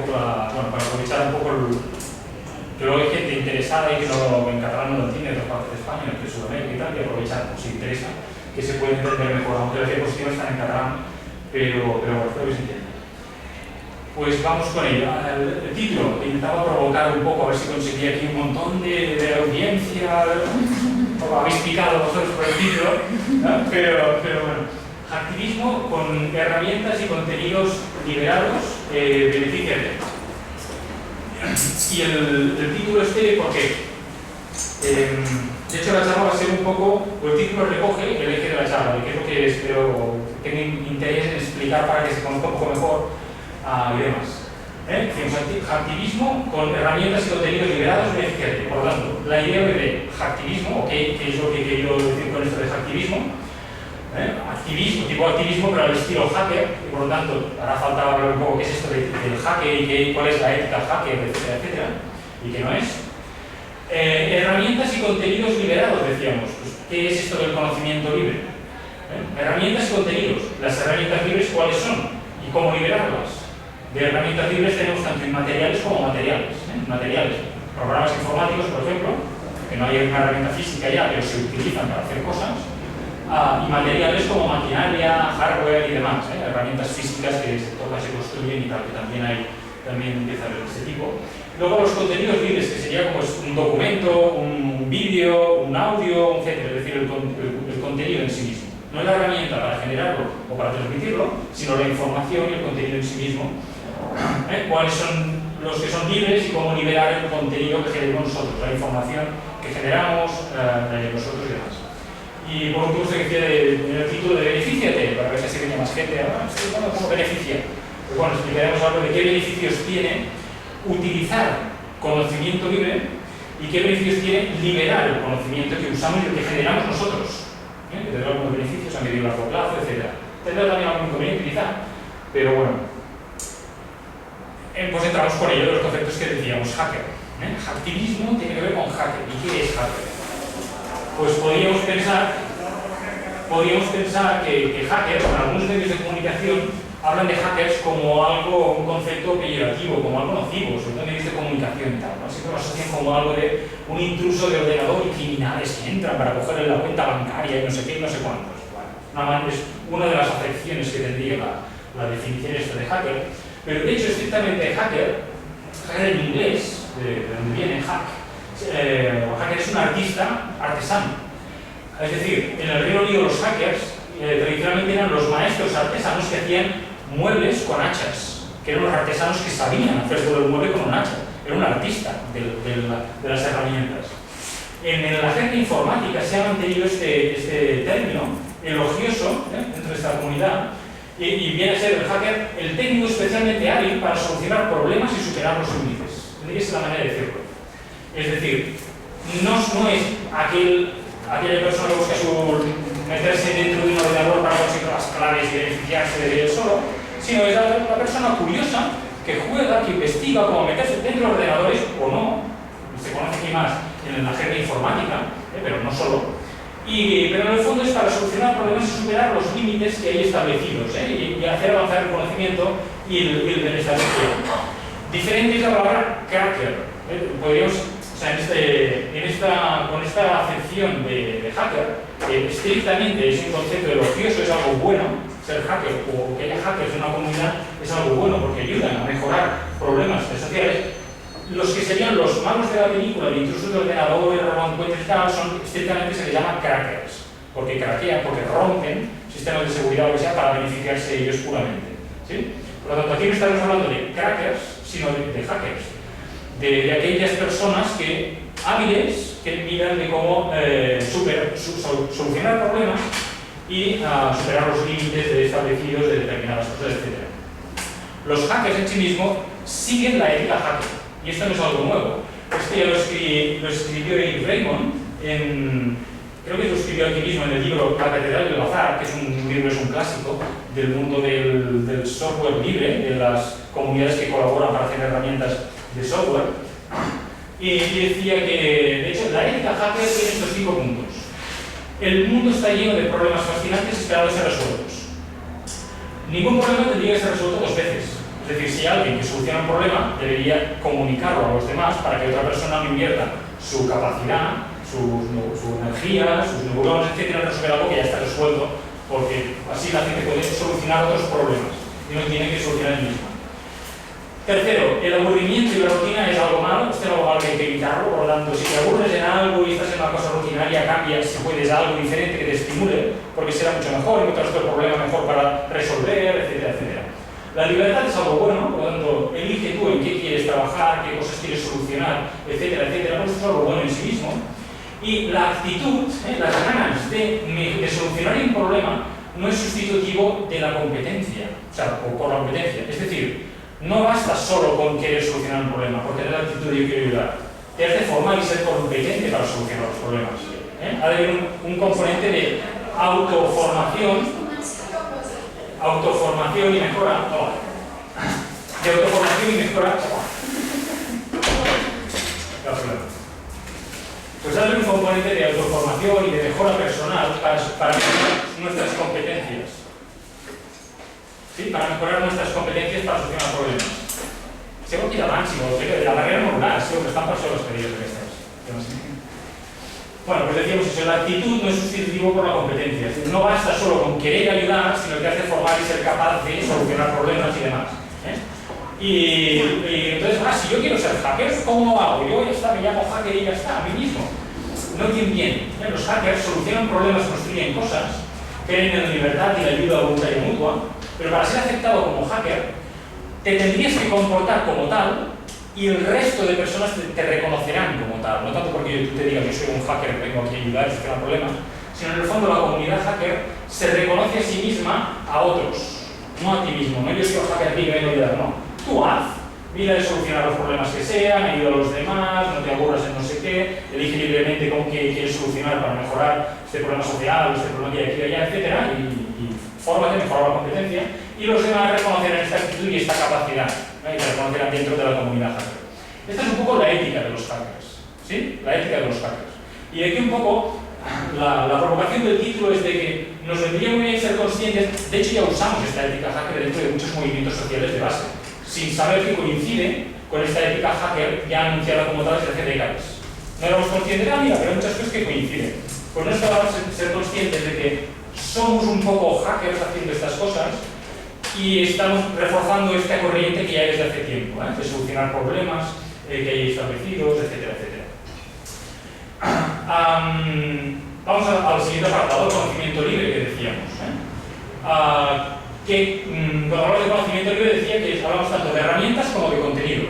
bueno, para aprovechar un poco que luego hay gente interesada y que en catalán no lo entiende de otras partes de España, de Sudamérica y tal, y aprovechar, pues, si interesa, que se puede entender mejor, aunque las diapositivas están en catalán, pero bueno, espero que se entienda. Pues vamos con ello. El título, intentaba provocar un poco, a ver si conseguía aquí un montón de audiencia, como habéis picado vosotros por el título, ¿no? pero bueno. Activismo con herramientas y contenidos liberados, benefíciate. Y el título ¿por qué? De hecho, la charla va a ser un poco, el título recoge el eje de la charla, que es lo que espero, tengo interés en explicar para que se conozca un poco mejor y demás. Activismo con herramientas y contenidos liberados, benefíciate. Por lo tanto, la idea de hacktivismo, ¿qué es lo que he querido decir con esto de hacktivismo? Activismo, tipo activismo, pero al estilo hacker, y por lo tanto hará falta hablar un poco qué es esto del hacker y cuál es la ética hacker, etcétera, etcétera, y qué no es. Herramientas y contenidos liberados, decíamos. Pues, ¿qué es esto del conocimiento libre? Herramientas y contenidos. Las herramientas libres, ¿cuáles son? ¿Y cómo liberarlas? De herramientas libres tenemos tanto inmateriales como materiales. Materiales, programas informáticos, por ejemplo, que no hay una herramienta física ya, pero se utilizan para hacer cosas. Y materiales como maquinaria, hardware y demás, herramientas físicas que se tocan, se construyen y tal, que también empieza a ver este tipo. Luego los contenidos libres, que sería como un documento, un vídeo, un audio, etc. Es decir, el contenido en sí mismo. No es la herramienta para generarlo o para transmitirlo, sino la información y el contenido en sí mismo. ¿Cuáles son los que son libres y cómo liberar el contenido que generamos nosotros, la información que generamos nosotros y demás? Y por último, se decía en el título de benefíciate, para ver si así venía más gente. ¿Cómo beneficia? Pues bueno, explicaremos algo de qué beneficios tiene utilizar conocimiento libre y qué beneficios tiene liberar el conocimiento que usamos y el que generamos nosotros. Que tendrá algunos beneficios a medio y largo plazo, etc. Tendrá también algún inconveniente, quizá, pero bueno. Pues entramos por ello de los conceptos que decíamos, hacker. Activismo tiene que ver con hacker. ¿Y qué es hacker? Pues podríamos pensar que hackers, en algunos medios de comunicación, hablan de hackers como algo, un concepto peyorativo, como algo nocivo, sobre todo en medios de comunicación y tal, ¿no? Siempre lo asocian como algo de un intruso de ordenador y criminales que entran para cogerle la cuenta bancaria y no sé qué y no sé cuántos. Bueno, es una de las acepciones que tendría la definición esta de hacker, pero de hecho estrictamente hacker en inglés, de donde viene hack, hacker es un artista artesano. Es decir, en el Reino Unido los hackers tradicionalmente eran los maestros artesanos que hacían muebles con hachas, que eran los artesanos que sabían hacer todo el mueble con un hacha. Era un artista de las herramientas. En la jerga informática se ha mantenido este término elogioso dentro de esta comunidad y viene a ser el hacker el técnico especialmente hábil para solucionar problemas y superar los límites. Esa es la manera de decirlo. Es decir, no es aquella persona que busca meterse dentro de un ordenador para conseguir las claves y beneficiarse de él solo, sino es la persona curiosa que juega, que investiga cómo meterse dentro de ordenadores o no. Se conoce aquí más en la jerga informática, pero no solo. Pero en el fondo es para solucionar problemas y superar los límites que hay establecidos y hacer avanzar el conocimiento y el bienestar social. Diferente es la palabra cracker. Podríamos, con esta acepción de hacker, estrictamente es un concepto elogioso, es algo bueno. Ser hacker o que haya hackers en una comunidad es algo bueno porque ayudan a mejorar problemas sociales. Los que serían los malos de la película, de intrusos de ordenadores, roban cuentas y tal, son estrictamente se les llama crackers, porque craquean, porque rompen sistemas de seguridad o lo que sea para beneficiarse de ellos puramente. ¿Sí? Por lo tanto, aquí no estamos hablando de crackers, sino de hackers, de aquellas personas hábiles que miran de cómo solucionar problemas y superar los límites establecidos de determinadas cosas, etc. Los hackers en sí mismos siguen la ética hacker. Y esto no es algo nuevo. Esto ya lo escribió Eric Raymond, creo que lo escribió aquí mismo en el libro La Catedral del Azar, que es un clásico del mundo del software libre, de las comunidades que colaboran para hacer herramientas de software. Y decía que, de hecho, la ética hacker tiene estos 5 puntos. El mundo está lleno de problemas fascinantes esperando ser resueltos. Ningún problema tendría que ser resuelto 2 veces. Es decir, si hay alguien que soluciona un problema, debería comunicarlo a los demás para que otra persona no invierta su capacidad, su energía, sus neuronas, etcétera, en resolver algo que ya está resuelto, porque así la gente puede solucionar otros problemas y no tiene que solucionar el mismo. Tercero, el aburrimiento y la rutina es algo malo, esto es algo malo que hay que evitarlo, por lo tanto, si te aburres en algo y estás en una cosa rutinaria, cambia si puedes algo diferente que te estimule, porque será mucho mejor, encontrarás el problema mejor para resolver, etcétera, etcétera. La libertad es algo bueno, por lo tanto, elige tú en qué quieres trabajar, qué cosas quieres solucionar, etcétera, etcétera, pues esto es algo bueno en sí mismo. Y la actitud, las ganas de solucionar un problema no es sustitutivo de la competencia, o sea, o por la competencia. Es decir, no basta solo con querer solucionar un problema, por tener la actitud de yo quiero ayudar. Te hace formar y ser competente para solucionar los problemas. Ha de haber un componente de autoformación y mejora. De autoformación y mejora. Pues hay un componente de autoformación y de mejora personal para mejorar nuestras competencias. ¿Sí? Para mejorar nuestras competencias para solucionar problemas. Según que máximo, la barrera modular, según que están pasados los pedidos de estas. Bueno, pues decíamos eso, la actitud no es sustitutivo por la competencia. Es decir, no basta solo con querer ayudar, sino que hace formar y ser capaz de solucionar problemas y demás. Y entonces, si yo quiero ser hacker, ¿cómo lo hago? Yo ya está, me llamo hacker y ya está, a mí mismo. No bien. Los hackers solucionan problemas, construyen cosas, creen en la libertad y la ayuda voluntaria mutua, pero para ser aceptado como hacker, te tendrías que comportar como tal y el resto de personas te reconocerán como tal. No tanto porque tú te digas yo soy un hacker que vengo aquí a ayudar y solucionar problemas, sino en el fondo la comunidad hacker se reconoce a sí misma a otros, no a ti mismo. No yo soy un hacker aquí que vengo a ayudar, no. Tú haz, mira de solucionar los problemas que sean, ayuda a los demás, no te aburras en no sé qué, elige libremente cómo quieres solucionar para mejorar este problema social, este problema que hay aquí y allá, etc. Y fórmate, mejora la competencia, y los demás reconocerán esta actitud y esta capacidad, y te reconocerán dentro de la comunidad hacker. Esta es un poco la ética de los hackers, ¿sí? La ética de los hackers. Y aquí un poco la provocación del título es de que nos vendría muy bien ser conscientes, de hecho ya usamos esta ética hacker dentro de muchos movimientos sociales de base, sin saber que coincide con esta ética hacker ya anunciada como tal desde hace décadas. No éramos conscientes de mira, pero hay muchas cosas que coinciden. Pues no estábamos ser conscientes de que somos un poco hackers haciendo estas cosas y estamos reforzando esta corriente que ya hay desde hace tiempo, de solucionar problemas que hay establecidos, etcétera, etcétera. Vamos al siguiente apartado, el conocimiento libre que decíamos. Cuando hablamos de conocimiento libre decía que hablamos tanto de herramientas como de contenido.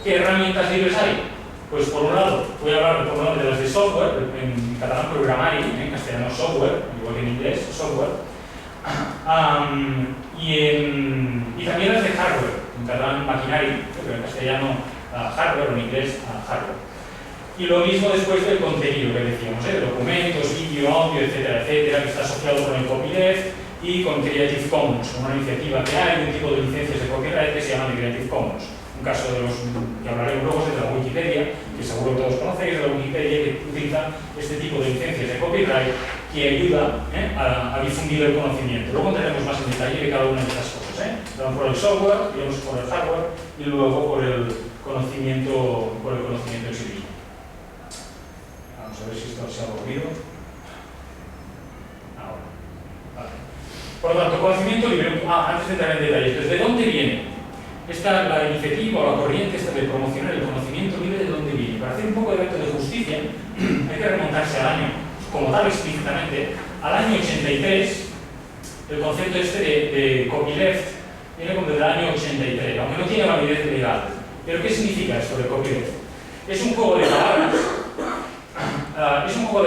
¿Qué herramientas libres hay? Pues por un lado, voy a hablar por un lado de las de software, en catalán programari, en castellano software, igual que en inglés, software, y también las de hardware, en catalán maquinari, pero en castellano hardware o en inglés hardware. Y lo mismo después del contenido que decíamos, de documentos, vídeo, audio, etcétera, etcétera, que está asociado con el copyleft y con Creative Commons, una iniciativa que hay, un tipo de licencias de copyright que se llama Creative Commons. Un caso de los que hablaremos luego es de la Wikipedia, que seguro todos conocéis, de la Wikipedia que utiliza este tipo de licencias de copyright que ayuda a difundir el conocimiento. Luego entraremos más en detalle de cada una de estas cosas. Vamos por el software, iremos por el hardware y luego por el conocimiento en sí mismo. Vamos a ver si esto se ha movido. Ahora. Vale. Por lo tanto, conocimiento libre. Antes de entrar en detalles, ¿desde dónde viene? La iniciativa o la corriente esta de promocionar el conocimiento libre, ¿de dónde viene? Para hacer un poco de acto de justicia, hay que remontarse al año, como tal explícitamente, al año 83. El concepto este de copyleft viene como del año 83, aunque no tiene validez legal. ¿Pero qué significa esto de copyleft? Es un juego de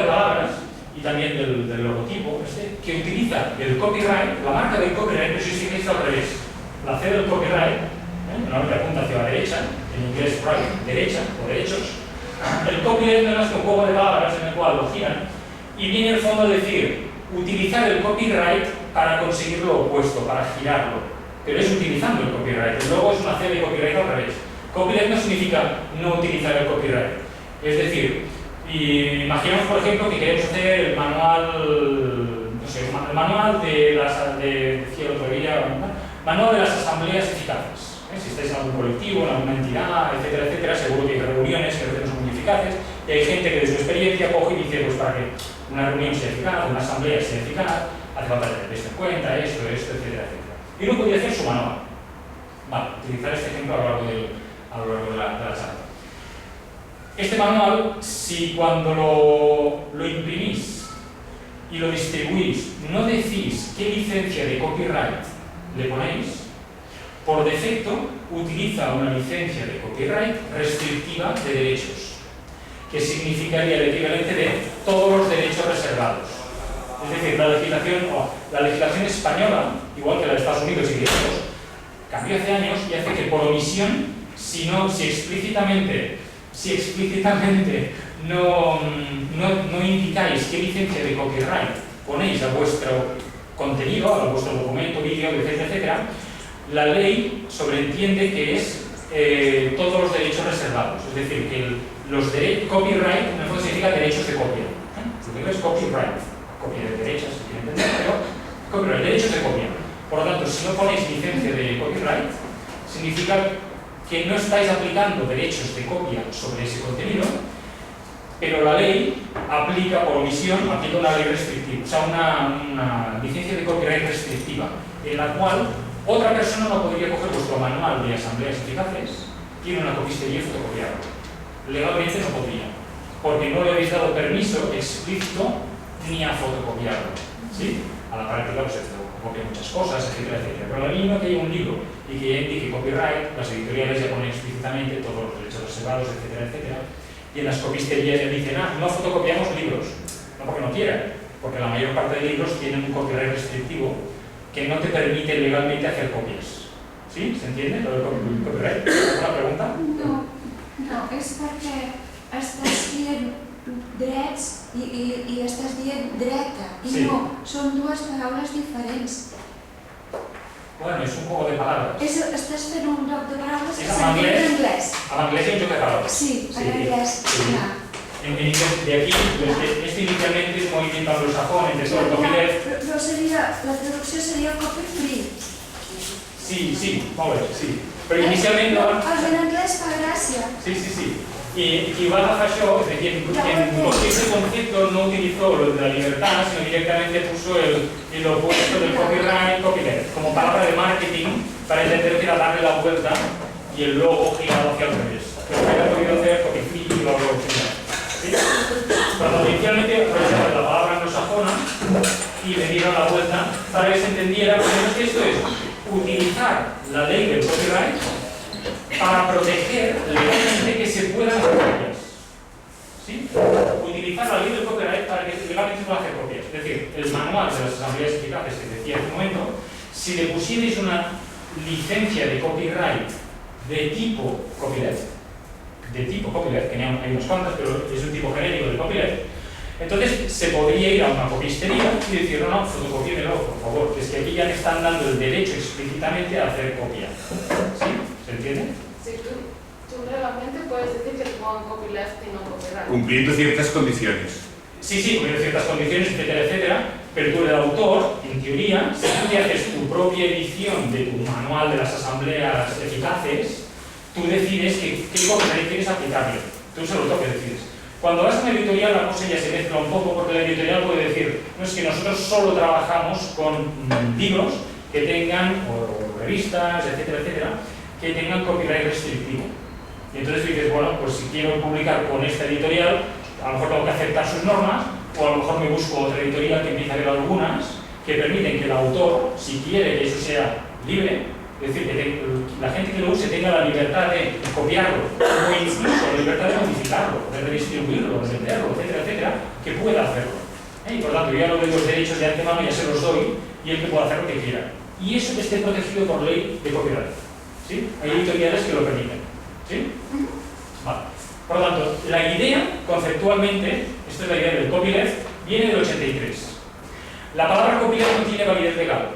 palabras, y también del logotipo, que utiliza el copyright, la marca del copyright, pero si os fijáis al revés. La C del copyright, normalmente apunta hacia la derecha, en inglés right, derecha o derechos. El copyleft no es más que un juego de palabras en el cual lo giran y viene el fondo a decir utilizar el copyright para conseguir lo opuesto, para girarlo. Pero es utilizando el copyright. Luego es una C de copyright al revés. Copyright no significa no utilizar el copyright. Es decir, imaginemos por ejemplo que queremos hacer el manual, no sé, el manual de decía el otro día, Manual de las asambleas eficaces. Si estáis en algún colectivo, en alguna entidad, etcétera, etcétera, seguro que hay reuniones que a veces no son muy eficaces, y hay gente que de su experiencia coge y dice, pues para que una reunión sea eficaz, una asamblea sea eficaz, hace falta tener esto en cuenta, esto, etcétera, etcétera. Y uno podría hacer su manual. Vale, utilizar este ejemplo a lo largo de la charla. Este manual, si cuando lo imprimís y lo distribuís no decís qué licencia de copyright le ponéis, por defecto utiliza una licencia de copyright restrictiva de derechos, que significaría el equivalente de todos los derechos reservados. Es decir, la legislación española, igual que la de Estados Unidos y griegos, cambió hace años y hace que por omisión, si explícitamente no indicáis qué licencia de copyright ponéis a vuestro contenido, a vuestro documento, vídeo, etcétera, etcétera, la ley sobreentiende que es todos los derechos reservados. Es decir, que copyright en el fondo significa derechos de copia. Lo que es copyright, copia de derechos, si quieren entender, pero copyright, derechos de copia. Por lo tanto, si no ponéis licencia de copyright, significa que no estáis aplicando derechos de copia sobre ese contenido, pero la ley aplica por omisión, aplica una ley restrictiva, o sea, una licencia de copyright restrictiva, en la cual otra persona no podría coger vuestro manual de asambleas eficaces y en una copistería y fotocopiarlo. Legalmente no podría, porque no le habéis dado permiso explícito ni a fotocopiarlo. ¿Sí? A la práctica pues se copia muchas cosas, etcétera, etcétera. Pero lo mismo que hay un libro y que ya indique copyright, las editoriales ya ponen explícitamente todos los derechos reservados, etcétera, etcétera. Y en las copisterías ya dicen, no fotocopiamos libros. No porque no quieran, porque la mayor parte de libros tienen un copyright restrictivo que no te permite legalmente hacer copias. ¿Sí? ¿Se entiende lo del copyright? ¿Alguna pregunta? No, és perquè estàs dient drets i estàs dient dreta, i Sí. no, són dues paraules diferents. Bueno, es un juego de palabras. Estàs fent un joc de paraules que ¿Es en s'entén inglés? en anglès. A inglés hay un juego de palabras. Sí, en Sí. anglès, Sí. clar. En inglés, de aquí, esto inicialmente es un movimiento anglosajón, empezó el copyleft. Però seria, la traducció seria copy free. Sí, vamos a ver, sí. Pero inicialmente no. Els en anglès fa gràcia. Sí. Y Ibarra Fashó, es decir, quien con ese concepto no utilizó lo de la libertad, sino directamente puso el opuesto del copyright, copyleft, como palabra de marketing para entender que era darle la vuelta y el logo girado hacia el revés. Pero hubiera podido hacer copy free y lo ¿sí? Cuando inicialmente aprovecharon la palabra anglosajona y le dieron la vuelta para que se entendiera que esto es utilizar la ley del copyright para proteger legalmente que se puedan hacer copias. ¿Sí? Utilizar la ley del copyright para que legalmente se puedan hacer copias. Es decir, el manual de las asambleas eficaces que decía hace un momento, si le pusierais una licencia de copyright de tipo copyleft, que hay unas cuantas, pero es un tipo genérico de copyleft, entonces se podría ir a una copistería y decir, no, fotocopíemelo, por favor, que es que aquí ya me están dando el derecho explícitamente a hacer copia. ¿Sí? ¿Se entiende? Sí, tú realmente puedes decir que te pongan copyleft y no copyright. Cumpliendo ciertas condiciones. Sí, cumpliendo ciertas condiciones, etcétera, etcétera, pero tú, el autor, en teoría, si tú te haces tu propia edición de tu manual de las asambleas eficaces, tú decides qué copyright quieres aplicarle. Tú eres el autor que decides. Cuando vas a una editorial la cosa ya se mezcla un poco, porque la editorial puede decir, no, es que nosotros solo trabajamos con libros que tengan, o revistas, etcétera, etcétera, que tengan copyright restrictivo. Y entonces dices, bueno, pues si quiero publicar con esta editorial, a lo mejor tengo que aceptar sus normas, o a lo mejor me busco otra editorial que empiece a ver algunas que permiten que el autor, si quiere que eso sea libre, es decir, que la gente que lo use tenga la libertad de copiarlo, o incluso la libertad de modificarlo, de redistribuirlo, de venderlo, etcétera, etcétera, que pueda hacerlo. Y por tanto, yo ya no doy los derechos de antemano, ya se los doy, y él que pueda hacer lo que quiera. Y eso que esté protegido por ley de copyright. ¿Sí? Hay editoriales que lo permiten. ¿Sí? Vale. Por lo tanto, la idea, conceptualmente, esta es la idea del copyleft, viene del 83. La palabra copyleft no tiene validez legal.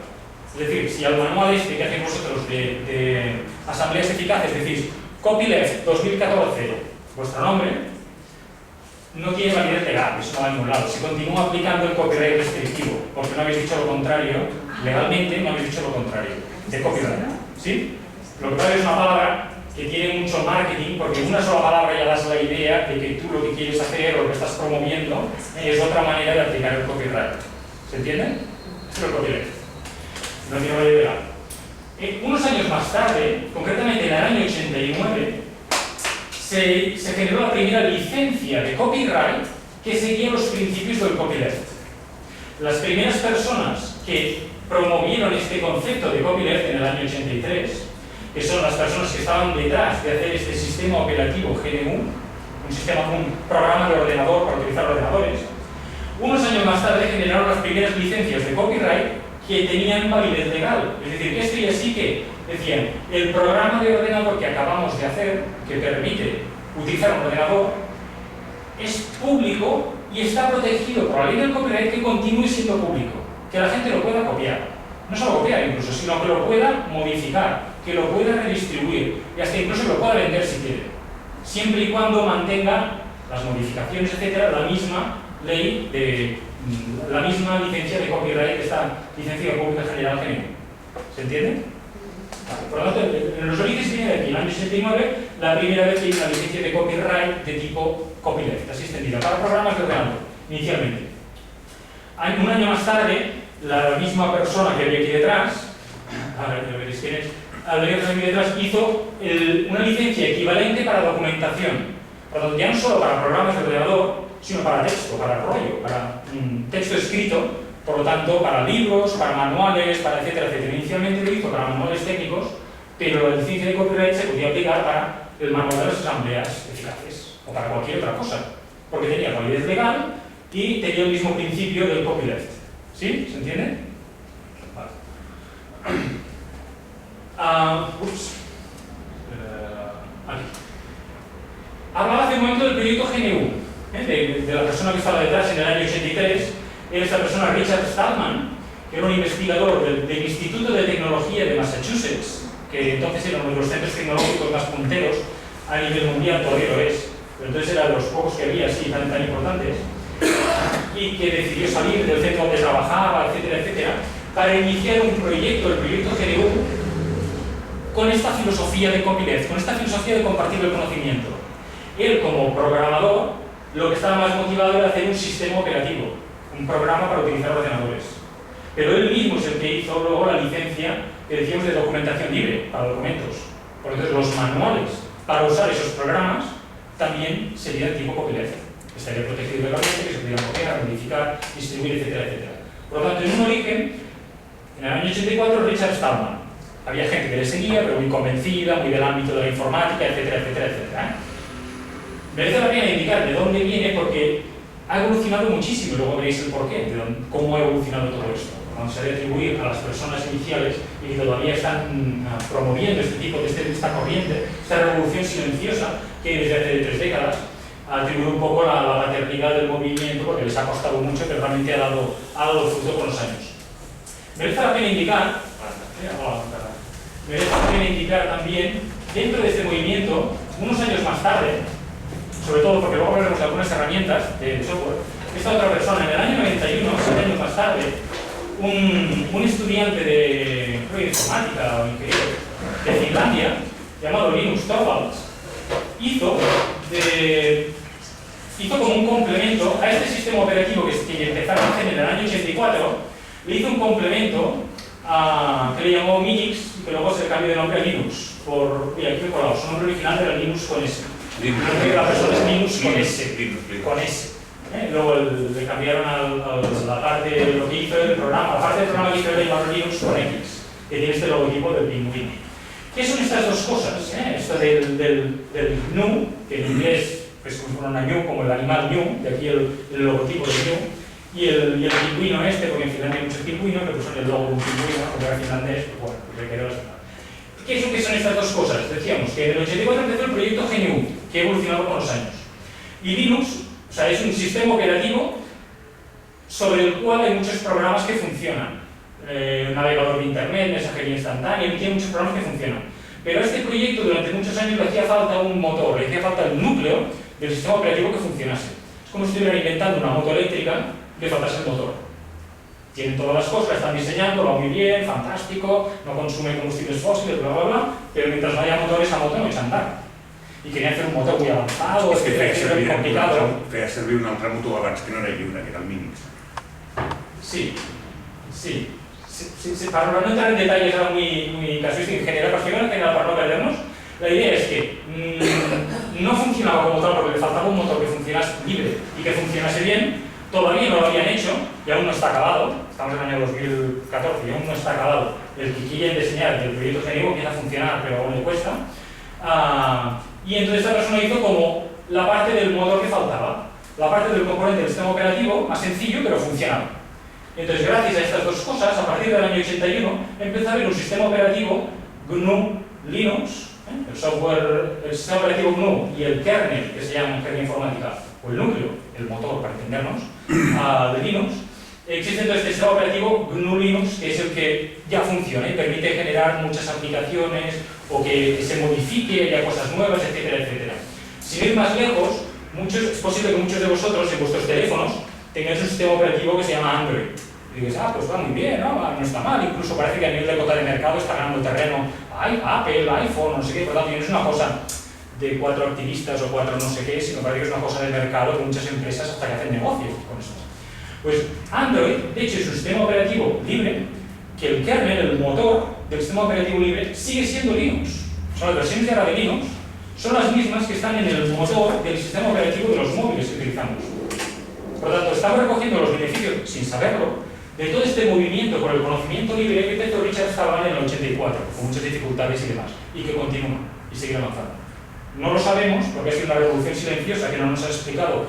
Es decir, si al manual este que hacéis vosotros de asambleas eficaces decís copyleft 2014, vuestro nombre, no tiene validez legal, eso no va a ningún lado. Se continúa aplicando el copyright restrictivo, porque no habéis dicho lo contrario, legalmente no habéis dicho lo contrario. de copyright, ¿sí? Lo que pasa es que es una palabra que tiene mucho marketing, porque una sola palabra ya das la idea de que tú lo que quieres hacer o lo que estás promoviendo es otra manera de aplicar el copyright. ¿Se entiende? Esto es el copyright. No tiene valor legal. Unos años más tarde, concretamente en el año 89, se generó la primera licencia de copyright que seguía los principios del copyleft. Las primeras personas que promovieron este concepto de copyleft en el año 83, que son las personas que estaban detrás de hacer este sistema operativo GNU, un programa de ordenador para utilizar ordenadores, unos años más tarde generaron las primeras licencias de copyright que tenían validez legal. Es decir, que esto ya sí que decían, el programa de ordenador que acabamos de hacer, que permite utilizar un ordenador, es público y está protegido por la ley del copyright, que continúe siendo público, que la gente lo pueda copiar. No solo copiar incluso, sino que lo pueda modificar, que lo pueda redistribuir y hasta incluso lo pueda vender si quiere, siempre y cuando mantenga las modificaciones, etcétera, la misma ley de la misma licencia de copyright, esta licencia pública general GNU. ¿Se entiende? Por lo tanto, en los orígenes viene de aquí, en el año 69, la primera vez que hay una licencia de copyright de tipo copyleft, así extendida, para programas de ordenador, inicialmente. Un año más tarde, la misma persona que había aquí detrás, ahora ya veréis quién es, hizo una licencia equivalente para documentación. Por lo tanto, ya no solo para programas de ordenador, sino para texto, para rollo, para texto escrito, por lo tanto, para libros, para manuales, para etcétera, etcétera. Inicialmente lo hizo para manuales técnicos, pero la licencia de copyright se podía aplicar para el manual de las asambleas eficaces, o para cualquier otra cosa, porque tenía validez legal y tenía el mismo principio del copyleft. ¿Sí? ¿Se entiende? Vale. Aquí. Hablaba hace un momento del proyecto GNU, de la persona que estaba detrás en el año 83. Era esta persona, Richard Stallman, que era un investigador del Instituto de Tecnología de Massachusetts, que entonces era uno de los centros tecnológicos más punteros a nivel mundial, todavía lo es, pero entonces era de los pocos que había así tan importantes, y que decidió salir del centro donde trabajaba, etcétera, etcétera, para iniciar un proyecto, el proyecto GNU, con esta filosofía de copyleft, con esta filosofía de compartir el conocimiento. Él, como programador, lo que estaba más motivado era hacer un sistema operativo, un programa para utilizar ordenadores. Pero él mismo es el que hizo luego la licencia que decíamos de documentación libre para documentos. Por lo tanto, los manuales para usar esos programas también serían tipo copyleft. Estaría protegido legalmente, que se pudieran copiar, modificar, distribuir, etcétera, etcétera. Por lo tanto, en un origen, en el año 84, Richard Stallman. Había gente que le seguía, pero muy convencida, muy del ámbito de la informática, etcétera, etcétera, etcétera. Merece la pena indicar de dónde viene, porque ha evolucionado muchísimo, y luego veréis el porqué, cómo ha evolucionado todo esto. Vamos a atribuir a las personas iniciales y que todavía están promoviendo este tipo de esta corriente, esta revolución silenciosa que desde hace 3 décadas ha atribuido un poco la paternidad del movimiento, porque les ha costado mucho, pero realmente ha dado fruto con los años. Merece la pena indicar también, dentro de este movimiento, unos años más tarde, sobre todo porque luego veremos algunas herramientas de software, esta otra persona, en el año 91, 7 años más tarde, un estudiante de informática o ingeniero de Finlandia, llamado Linus Torvalds, hizo como un complemento a este sistema operativo que empezaron a hacer en el año 84, le hizo un complemento que le llamó Minix, y que luego se cambió de nombre a Linux. Y aquí he colado, su nombre original era Linux con S. La persona es Linux con S. Con S. Luego le cambiaron a la parte de lo que hizo el programa, la parte del programa que hizo el llamado Linux con X, que tiene este logotipo del pingüino. ¿Qué son estas dos cosas? Esto del GNU, que en inglés es como una GNU, como el animal GNU, de aquí el logotipo de GNU, y el pingüino porque en Finlandia hay muchos pingüinos, que pusieron el logo de un pingüino, porque era finlandés, pues bueno, le quedó la semana. ¿Qué son estas dos cosas? Decíamos que en el 84 empezó el proyecto GNU, que ha evolucionado con los años. Y Linux, es un sistema operativo sobre el cual hay muchos programas que funcionan. Navegador de internet, mensajería instantánea, y tiene muchos programas que funcionan. Pero a este proyecto durante muchos años le hacía falta un motor, le hacía falta el núcleo del sistema operativo que funcionase. Es como si estuvieran inventando una moto eléctrica y le faltase el motor. Tienen todas las cosas, están diseñando, va muy bien, fantástico, no consume combustibles fósiles, bla, bla, bla, pero mientras no haya motores a moto no echa a andar. Y querían hacer un motor muy avanzado, És que feia complicado. servir un altre motor abans que no era lliure, que era el Minix. Sí. Para no entrar en detalles ahora muy casuísticos, en general, para no perdernos, la idea es que no funcionaba como tal porque le faltaba un motor que funcionase libre y que funcionase bien. Todavía no lo habían hecho y aún no está acabado. Estamos en el año 2014 y aún no está acabado. El que quieren diseñar del proyecto genérico empieza a funcionar, pero aún le cuesta. Y entonces esta persona hizo como la parte del motor que faltaba, la parte del componente del sistema operativo más sencillo, pero funcionaba. Entonces, gracias a estas dos cosas, a partir del año 81, empezó a haber un sistema operativo GNU Linux, el sistema operativo GNU y el kernel, que se llama kernel informática, o el núcleo, el motor para entendernos, de Linux. Existe entonces este sistema operativo GNU Linux, que es el que ya funciona y permite generar muchas aplicaciones o que se modifique, haya cosas nuevas, etcétera, etcétera. Sin ir más lejos, es posible que muchos de vosotros en vuestros teléfonos tengáis un sistema operativo que se llama Android. Y dices, pues va muy bien, no está mal, incluso parece que a nivel de cota de mercado está ganando terreno Apple, iPhone, no sé qué, por lo tanto, no es una cosa de 4 activistas o 4 no sé qué, sino parece que es una cosa de mercado de muchas empresas hasta que hacen negocio con esto. Pues Android, de hecho, es un sistema operativo libre, que el kernel, el motor del sistema operativo libre, sigue siendo Linux. O sea, las versiones de ahora de Linux son las mismas que están en el motor del sistema operativo de los móviles que utilizamos. Por lo tanto, estamos recogiendo los beneficios, sin saberlo, de todo este movimiento por el conocimiento libre que empezó Richard Stallman en el 84, con muchas dificultades y demás, y que continúa y sigue avanzando. No lo sabemos porque ha sido una revolución silenciosa que no nos ha explicado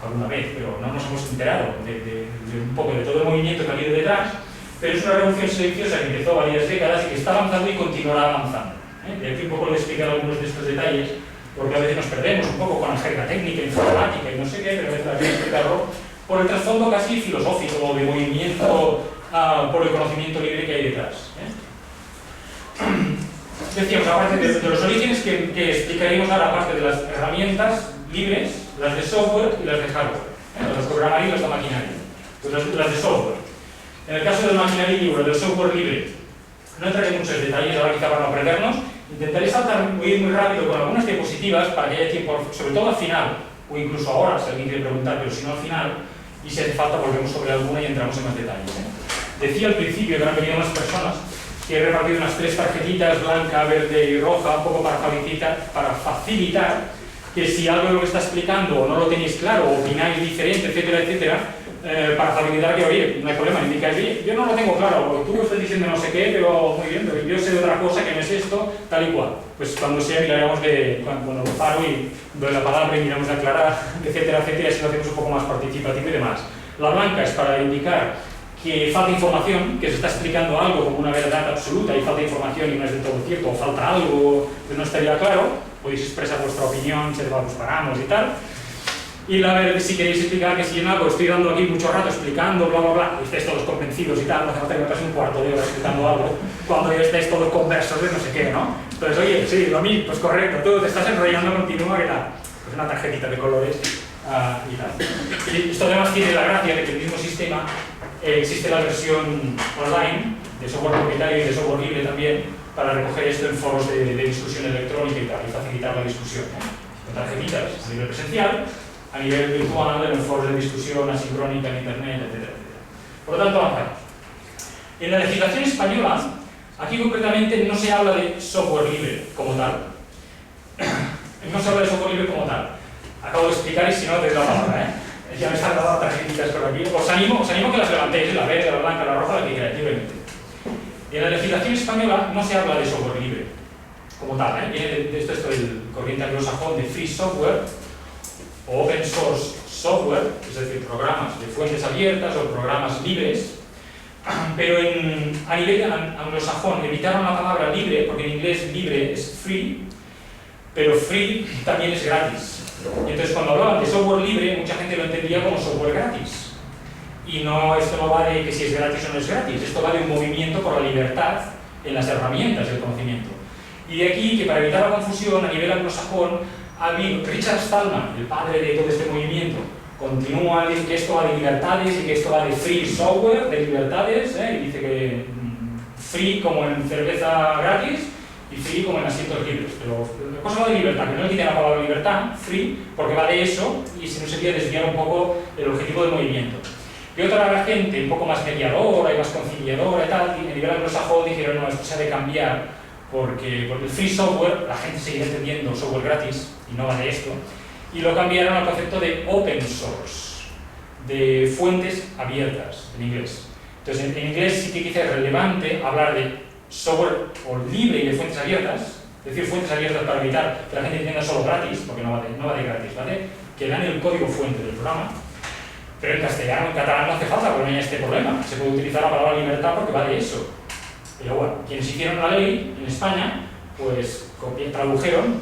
alguna vez, pero no nos hemos enterado de un poco de todo el movimiento que ha habido detrás, pero es una revolución silenciosa que empezó varias décadas y que está avanzando y continuará avanzando. Y aquí un poco le explicar algunos de estos detalles, porque a veces nos perdemos un poco con la jerga técnica, informática y no sé qué, pero a veces hay que explicarlo por el trasfondo casi filosófico o de movimiento por el conocimiento libre que hay detrás. Decíamos, aparte de los orígenes, que explicaríamos ahora, aparte de las herramientas libres, las de software y las de hardware, las de programario y las de maquinaria. Pues las de software. En el caso del maquinaria libre, del software libre, no entraré en muchos detalles, ahora quizá para no perdernos. Intentaré ir muy rápido con algunas diapositivas para que haya tiempo, sobre todo al final, o incluso ahora, si alguien quiere preguntar, pero si no al final, y si hace falta volvemos sobre alguna y entramos en más detalles. Decía al principio que han venido unas personas que he repartido unas 3 tarjetitas, blanca, verde y roja, un poco para facilitar que si algo de lo que está explicando no lo tenéis claro, o opináis diferente, etcétera, etcétera, para facilitar que, oye, no hay problema, indicáis, oye, yo no lo tengo claro, tú estás diciendo no sé qué, pero muy bien, pero yo sé de otra cosa que no es esto, tal y cual. Pues cuando sea miraremos cuando paro y doy la palabra y miramos de aclarar, etcétera, etcétera, y así lo hacemos un poco más participativo y demás. La blanca es para indicar que falta información, que se está explicando algo como una verdad absoluta y falta información y no es del todo cierto, o falta algo que no estaría claro, podéis expresar vuestra opinión, se os paramos y tal. Y la verde, si queréis explicar que si en algo estoy dando aquí mucho rato explicando, bla, bla, bla, y estáis todos convencidos y tal, no hace falta que me pase un cuarto de hora explicando algo, cuando ya estáis todos conversos de no sé qué, ¿no? Entonces, oye, sí, lo mismo, pues correcto, tú te estás enrollando, continúa, ¿qué tal? Pues una tarjetita de colores y tal. Y esto además tiene la gracia de que el mismo sistema existe la versión online de software propietario y de software libre también para recoger esto en foros de discusión electrónica y tal, y facilitar la discusión, con tarjetitas a nivel presencial, a nivel virtual, en foros de discusión asincrónica en internet, etcétera, etcétera. Por lo tanto, avanzamos. En la legislación española, aquí concretamente no se habla de software libre como tal. No se habla de software libre como tal. Acabo de explicar y si no, te doy la palabra, Ya me están dando tarjetitas por aquí. Os animo a que las levantéis, la verde, la blanca, la roja, la que queráis, libremente. En la legislación española no se habla de software libre como tal, Viene de esto el corriente anglosajón de free software o open source software, es decir, programas de fuentes abiertas o programas libres, pero a nivel anglosajón evitaron la palabra libre, porque en inglés libre es free, pero free también es gratis. Y entonces cuando hablaban de software libre, mucha gente lo entendía como software gratis. Y esto no va de que si es gratis o no es gratis, esto va de un movimiento por la libertad en las herramientas del conocimiento. Y de aquí que para evitar la confusión a nivel anglosajón ha habido Richard Stallman, el padre de todo este movimiento, continúa, dice que esto va de libertades y que esto va de free software, de libertades, y dice que free como en cerveza gratis y free como en asientos libres. Pero la cosa va de libertad, que no le quiten la palabra libertad, free, porque va de eso y si no se quiere desviar un poco el objetivo del movimiento. Y otra gente un poco más mediadora y más conciliadora y tal, y a nivel anglosajón dijeron, no, esto se ha de cambiar porque el free software, la gente seguirá entendiendo software gratis y no va de esto, y lo cambiaron al concepto de open source, de fuentes abiertas en inglés. Entonces en inglés sí que quizá es relevante hablar de software o libre y de fuentes abiertas, es decir, fuentes abiertas para evitar que la gente entienda solo gratis, porque no va de gratis, ¿vale? Que dan el código fuente del programa. Pero en castellano, en catalán no hace falta porque no hay este problema. Se puede utilizar la palabra libertad porque va de eso. Pero bueno, quienes hicieron la ley en España, pues tradujeron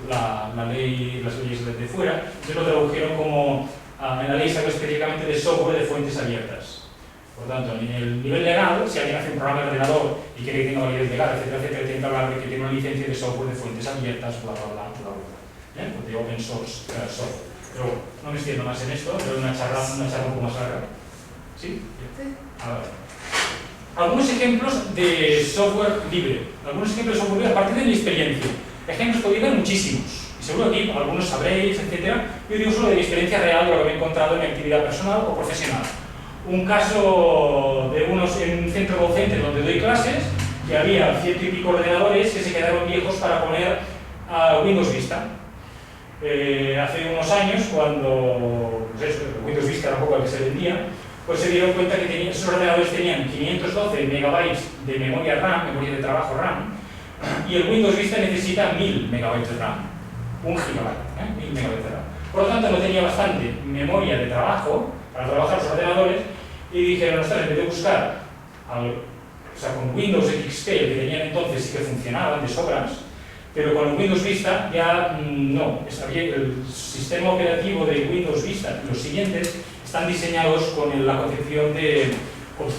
la ley, las leyes de fuera, entonces lo tradujeron como, en la ley se habla específicamente de software de fuentes abiertas. Por tanto, en el nivel legal, si alguien hace un programa de ordenador y quiere que tenga validez legal, etcétera, tiene que hablar de que tiene una licencia de software de fuentes abiertas, bla, bla, bla, bla, bla, de open source software. Pero bueno, no me extiendo más en esto, pero una charla un poco más larga. ¿Sí? Sí. A ver. Algunos ejemplos de software libre. Algunos ejemplos de software libre a partir de mi experiencia. Ejemplos podría haber muchísimos. Y seguro aquí algunos sabréis, etc. Yo digo solo de mi experiencia real, de lo que me he encontrado en mi actividad personal o profesional. Un caso de en un centro docente donde doy clases, que había 100 y pico ordenadores que se quedaron viejos para poner Windows Vista. Hace unos años, cuando Windows Vista era un poco el que se vendía, pues se dieron cuenta que esos ordenadores tenían 512 megabytes de memoria RAM, memoria de trabajo RAM, y el Windows Vista necesita 1000 megabytes de RAM, 1 gigabyte, 1000 megabytes de RAM. Por lo tanto, no tenía bastante memoria de trabajo para trabajar los ordenadores y dijeron, ostras, en vez de buscar, con Windows XP, el que tenían entonces sí que funcionaban de sobras, pero con el Windows Vista ya no. El sistema operativo de Windows Vista y los siguientes están diseñados con la concepción de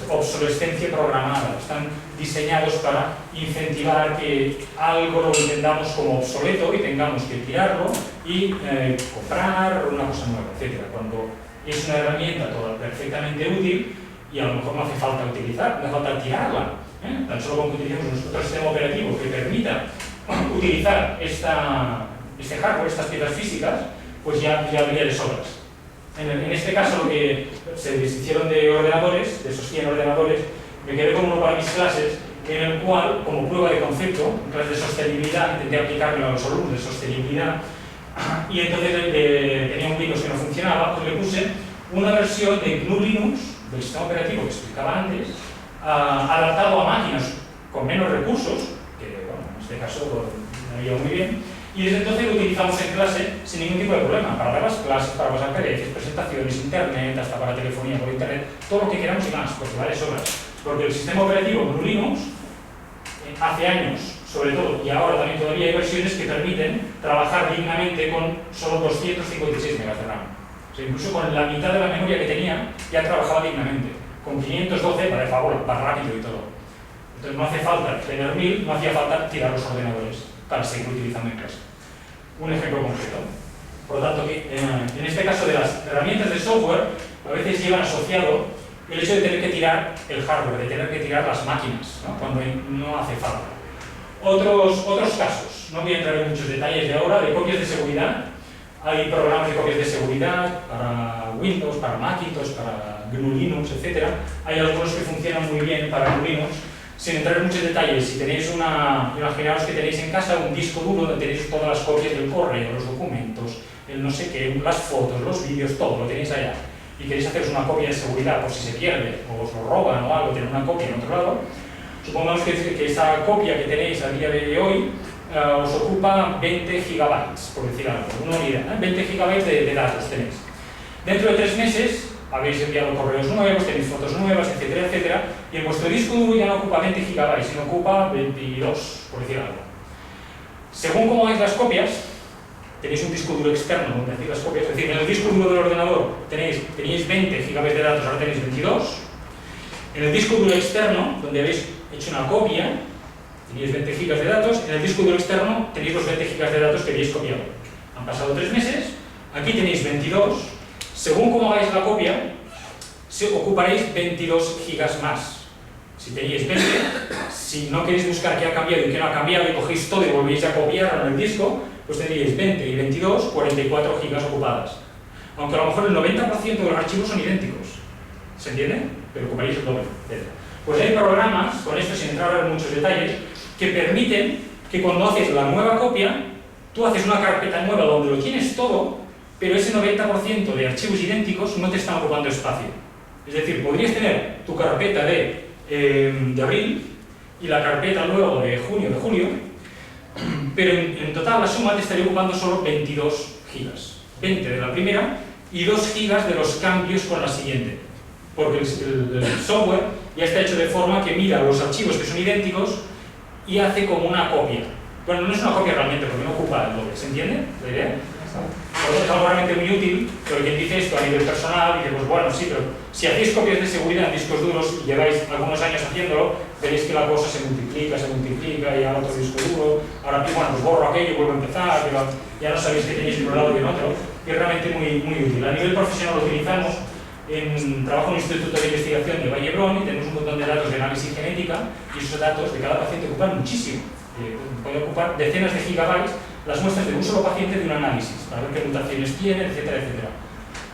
obsolescencia programada. Están diseñados para incentivar que algo lo entendamos como obsoleto y tengamos que tirarlo y comprar una cosa nueva, etc. Cuando es una herramienta toda perfectamente útil y a lo mejor no hace falta utilizar, no hace falta tirarla. Tan solo con que utilicemos otro sistema operativo que permita utilizar este hardware, estas piezas físicas, pues ya habría de sobras. En este caso, lo que se deshicieron de ordenadores, de esos 100 ordenadores, me quedé con uno para mis clases, en el cual, como prueba de concepto, en clase de sostenibilidad, intenté aplicarlo a los alumnos de sostenibilidad, y entonces tenía un Windows que no funcionaba, pues le puse una versión de GNU Linux, del sistema operativo que explicaba antes, adaptado a máquinas con menos recursos, que bueno, en este caso me iba muy bien, y desde entonces lo utilizamos en clase sin ningún tipo de problema, para dar las clases, para pasar PDFs, presentaciones, internet, hasta para telefonía por internet, todo lo que queramos y más, porque vale sobras. Porque el sistema operativo GNU Linux, hace años, sobre todo, y ahora también todavía hay versiones que permiten trabajar dignamente con solo 256 MB de RAM. O sea, incluso con la mitad de la memoria que tenía, ya trabajaba dignamente. Con 512, para el favor, más rápido y todo. Entonces no hace falta tener 1000, no hacía falta tirar los ordenadores para seguir utilizando en clase. Un ejemplo concreto. Por lo tanto, en este caso de las herramientas de software, a veces llevan asociado el hecho de tener que tirar el hardware, de tener que tirar las máquinas, ¿no? Cuando no hace falta. Otros casos, no voy a entrar en muchos detalles de ahora, de copias de seguridad. Hay programas de copias de seguridad para Windows, para Macintosh, para GNU Linux, etc. Hay algunos que funcionan muy bien para GNU Linux. Sin entrar en muchos detalles, si tenéis imaginaos que tenéis en casa un disco duro donde tenéis todas las copias del correo, los documentos, el no sé qué, las fotos, los vídeos, todo lo tenéis allá. Y queréis haceros una copia de seguridad por si se pierde o os lo roban o algo, tener una copia en otro lado. Supongamos que esa copia que tenéis a día de hoy os ocupa 20 gigabytes, por decir algo, una unidad, 20 gigabytes de datos tenéis. Dentro de 3 meses habéis enviado correos nuevos, tenéis fotos nuevas, etcétera, etcétera, y en vuestro disco duro ya no ocupa 20 gigabytes, sino ocupa 22, por decir algo. Según cómo hagáis las copias, tenéis un disco duro externo donde hacéis las copias, es decir, en el disco duro del ordenador teníais 20 gigabytes de datos, ahora tenéis 22. En el disco duro externo, donde habéis hecho una copia, tenéis 20 gigas de datos, en el disco duro externo tenéis los 20 gigas de datos que habéis copiado. Han pasado 3 meses, aquí tenéis 22, Según cómo hagáis la copia, ocuparéis 22 gigas más. Si tenéis 20, si no queréis buscar qué ha cambiado y qué no ha cambiado y cogéis todo y volvéis a copiar en el disco, pues tendríais 20 y 22, 44 gigas ocupadas. Aunque a lo mejor el 90% de los archivos son idénticos. ¿Se entiende? Pero ocuparéis el doble. Pues hay programas, con esto sin entrar en muchos detalles, que permiten que cuando haces la nueva copia, tú haces una carpeta nueva donde lo tienes todo, pero ese 90% de archivos idénticos no te están ocupando espacio. Es decir, podrías tener tu carpeta de abril y la carpeta luego de junio, de julio, pero en total la suma te estaría ocupando solo 22 gigas. 20 de la primera y 2 gigas de los cambios con la siguiente. Porque el software ya está hecho de forma que mira los archivos que son idénticos y hace como una copia. Bueno, no es una copia realmente porque no ocupa el doble, ¿se entiende la idea? Es algo realmente muy útil, pero quien dice esto a nivel personal dice, pues bueno, sí, pero si hacéis copias de seguridad en discos duros y lleváis algunos años haciéndolo, veréis que la cosa se multiplica y ahora otro disco duro, ahora bueno, pues borro aquello y vuelvo a empezar, pero ya no sabéis que tenéis en un lado y en otro, y es realmente muy útil. A nivel profesional lo utilizamos, trabajo en un instituto de investigación de Vallebrón y tenemos un montón de datos de análisis genética y esos datos de cada paciente ocupan muchísimo, puede ocupar decenas de gigabytes las muestras de un solo paciente de un análisis, para ver qué mutaciones tiene, etcétera, etcétera.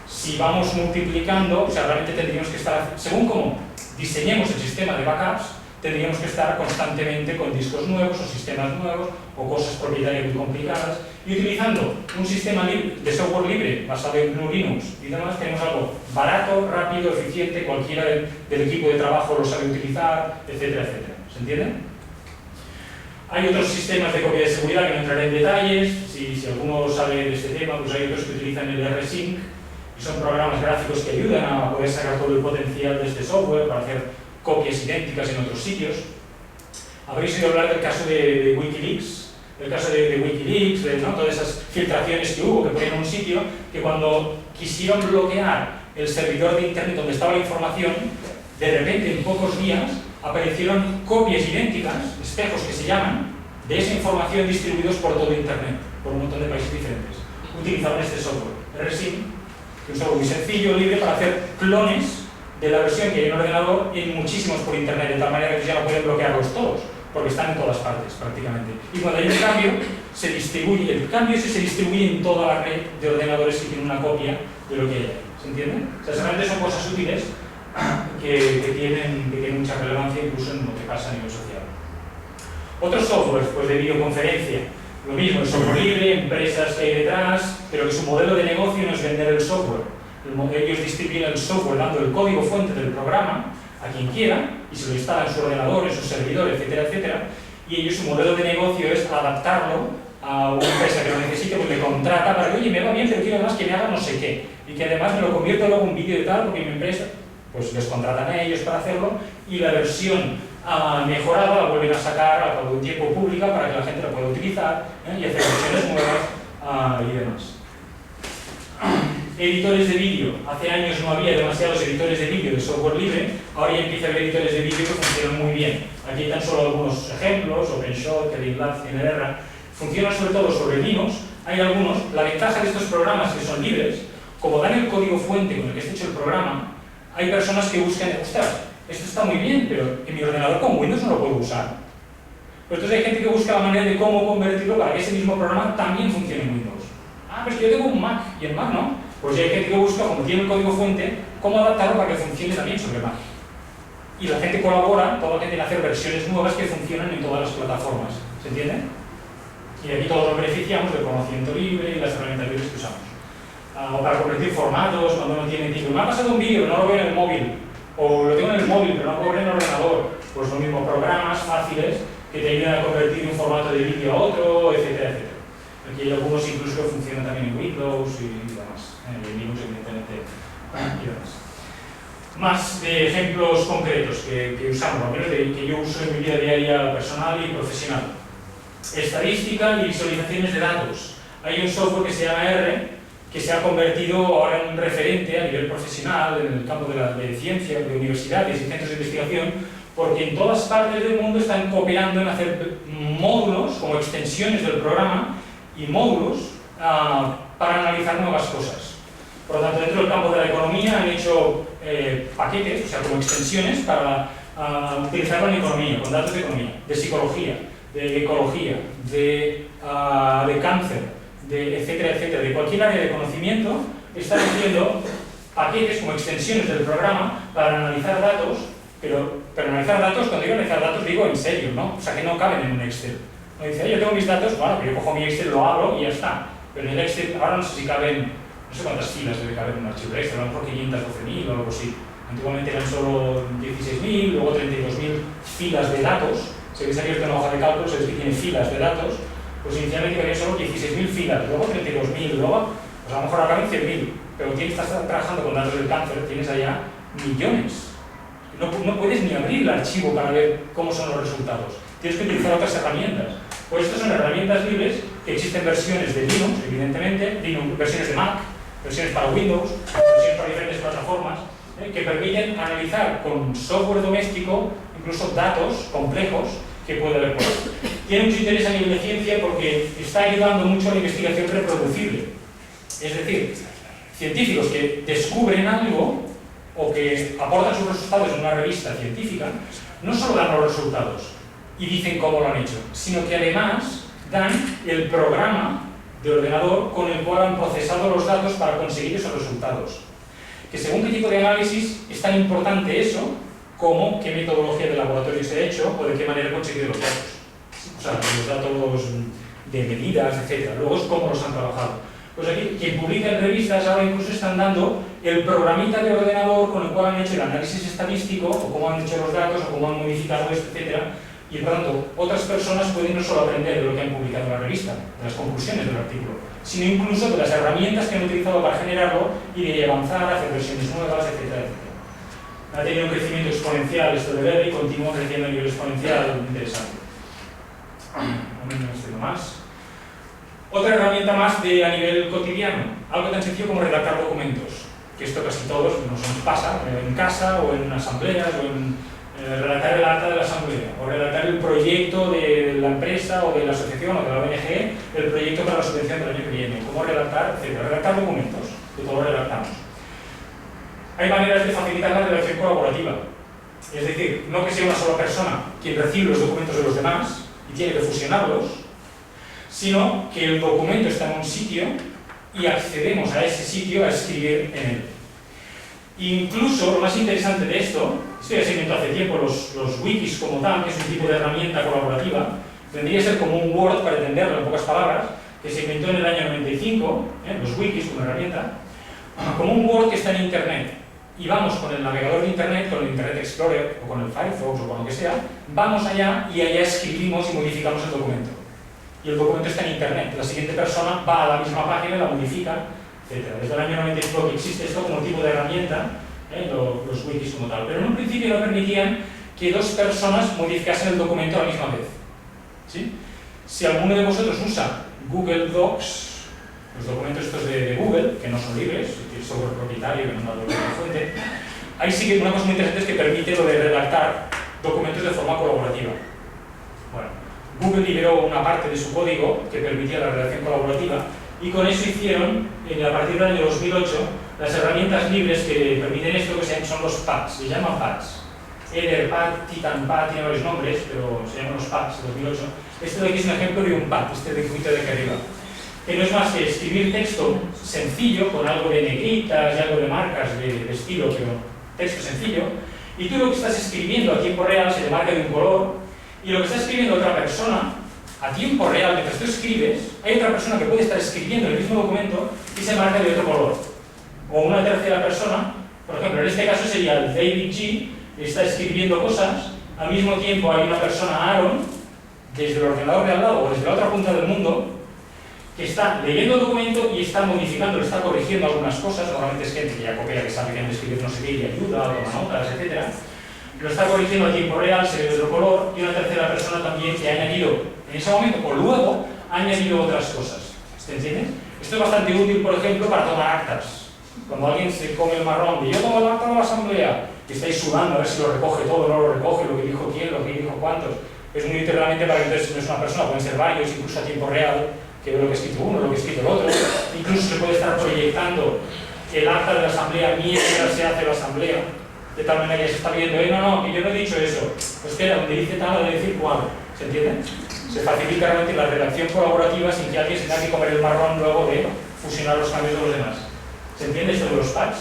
Si vamos multiplicando, o sea, realmente tendríamos que estar, según cómo diseñemos el sistema de backups, tendríamos que estar constantemente con discos nuevos o sistemas nuevos o cosas propietarias muy complicadas, y utilizando un sistema de software libre basado en GNU Linux y demás, tenemos algo barato, rápido, eficiente, cualquiera del equipo de trabajo lo sabe utilizar, etcétera, etcétera. ¿Se entiende? Hay otros sistemas de copia de seguridad que no entraré en detalles, si alguno sabe de este tema, pues hay otros que utilizan el rsync y son programas gráficos que ayudan a poder sacar todo el potencial de este software para hacer copias idénticas en otros sitios. Habréis oído hablar del caso de Wikileaks, ¿no? Todas esas filtraciones que hubo, que ponían en un sitio, que cuando quisieron bloquear el servidor de internet donde estaba la información, de repente en pocos días aparecieron copias idénticas, espejos que se llaman, de esa información distribuidos por todo internet, por un montón de países diferentes. Utilizaban este software, rsync, que es un software muy sencillo, libre, para hacer clones de la versión que hay en un ordenador en muchísimos por internet, de tal manera que ya no pueden bloquearlos todos, porque están en todas partes prácticamente. Y cuando hay un cambio, se distribuye, el cambio se distribuye en toda la red de ordenadores que tienen una copia de lo que hay ahí. ¿Se entiende? O sea, realmente son cosas útiles que tienen mucha relevancia incluso en lo que pasa a nivel social. Otros softwares pues, de videoconferencia, lo mismo, el software libre, empresas que hay detrás, pero que su modelo de negocio no es vender el software. Ellos distribuyen el software dando el código fuente del programa a quien quiera y se lo instala en su ordenador, en su servidor, etcétera, etcétera, y ellos su modelo de negocio es adaptarlo a una empresa que lo necesite, pues le contrata para que, oye, me va bien, pero quiero además que me haga no sé qué, y que además me lo convierta luego en un vídeo de tal, porque mi empresa, pues les contratan a ellos para hacerlo, y la versión mejorada la vuelven a sacar a cabo de un tiempo pública para que la gente la pueda utilizar y hacer versiones nuevas y demás. Editores de vídeo. Hace años no había demasiados editores de vídeo de software libre, ahora ya empieza a haber editores de vídeo que funcionan muy bien. Aquí hay tan solo algunos ejemplos, OpenShot, KDeepLabs, CineRR. Funcionan sobre todo sobre Linux. Hay algunos. La ventaja de estos programas que son libres, como dan el código fuente con el que está hecho el programa, hay personas que buscan, ostras, esto está muy bien, pero en mi ordenador con Windows no lo puedo usar. Pero entonces hay gente que busca la manera de cómo convertirlo para que ese mismo programa también funcione en Windows. Ah, pero es que yo tengo un Mac y en Mac no. Pues ya hay gente que busca, como tiene el código fuente, cómo adaptarlo para que funcione también sobre Mac. Y la gente colabora, toda la gente en hacer versiones nuevas que funcionan en todas las plataformas. ¿Se entiende? Y aquí todos nos beneficiamos del conocimiento libre y las herramientas libres que usamos. O para convertir formatos, cuando uno tiene título. Me ha pasado un vídeo, pero no lo veo en el móvil. O lo tengo en el móvil, pero no lo puedo ver en el ordenador. Pues lo mismo, programas fáciles que te ayudan a convertir un formato de vídeo a otro, etcétera, etcétera. Aquí hay algunos incluso que funcionan también en Windows y demás. En Linux, evidentemente, y demás. Más de ejemplos concretos que usamos, al menos que yo uso en mi vida diaria personal y profesional. Estadística y visualizaciones de datos. Hay un software que se llama R, que se ha convertido ahora en un referente a nivel profesional en el campo de ciencia, de universidades y centros de investigación, porque en todas partes del mundo están cooperando en hacer módulos como extensiones del programa y módulos para analizar nuevas cosas. Por lo tanto, dentro del campo de la economía han hecho paquetes, o sea, como extensiones para utilizarlo en economía, con datos de economía, de psicología, de ecología, de cáncer, etcétera, etcétera, de cualquier área de conocimiento. Están haciendo paquetes como extensiones del programa para analizar datos, pero analizar datos, cuando digo analizar datos digo en serio, ¿no? O sea, que no caben en un Excel. No dice, yo tengo mis datos, bueno, que yo cojo mi Excel, lo abro y ya está. Pero en el Excel, ahora no sé si caben, no sé cuántas filas debe caber en un archivo de Excel, a lo mejor 512.000 o algo así. Antiguamente eran solo 16.000, luego 32.000 filas de datos. Si habéis abierto una hoja de cálculo, sabéis que tiene filas de datos. Pues inicialmente cabían solo 16.000 filas, luego 32.000, luego, pues a lo mejor acaban 100.000. Pero estás trabajando con datos del cáncer, tienes allá millones. No puedes ni abrir el archivo para ver cómo son los resultados. Tienes que utilizar otras herramientas. Pues estas son herramientas libres, que existen versiones de Linux, evidentemente, versiones de Mac, versiones para Windows, versiones para diferentes plataformas, que permiten analizar con software doméstico incluso datos complejos que puede haber por ahí. Tiene mucho interés a nivel de ciencia porque está ayudando mucho a la investigación reproducible. Es decir, científicos que descubren algo o que aportan sus resultados en una revista científica, no solo dan los resultados y dicen cómo lo han hecho, sino que además dan el programa de ordenador con el cual han procesado los datos para conseguir esos resultados. Que según qué tipo de análisis es tan importante eso como qué metodología de laboratorio se ha hecho o de qué manera han conseguido los datos. O sea, los datos de medidas, etc. Luego es cómo los han trabajado. Pues aquí, quien publica en revistas ahora incluso están dando el programita de ordenador con el cual han hecho el análisis estadístico, o cómo han hecho los datos, o cómo han modificado esto, etc. Y por lo tanto, otras personas pueden no solo aprender de lo que han publicado en la revista, de las conclusiones del artículo, sino incluso de las herramientas que han utilizado para generarlo y de avanzar, hacer versiones nuevas, etcétera, etcétera. Ha tenido un crecimiento exponencial esto de Berry, continúa creciendo a nivel exponencial interesante. No más. Otra herramienta más a nivel cotidiano, algo tan sencillo como redactar documentos, que esto casi todos nos pasa en casa o en asambleas o en redactar el acta de la asamblea o redactar el proyecto de la empresa o de la asociación o de la ONG, el proyecto para la subvención del año que viene, cómo redactar, etc. Redactar documentos, que todos redactamos. Hay maneras de facilitar la redacción colaborativa, es decir, no que sea una sola persona quien recibe los documentos de los demás y tiene que fusionarlos, sino que el documento está en un sitio y accedemos a ese sitio a escribir en él. Incluso, lo más interesante de esto ya se inventó hace tiempo, los wikis como tal, que es un tipo de herramienta colaborativa, tendría que ser como un Word, para entenderlo en pocas palabras, que se inventó en el año 95, los wikis como herramienta, como un Word que está en Internet. Y vamos con el navegador de Internet, con el Internet Explorer o con el Firefox o con lo que sea, vamos allá y allá escribimos y modificamos el documento. Y el documento está en Internet. La siguiente persona va a la misma página, la modifica, etc. Desde el año 95 que existe esto como tipo de herramienta, los wikis como tal. Pero en un principio no permitían que dos personas modificasen el documento a la misma vez. ¿Sí? Si alguno de vosotros usa Google Docs, los documentos estos de Google, que no son libres, es software propietario, que no es una fuente, ahí sí que una cosa muy interesante es que permite lo de redactar documentos de forma colaborativa. Bueno, Google liberó una parte de su código que permitía la redacción colaborativa y con eso hicieron, a partir del año 2008, las herramientas libres que permiten esto, que son los pads, se llaman pads. Etherpad, TitanPad, tiene varios nombres, pero se llaman los pads de 2008. Este de aquí es un ejemplo de un pad, este de aquí arriba, que no es más que escribir texto sencillo, con algo de negritas y algo de marcas de estilo, pero texto sencillo, y tú lo que estás escribiendo a tiempo real se le marca de un color, y lo que está escribiendo otra persona, a tiempo real, mientras tú escribes, hay otra persona que puede estar escribiendo el mismo documento y se marca de otro color. O una tercera persona, por ejemplo, en este caso sería el David G, que está escribiendo cosas, al mismo tiempo hay una persona, Aaron, desde el ordenador de al lado o desde la otra punta del mundo, que está leyendo el documento y está modificando, está corrigiendo algunas cosas, normalmente es gente que ya copia, que sabe que han de escribir no sé qué y ayuda, toma notas, etc. Lo está corrigiendo a tiempo real, se ve de otro color, y una tercera persona también que ha añadido, en ese momento o luego, ha añadido otras cosas. ¿Se entiende? Esto es bastante útil, por ejemplo, para tomar actas. Cuando alguien se come el marrón de yo tomo el acta de la asamblea, que estáis sudando a ver si lo recoge todo o no lo recoge, lo que dijo quién, lo que dijo cuántos, es muy útil realmente para que entonces no es una persona, pueden ser varios, incluso a tiempo real, que ve lo que ha escrito uno, lo que ha escrito el otro, incluso se puede estar proyectando el acta de la asamblea mientras se hace la asamblea, de tal manera que se está viendo, no, que yo no he dicho eso, pues espera, donde dice tal, debe decir cuál, ¿se entiende? Se facilita realmente la redacción colaborativa sin que alguien se tenga que comer el marrón luego de fusionar los cambios de los demás. ¿Se entiende esto de los packs?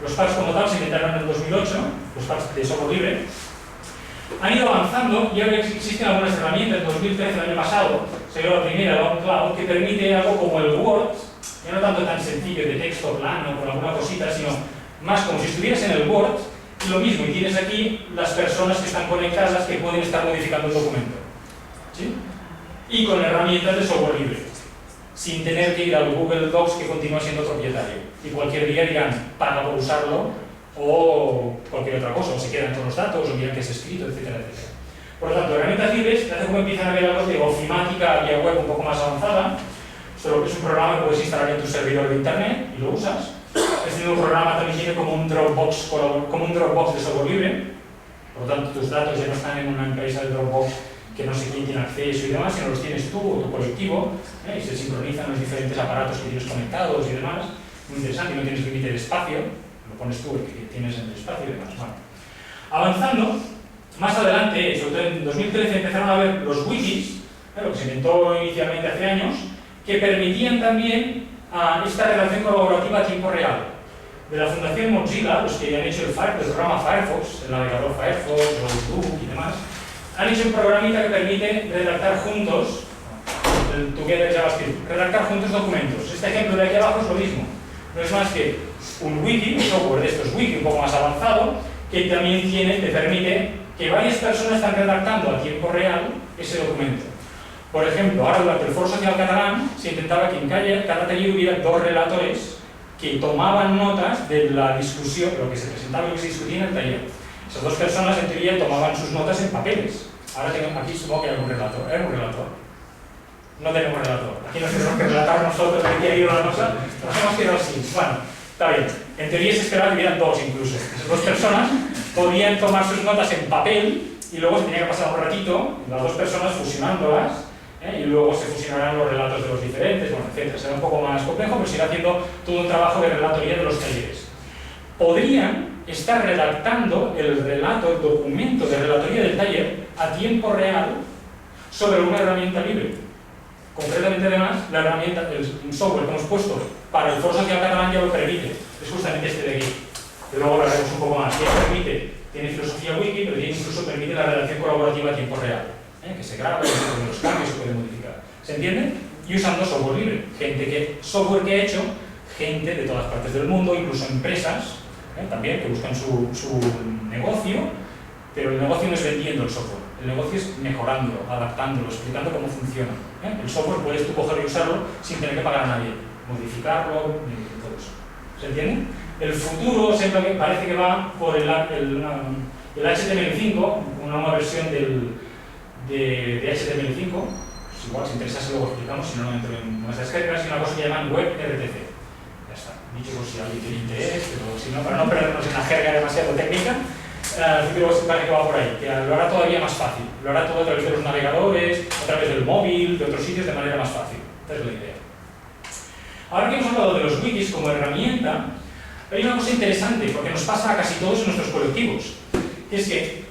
Los packs como tal se inventaron en el 2008, los packs de software libre. Han ido avanzando y ahora existen algunas herramientas. En 2013, el año pasado, se creó la primera, la OnCloud, que permite algo como el Word, ya no tanto tan sencillo de texto plano con alguna cosita, sino más como si estuvieras en el Word, y lo mismo, y tienes aquí las personas que están conectadas que pueden estar modificando el documento. ¿Sí? Y con herramientas de software libre, sin tener que ir al Google Docs que continúa siendo propietario. Y cualquier día dirán, paga por usarlo, o cualquier otra cosa, o se quedan con los datos, o miran que es escrito, etcétera, etcétera. Por lo tanto, herramientas libres hace como empiezan a ver algo de ofimática vía web un poco más avanzada. Esto es un programa que puedes instalar en tu servidor de internet y lo usas. Este nuevo programa también tiene como un Dropbox de software libre. Por lo tanto, tus datos ya no están en una empresa de Dropbox que no sé quién tiene acceso y demás, sino los tienes tú o tu colectivo, y se sincronizan los diferentes aparatos que tienes conectados y demás. Muy interesante, y no tienes límite de espacio, lo pones tú el que tienes en el espacio y demás. Bueno, avanzando, más adelante, sobre todo en 2013, empezaron a ver los wikis, lo que se inventó inicialmente hace años, que permitían también esta relación colaborativa a tiempo real. De la Fundación Mozilla, los que han hecho el programa Firefox, el navegador Firefox, o Outlook y demás, han hecho un programita que permite redactar juntos, el Together JavaScript, redactar juntos documentos. Este ejemplo de aquí abajo es lo mismo. No es más que un wiki, un software de estos wiki un poco más avanzado, que también te permite que varias personas están redactando a tiempo real ese documento. Por ejemplo, ahora durante el Foro Social Catalán se intentaba que en cada taller hubiera dos relatores que tomaban notas de la discusión, lo que se presentaba y lo que se discutía en el taller. Esas dos personas en teoría tomaban sus notas en papeles. Ahora aquí supongo que hay un relator. ¿Hay un relator? No tenemos relator. Aquí nos tenemos que relatar nosotros de qué ha ido la cosa. Nos hemos quedado así. Bueno, está bien. En teoría se esperaba que hubieran dos incluso. Esas dos personas podían tomar sus notas en papel y luego se tenía que pasar un ratito, las dos personas fusionándolas, y luego se fusionarán los relatos de los diferentes, bueno, etc. Será un poco más complejo, pero se irá haciendo todo un trabajo de relatoría de los talleres. Podrían estar redactando el relato, el documento de relatoría del taller a tiempo real sobre una herramienta libre. Concretamente, además, la herramienta, el software que hemos puesto para el Foro Social Catalán ya lo permite. Es justamente este de aquí. Que luego hablaremos un poco más. Ya permite, tiene filosofía wiki, pero incluso permite la redacción colaborativa a tiempo real. Que se graba, se pueden los cambios, se puede modificar. ¿Se entiende? Y usando software libre. Software que ha hecho gente de todas partes del mundo, incluso empresas, también, que buscan su negocio, pero el negocio no es vendiendo el software. El negocio es mejorándolo, adaptándolo, explicando cómo funciona. El software puedes tú cogerlo y usarlo sin tener que pagar a nadie, modificarlo, todo eso. ¿Se entiende? El futuro siempre parece que va por el HTML5, una nueva versión de HTML5. Pues igual, si interesa, luego explicamos, si no, no entro en nuestras cargas, y una cosa que llaman WebRTC. Ya está, dicho por si alguien tiene interés, pero si no, para no perdernos en la jerga demasiado técnica. El futuro parece que va por ahí, que lo hará todavía más fácil. Lo hará todo a través de los navegadores, a través del móvil, de otros sitios de manera más fácil. Esta es la idea. Ahora que hemos hablado de los wikis como herramienta, hay una cosa interesante, porque nos pasa a casi todos en nuestros colectivos. Que es que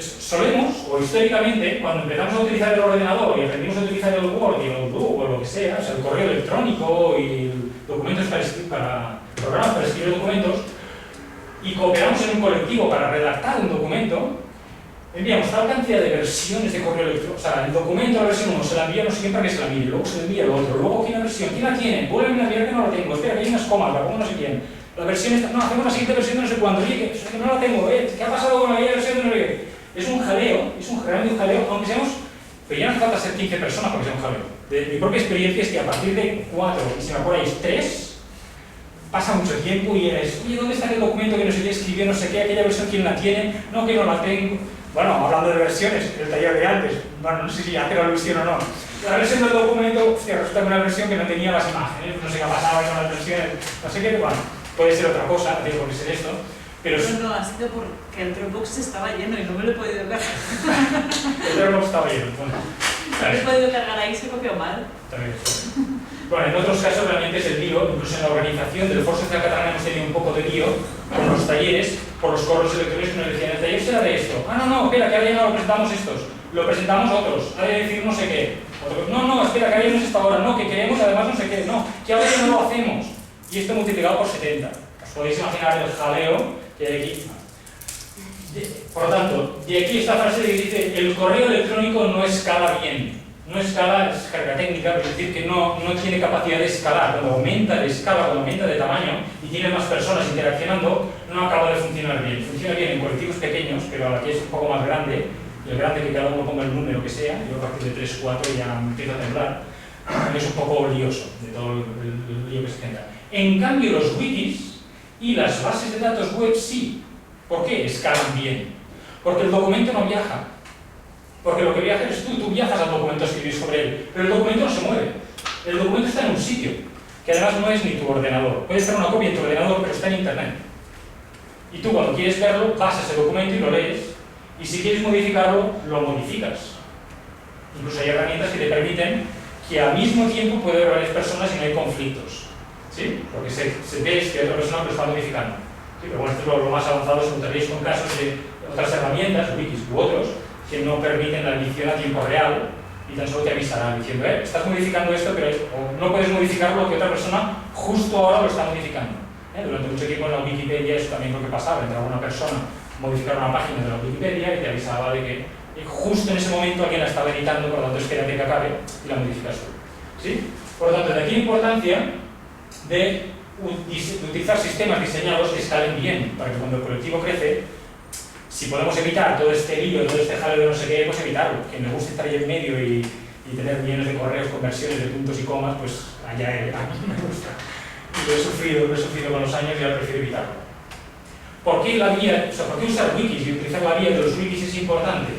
solemos, o históricamente, cuando empezamos a utilizar el ordenador y aprendimos a utilizar el Word y el Outlook o lo que sea, o sea, el correo electrónico y documentos programas para escribir documentos, y cooperamos en un colectivo para redactar un documento, enviamos tal cantidad de versiones de correo electrónico, o sea, el documento, la versión 1, se la envía no sé quién para que se la mire, luego se le envía el otro, luego quién la versión, quién la tiene, vuelven a enviar que no la tengo, espera, que hay unas comas, la pongo no sé quién, la versión está, no, hacemos la siguiente versión de no sé cuándo, oye, que no la tengo, ¿qué ha pasado con la versión de no sé qué? Es un jaleo, realmente un jaleo, aunque seamos, pero ya no hace falta ser 15 personas para que sea un jaleo. De mi propia experiencia es que a partir de 4, y si me acuerdo, 3, pasa mucho tiempo y es, oye, ¿dónde está el documento que no sé qué escribió, no sé qué, aquella versión, quién la tiene? No, que no la tengo. Bueno, hablando de versiones, el taller de antes, bueno, no sé si hace la versión o no. La versión del documento, hostia, resulta que una versión que no tenía las imágenes, no sé qué ha pasado con las versiones, no sé qué, bueno, puede ser otra cosa, no tiene por qué ser esto, pero... No, ha sido porque el Dropbox estaba lleno y no me lo he podido cargar. El Dropbox estaba lleno, bueno. No me he podido cargar ahí, se copió mal. También Bueno, en otros casos realmente es el lío, incluso en la organización del Foro Social Catalán hemos tenido un poco de lío con los talleres, por los correos electrónicos que nos decían, el taller será de esto. Ah, no, espera, que ahora ya no lo presentamos estos, lo presentamos otros, ha de decir no sé qué. Otro, no, espera, que ahora ya no es esta hora, no, que queremos además no sé qué, no, que ahora ya no lo hacemos. Y esto multiplicado por 70. Os podéis imaginar el jaleo que hay aquí. Por lo tanto, de aquí esta frase que dice, el correo electrónico no escala bien. No escala, es carga técnica, es decir, que no tiene capacidad de escalar. Cuando aumenta de escala, cuando aumenta de tamaño y tiene más personas interaccionando, no acaba de funcionar bien. Funciona bien en colectivos pequeños, pero a la que es un poco más grande, y el grande que cada uno ponga el número que sea, yo a partir de 3, 4 ya empiezo a temblar, es un poco lioso de todo el lío que se genera. En cambio, los wikis y las bases de datos web sí. ¿Por qué? Escalan bien. Porque el documento no viaja. Porque lo que viaja eres tú viajas al documento a escribir sobre él, pero el documento no se mueve. El documento está en un sitio, que además no es ni tu ordenador. Puede estar una copia en tu ordenador, pero está en internet. Y tú cuando quieres verlo, vas a ese documento y lo lees, y si quieres modificarlo, lo modificas. Incluso hay herramientas que te permiten que al mismo tiempo puede haber varias personas y no hay conflictos. ¿Sí? Porque se ve que otra persona lo está modificando. ¿Sí? Pero bueno, esto es lo más avanzado, os encontraréis con casos de otras herramientas, wikis u otros, que no permiten la edición a tiempo real y tan solo te avisarán diciendo, estás modificando esto, pero no puedes modificar lo que otra persona justo ahora lo está modificando. Durante mucho tiempo en la Wikipedia eso también es lo que pasaba, entraba una persona a modificar una página de la Wikipedia y te avisaba de que justo en ese momento alguien la estaba editando, por lo tanto espérate que acabe y la modificas tú. ¿Sí? Por lo tanto, de aquí la importancia de utilizar sistemas diseñados que escalen bien, para que cuando el colectivo crece, si podemos evitar todo este lío, todo este jaleo de no sé qué, pues evitarlo. Que me guste estar ahí en medio y tener millones de correos, conversiones de puntos y comas, pues allá a mí me gusta. Y lo he sufrido con los años y ahora prefiero evitarlo. ¿Por qué la vía, por qué usar wikis y utilizar la vía de los wikis es importante?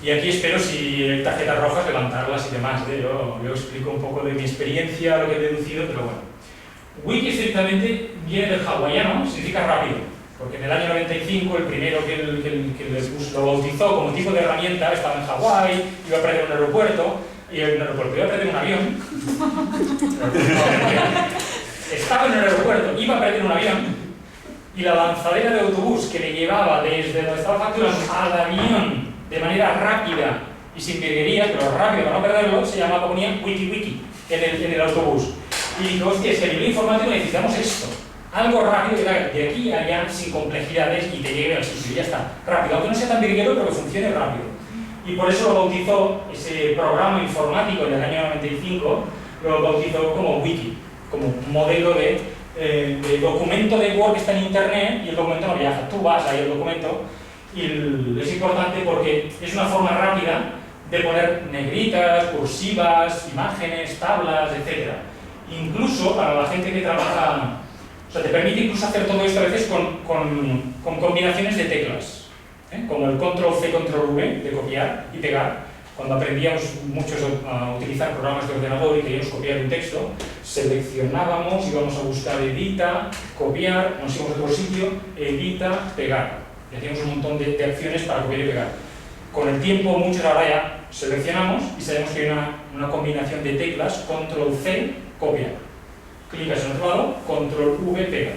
Y aquí espero, si hay tarjetas rojas, levantarlas y demás. Yo explico un poco de mi experiencia, lo que he deducido, pero bueno. Wiki estrictamente viene del hawaiano, significa rápido. Porque en el año 95 el primero que lo bautizó como tipo de herramienta estaba en Hawái, iba a perder un aeropuerto, iba a perder un avión. Estaba en el aeropuerto, iba a perder un avión, y la lanzadera de autobús que le llevaba desde donde estaba facturando al avión de manera rápida y sin virguerías, pero rápido para no perderlo, se llamaba, ponía wiki en el autobús. Y dijo, hostia, es que a nivel informático necesitamos esto. Algo rápido que vaya de aquí a allá sin complejidades y te llegue al sitio y ya está. Rápido, aunque no sea tan virguero, pero que funcione rápido. Y por eso lo bautizó, ese programa informático en el año 95, lo bautizó como wiki, como un modelo de documento de Word que está en internet y el documento no viaja. Tú vas ahí al documento y es importante porque es una forma rápida de poner negritas, cursivas, imágenes, tablas, etc. Incluso para la gente que trabaja. O sea, te permite incluso hacer todo esto a veces con combinaciones de teclas, como el Control-C, Control-V, de copiar y pegar. Cuando aprendíamos muchos a utilizar programas de ordenador y queríamos copiar un texto, seleccionábamos, íbamos a buscar edita, copiar, nos íbamos a otro sitio, edita, pegar. Y hacíamos un montón de acciones para copiar y pegar. Con el tiempo, muchos ahora ya seleccionamos y sabemos que hay una combinación de teclas, Control-C, copia. Clicas en otro lado, Control-V, pega.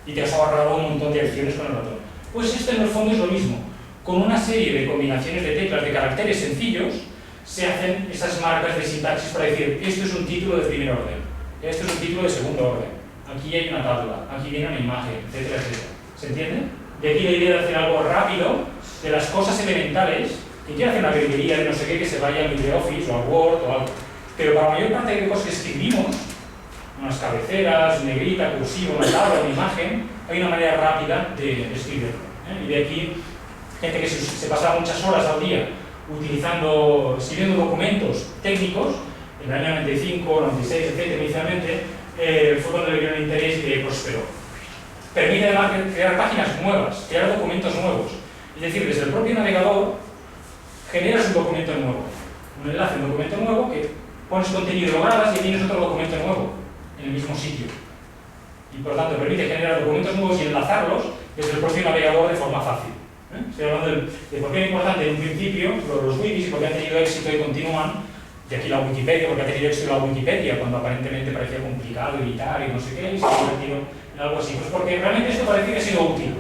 Y te has ahorrado un montón de acciones con el ratón. Pues esto en el fondo es lo mismo. Con una serie de combinaciones de teclas de caracteres sencillos, se hacen esas marcas de sintaxis para decir, esto es un título de primer orden, esto es un título de segundo orden, aquí hay una tabla, aquí viene una imagen, etcétera, etcétera. ¿Se entiende? De aquí la idea de hacer algo rápido, de las cosas elementales, y quiere hacer una virguería de no sé qué que se vaya a LibreOffice o a Word o algo. Pero para la mayor parte de cosas que escribimos, unas cabeceras, negrita, cursiva, una tabla, una imagen, hay una manera rápida de escribirlo. Y de aquí, gente que se pasaba muchas horas al día escribiendo documentos técnicos, en el año 95, 96, etc. inicialmente, fue cuando le dieron interés y prosperó. Permite además crear páginas nuevas, crear documentos nuevos. Es decir, desde el propio navegador generas un documento nuevo, un enlace, un documento nuevo que pones contenido, lo grabas y tienes otro documento nuevo en el mismo sitio. Y por lo tanto permite generar documentos nuevos y enlazarlos desde el propio navegador de forma fácil. Estoy hablando de por qué es importante en un principio los wikis y por qué han tenido éxito y continúan, de aquí la Wikipedia, porque ha tenido éxito la Wikipedia cuando aparentemente parecía complicado editar y no sé qué, y se ha convertido en algo así. Pues porque realmente esto parece que ha sido útil,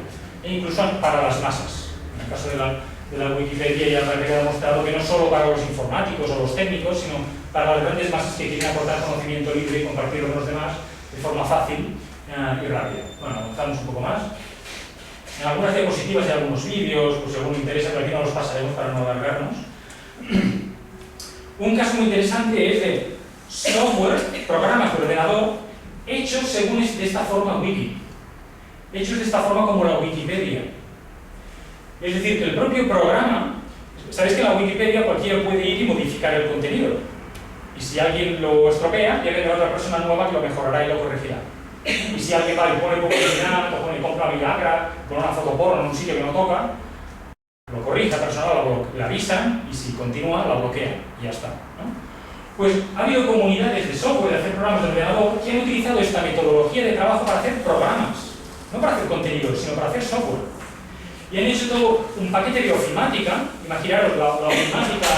e incluso para las masas. En el caso de la Wikipedia ya parece que ha demostrado que no solo para los informáticos o los técnicos, sino para las grandes masas que quieren aportar conocimiento libre y compartirlo con los demás de forma fácil y rápida. Bueno, avanzamos un poco más. En algunas diapositivas y algunos vídeos, pues si alguno interesa, pero aquí no los pasaremos para no alargarnos. Un caso muy interesante es de software, programas de ordenador, hechos según de esta forma wiki. Hechos de esta forma como la Wikipedia. Es decir, que el propio programa, sabéis que en la Wikipedia cualquiera puede ir y modificar el contenido. Y si alguien lo estropea, ya vendrá otra persona nueva que lo mejorará y lo corregirá. Y si alguien va y pone publicidad, o pone compra Viagra, pone una foto porno en un sitio que no toca, lo corrige a personal, le avisan y si continúa la bloquea y ya está, ¿no? Pues ha habido comunidades de software, de hacer programas de ordenador, que han utilizado esta metodología de trabajo para hacer programas, no para hacer contenidos, sino para hacer software. Y han hecho todo un paquete de ofimática, imaginaros la ofimática,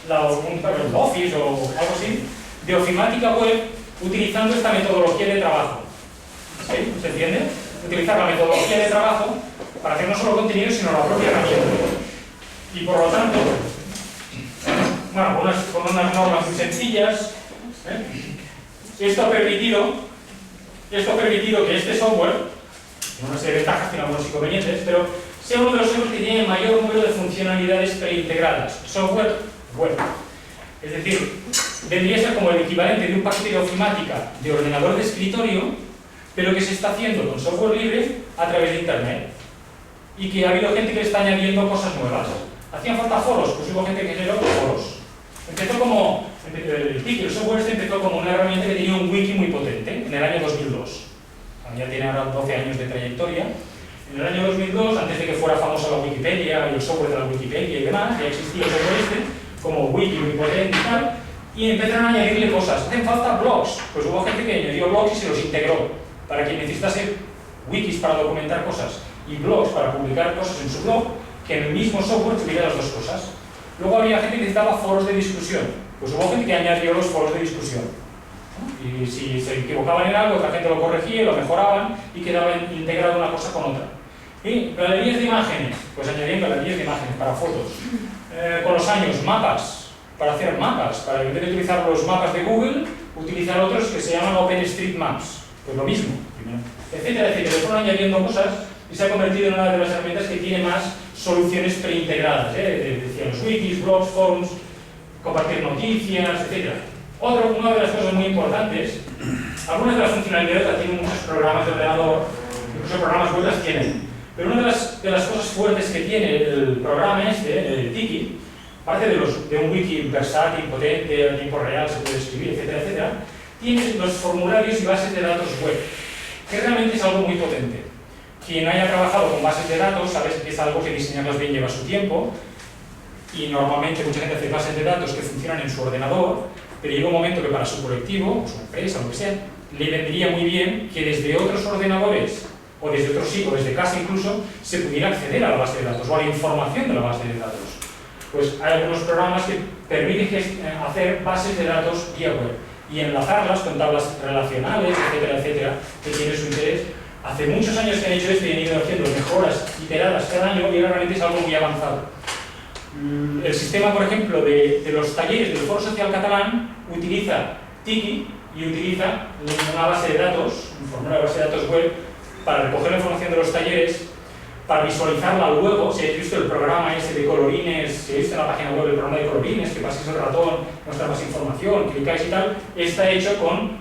el Office o algo así, de ofimática web, utilizando esta metodología de trabajo. ¿Sí? ¿Se entiende? Utilizar la metodología de trabajo para hacer no solo contenido, sino la propia herramienta. Y por lo tanto, bueno, con unas normas muy sencillas, esto ha permitido que este software, con una serie de ventajas, tiene algunos inconvenientes, pero sea uno de los softwares que tiene mayor número de funcionalidades preintegradas, software web. Es decir, vendría a ser como el equivalente de un paquete de ofimática de ordenador de escritorio, pero que se está haciendo con software libre a través de Internet. Y que ha habido gente que le está añadiendo cosas nuevas. Hacían falta foros, pues hubo gente que generó foros. Empezó como, el software este empezó como una herramienta que tenía un wiki muy potente, en el año 2002. Ya tiene ahora 12 años de trayectoria. En el año 2002, antes de que fuera famosa la Wikipedia y el software de la Wikipedia y demás, ya existía el software este, como wiki muy potente y tal, y empezaron a añadirle cosas. Hacen falta blogs, pues hubo gente que añadió blogs y se los integró. Para quien necesitase wikis para documentar cosas y blogs para publicar cosas en su blog, que en el mismo software tuviera las dos cosas. Luego había gente que necesitaba foros de discusión, pues hubo gente que añadió los foros de discusión, ¿no? Y si se equivocaban en algo, otra gente lo corregía, lo mejoraban y quedaba integrado una cosa con otra. Y galerías de imágenes, pues añadían galerías de imágenes para fotos. Con los años, mapas, para hacer mapas, para en vez de utilizar los mapas de Google, utilizar otros que se llaman OpenStreetMaps, pues lo mismo, etcétera, etcétera. Le fueron añadiendo cosas y se ha convertido en una de las herramientas que tiene más soluciones preintegradas, decía los wikis, blogs, forums, compartir noticias, etc. Una de las cosas muy importantes, algunas de las funcionalidades las tienen muchos programas de ordenador, incluso programas web las tienen, pero una de las cosas fuertes que tiene el programa el Tiki, aparte de un wiki versátil, potente, a tiempo real, se puede escribir, etcétera, etcétera, tiene los formularios y bases de datos web, que realmente es algo muy potente. Quien haya trabajado con bases de datos sabe que es algo que diseñarlas bien lleva su tiempo, y normalmente mucha gente hace bases de datos que funcionan en su ordenador, pero llega un momento que para su colectivo, o su empresa, o lo que sea, le vendría muy bien que desde otros ordenadores, o desde otros sitios, o desde casa incluso, se pudiera acceder a la base de datos, o a la información de la base de datos. Pues hay algunos programas que permiten hacer bases de datos vía web, y enlazarlas con tablas relacionales, etcétera, etcétera, que tiene su interés. Hace muchos años que han hecho esto y han ido haciendo mejoras iteradas cada año y ahora realmente es algo muy avanzado. El sistema, por ejemplo, de los talleres del Foro Social Catalán utiliza Tiki y utiliza una base de datos, un formulario de base de datos web, para recoger la información de los talleres, para visualizarla luego. Si habéis visto el programa ese de colorines, si habéis visto en la página web el programa de colorines, que paséis el ratón, muestra más información, clicáis y tal, está hecho con,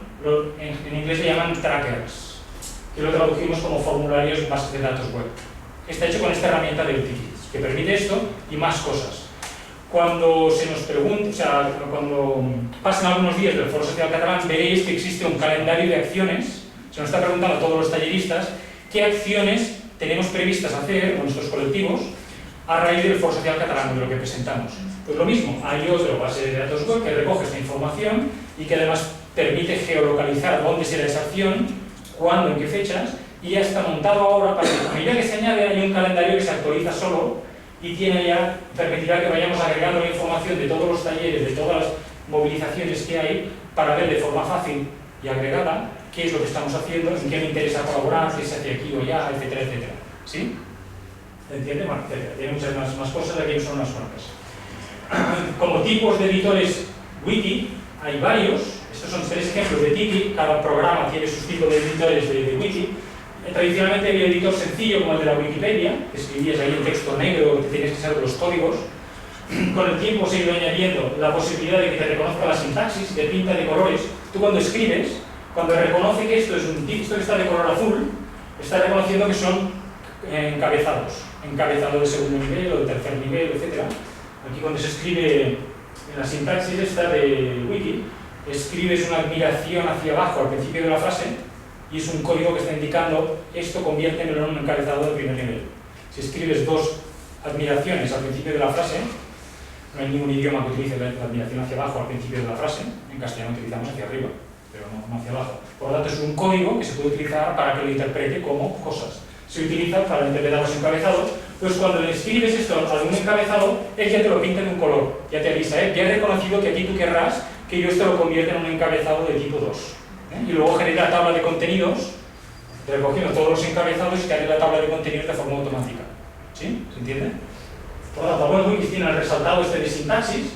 en inglés se llaman trackers, que lo traducimos como formularios de bases de datos web. Está hecho con esta herramienta del Tiki, que permite esto y más cosas. Cuando se nos pregunte, o sea, cuando pasen algunos días del Foro Social Catalán, veréis que existe un calendario de acciones. Se nos está preguntando a todos los talleristas qué acciones tenemos previstas hacer con nuestros colectivos a raíz del Foro Social Catalán, de lo que presentamos. Pues lo mismo, hay otra base de datos web que recoge esta información y que además permite geolocalizar dónde será esa acción, cuándo, en qué fechas, y ya está montado ahora para que a medida que se añade hay un calendario que se actualiza solo y permitirá que vayamos agregando la información de todos los talleres, de todas movilizaciones que hay para ver de forma fácil y agregada qué es lo que estamos haciendo, en qué me interesa colaborar, qué se hace aquí o allá, etcétera, etcétera. ¿Sí? ¿Entiende? Bueno, etcétera. Tiene muchas más cosas, aquí son unas cuantas. Como tipos de editores wiki, hay varios. Estos son 3 ejemplos de Tiki. Cada programa tiene sus tipos de editores de wiki. Tradicionalmente había un editor sencillo como el de la Wikipedia, que escribías ahí en texto negro, que te tienes que saber los códigos. Con el tiempo se ha ido añadiendo la posibilidad de que te reconozca la sintaxis, de pinta de colores. Tú cuando escribes, cuando reconoce que esto es un texto que está de color azul, está reconociendo que son encabezados. Encabezado de segundo nivel o de tercer nivel, etc. Aquí cuando se escribe en la sintaxis esta de Wiki, escribes una admiración hacia abajo al principio de la frase y es un código que está indicando esto conviértelo en un encabezado de primer nivel. Si escribes 2 admiraciones al principio de la frase, no hay ningún idioma que utilice la admiración hacia abajo al principio de la frase, en castellano utilizamos hacia arriba, pero no hacia abajo. Por lo tanto es un código que se puede utilizar para que lo interprete como cosas. Se utiliza para interpretar los encabezados, pues cuando le escribes esto a algún encabezado, él ya te lo pinta en un color, ya te avisa, ya he reconocido que aquí tú querrás que yo esto lo convierta en un encabezado de tipo 2. Y luego genera la tabla de contenidos, recogiendo todos los encabezados y te haré la tabla de contenidos de forma automática. ¿Sí? ¿Se entiende? Por lo tanto, algunos wikis tienen el resaltado este de sintaxis,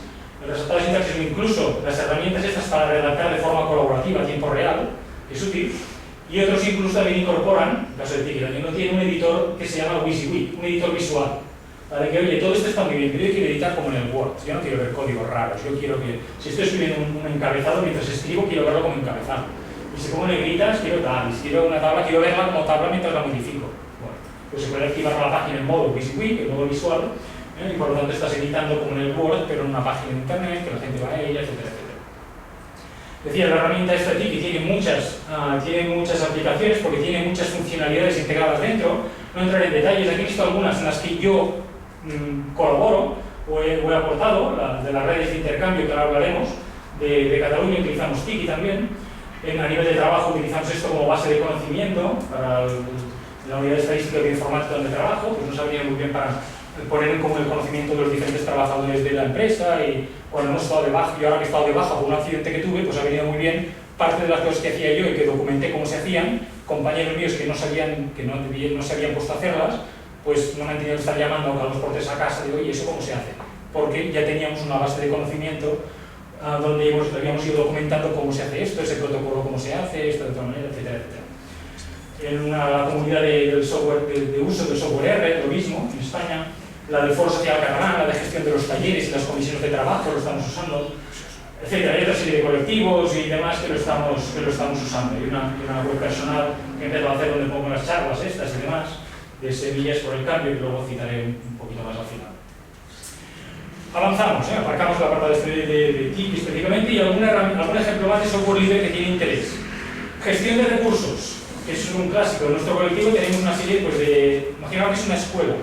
el resaltado de sintaxis o incluso las herramientas estas para redactar de forma colaborativa a tiempo real, es útil, y otros incluso también incorporan, en caso de Tiki, también no tiene un editor que se llama WYSIWYG, un editor visual. Para que, oye, todo esto está muy bien, pero yo quiero editar como en el Word, yo no quiero ver códigos raros, yo quiero que, si estoy escribiendo un encabezado mientras escribo, quiero verlo como encabezado. Y si pongo negritas, quiero tal, y si quiero una tabla, quiero verla como tabla mientras la modifico. Bueno, pues se puede activar la página en modo WYSIWYG, el modo visual, y por lo tanto estás editando como en el Word, pero en una página de internet, que la gente va a ella, etcétera, etcétera. Decía, la herramienta esta Tiki tiene muchas aplicaciones porque tiene muchas funcionalidades integradas dentro. No entraré en detalles, aquí he visto algunas en las que yo colaboro o he aportado, de las redes de intercambio que ahora hablaremos, de Cataluña utilizamos Tiki también. A nivel de trabajo utilizamos esto como base de conocimiento para la unidad de estadística y de informática donde trabajo, pues nos ha venido muy bien para poner en común el conocimiento de los diferentes trabajadores de la empresa. Y cuando hemos estado de baja, yo ahora que he estado de baja por un accidente que tuve, pues ha venido muy bien parte de las cosas que hacía yo y que documenté cómo se hacían. Compañeros míos que no se habían puesto a hacerlas, pues no me han tenido que estar llamando cada 2 por 3 a casa de, oye, ¿eso cómo se hace? Porque ya teníamos una base de conocimiento donde habíamos ido documentando cómo se hace esto, ese protocolo cómo se hace, esto de otra manera, etcétera, etcétera. En una comunidad de software, de uso del software R, lo mismo, en España, la del Foro Social Catalán, la de gestión de los talleres y las comisiones de trabajo, lo estamos usando, etcétera. Hay otra serie de colectivos y demás que lo estamos usando. Hay una web personal que empezó a hacer donde pongo las charlas estas y demás, de Semillas por el Cambio, que luego citaré un poquito más al final. Avanzamos, aparcamos la parte de Tiki específicamente y algún ejemplo más de software libre que tiene interés. Gestión de recursos, que es un clásico. En nuestro colectivo tenemos una serie pues, de... Imaginaos que es una escuela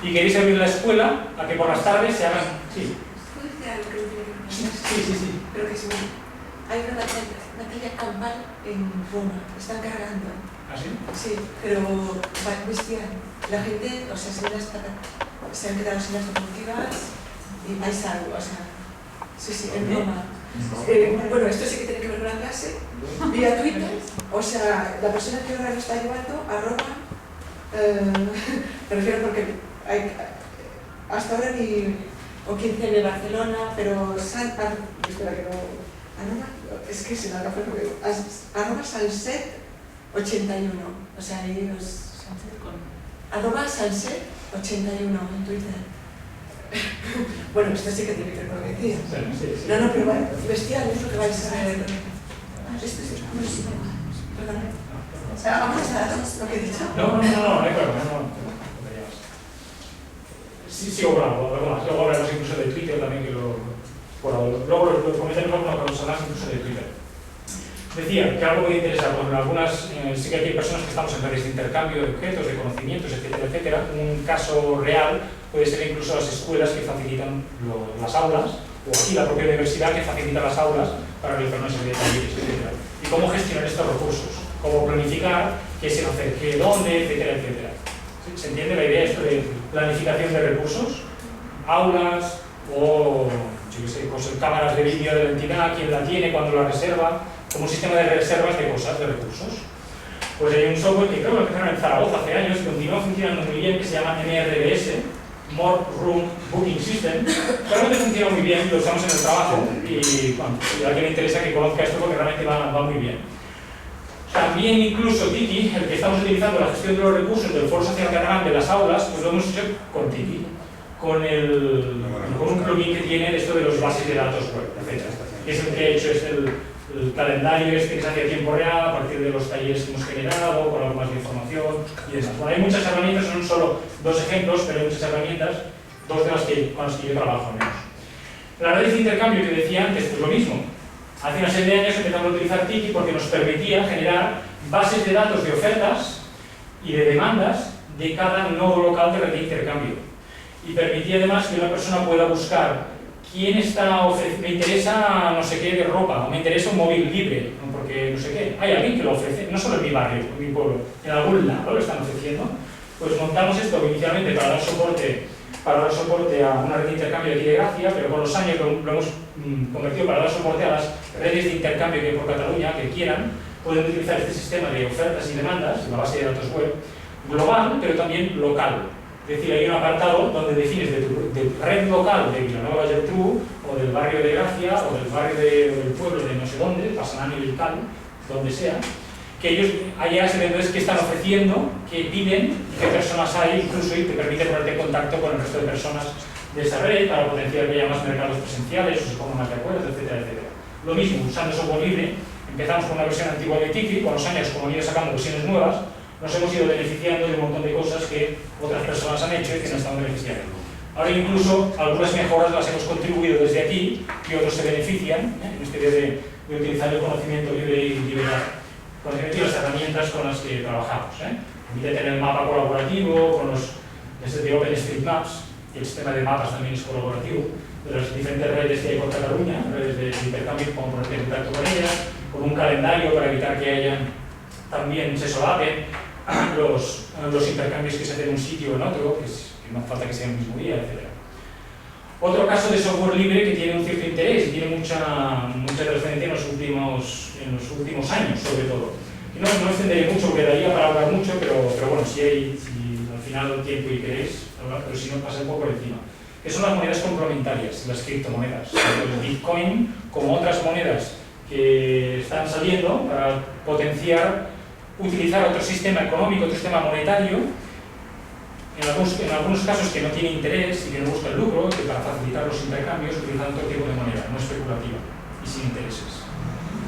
y queréis abrir la escuela a que por las tardes se hagan... Sí. ¿Puedo decir algo que no tiene que ver? Sí. Creo que sí. Hay una batalla campal en Roma, están cargando. ¿Ah, sí? Sí, pero va a cuestión. La gente, o sea, se han quedado sin las deportivas y hay salvo, o sea, sí, en Roma. Bueno, esto sí que tiene que ver con la clase. Vía Twitter, o sea, la persona que ahora lo está llevando a Roma, me refiero porque hay, hasta ahora ni, o 15 de Barcelona, pero espera que no, Arroba, es que se me haga fuerte, arroba Salset 81, o sea, ellos, arroba Salset 81 en Twitter. Bueno, esto sí que tiene que ver con lo que decía. Sí. No, pero bueno, bestial es lo que vais a ver. Esto es perdón. ¿Vamos a lo que he dicho? No hay problema, no. Sí, sigo por algo más. Luego hablaremos incluso de Twitter también, que luego lo comentaremos alguna cosa más incluso de Twitter. Decía que algo que interesa, bueno, algunas, sí que aquí hay personas que estamos en redes de intercambio de objetos, de conocimientos, etcétera, etcétera. Un caso real puede ser incluso las escuelas que facilitan las aulas, o aquí la propia universidad que facilita las aulas para realizar una serie de talleres, etcétera. Y cómo gestionar estos recursos, cómo planificar, qué se va a hacer, qué, dónde, etcétera, etcétera. ¿Se entiende la idea esto de planificación de recursos? Aulas o, yo yo qué sé, pues, cámaras de vídeo de la entidad, quién la tiene, cuándo la reserva, como un sistema de reservas de cosas, de recursos. Pues hay un software que creo que lo empezaron en Zaragoza hace años, que continúa funcionando muy bien, que se llama MRBS, More Room Booking System. Realmente funciona muy bien, lo usamos en el trabajo y bueno, a alguien le interesa que conozca esto porque realmente va muy bien. También incluso Tiki, el que estamos utilizando la gestión de los recursos del Foro Social Catalán de las aulas, pues lo hemos hecho con Tiki, con un plugin que tiene esto de los bases de datos web, etc. Que es el que he hecho, es el calendario este que se hace a tiempo real a partir de los talleres que hemos generado, con algo más de información y demás. Bueno, hay muchas herramientas, son solo 2 ejemplos, pero hay muchas herramientas, 2 de las con las que yo trabajo al menos. La red de intercambio que decía antes, pues lo mismo. Hace una serie de años empezamos a utilizar Tiki porque nos permitía generar bases de datos de ofertas y de demandas de cada nodo local de red de intercambio. Y permitía además que una persona pueda buscar quién está ofreciendo, me interesa no sé qué de ropa, o me interesa un móvil libre, porque no sé qué, hay alguien que lo ofrece, no solo en mi barrio, en mi pueblo, en algún lado lo están ofreciendo. Pues montamos esto inicialmente para dar soporte a una red de intercambio de aquí de Gracia, pero con los años lo hemos convertido para dar soporte a las redes de intercambio que hay por Cataluña, que quieran, pueden utilizar este sistema de ofertas y demandas, una base de datos web, global, pero también local. Es decir, hay un apartado donde defines de tu red local de Vilanova y Geltrú, o del barrio de Gracia, o del barrio del pueblo de no sé dónde, Passanant y Vilcal, donde sea, que ellos allá se ven entonces qué están ofreciendo, qué piden, qué personas hay, incluso y te permite ponerte en contacto con el resto de personas de esa red para potenciar que haya más mercados presenciales o se pongan más de acuerdo, etcétera, etcétera. Lo mismo, usando software libre, empezamos con una versión antigua de Tiki, con los años, como han ido sacando versiones nuevas, nos hemos ido beneficiando de un montón de cosas que otras personas han hecho y que nos están beneficiando. Ahora incluso algunas mejoras las hemos contribuido desde aquí y otros se benefician en este idea de utilizar el conocimiento libre y liberar conocimiento y las herramientas con las que trabajamos. Permite tener el mapa colaborativo, con desde OpenStreetMaps, y el sistema de mapas también es colaborativo, de las diferentes redes que hay por Cataluña, redes de intercambio, como ponerte en contacto con ellas, con un calendario para evitar que haya también se solapen los intercambios que se hacen en un sitio o en otro, que no hace falta que sea el mismo día, etc. Otro caso de software libre que tiene un cierto interés y tiene mucha trascendencia en los últimos años, sobre todo. Y no extenderé mucho, porque daría para hablar mucho, pero bueno, si al final el tiempo y queréis hablar, pero si no, pasa un poco por encima. Que son las monedas complementarias, las criptomonedas, tanto el Bitcoin como otras monedas que están saliendo para potenciar, utilizar otro sistema económico, otro sistema monetario, en algunos casos que no tiene interés y que no busca el lucro, que para facilitar los intercambios utilizan otro tipo de moneda, no especulativa y sin intereses.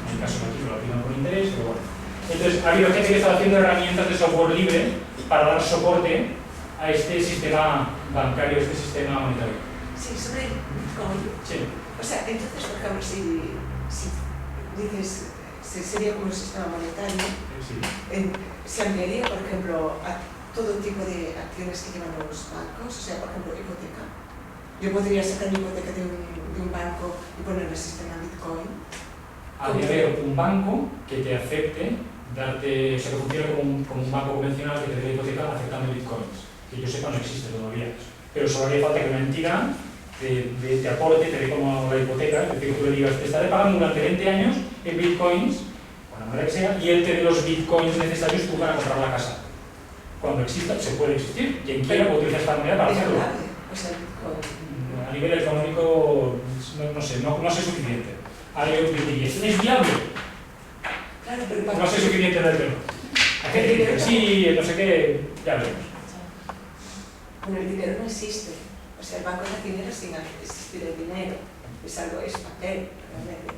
En el caso de aquí lo aplican con interés, pero bueno. Entonces, ha habido gente que está haciendo herramientas de software libre para dar soporte a este sistema bancario, este sistema monetario. Sí, sobre Bitcoin. Sí. O sea, entonces, por ejemplo, si dices, sería como un sistema monetario, Sí. se ampliaría, por ejemplo, a todo tipo de acciones que llevan los bancos, o sea, por ejemplo, hipoteca. Yo podría sacar mi hipoteca de un banco y poner el sistema Bitcoin. Ha de haber un banco que te acepte darte, o sea, que funcione como un banco convencional que te dé hipoteca aceptando bitcoins. Que yo sepa no existe todavía. Pero solo haría falta que una entidad te aporte, te dé como la hipoteca, es decir, que tú le digas, te estaré pagando durante 20 años en bitcoins, o la manera que sea, y él te dé los bitcoins necesarios tú para comprar la casa. Cuando exista, se puede existir. Quien quiera puede utilizar esta moneda para hacerlo. O sea, Bitcoin. A nivel económico, no sé suficiente. Ahora yo diría, ¿es viable? Claro, pero para No sé suficiente del tema. Hay gente que dice, sí, no sé qué, ya veremos. Bueno, el dinero no existe. O sea, el banco da dinero sin existir el dinero. Es algo, es papel, realmente.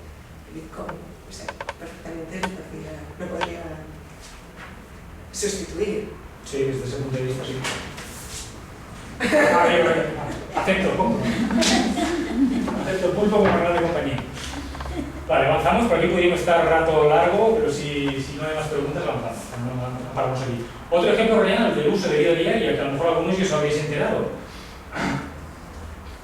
El Bitcoin, o sea, perfectamente lo podría sustituir. Sí, desde ese punto de vista, sí. Acepto el pulpo. Acepto el pulpo como grande compañía. Vale, avanzamos. Por aquí podríamos estar rato largo, pero si no hay más preguntas, avanzamos. No paramos aquí. Otro ejemplo real del uso de vida diaria, que a lo mejor algunos ya os habéis enterado.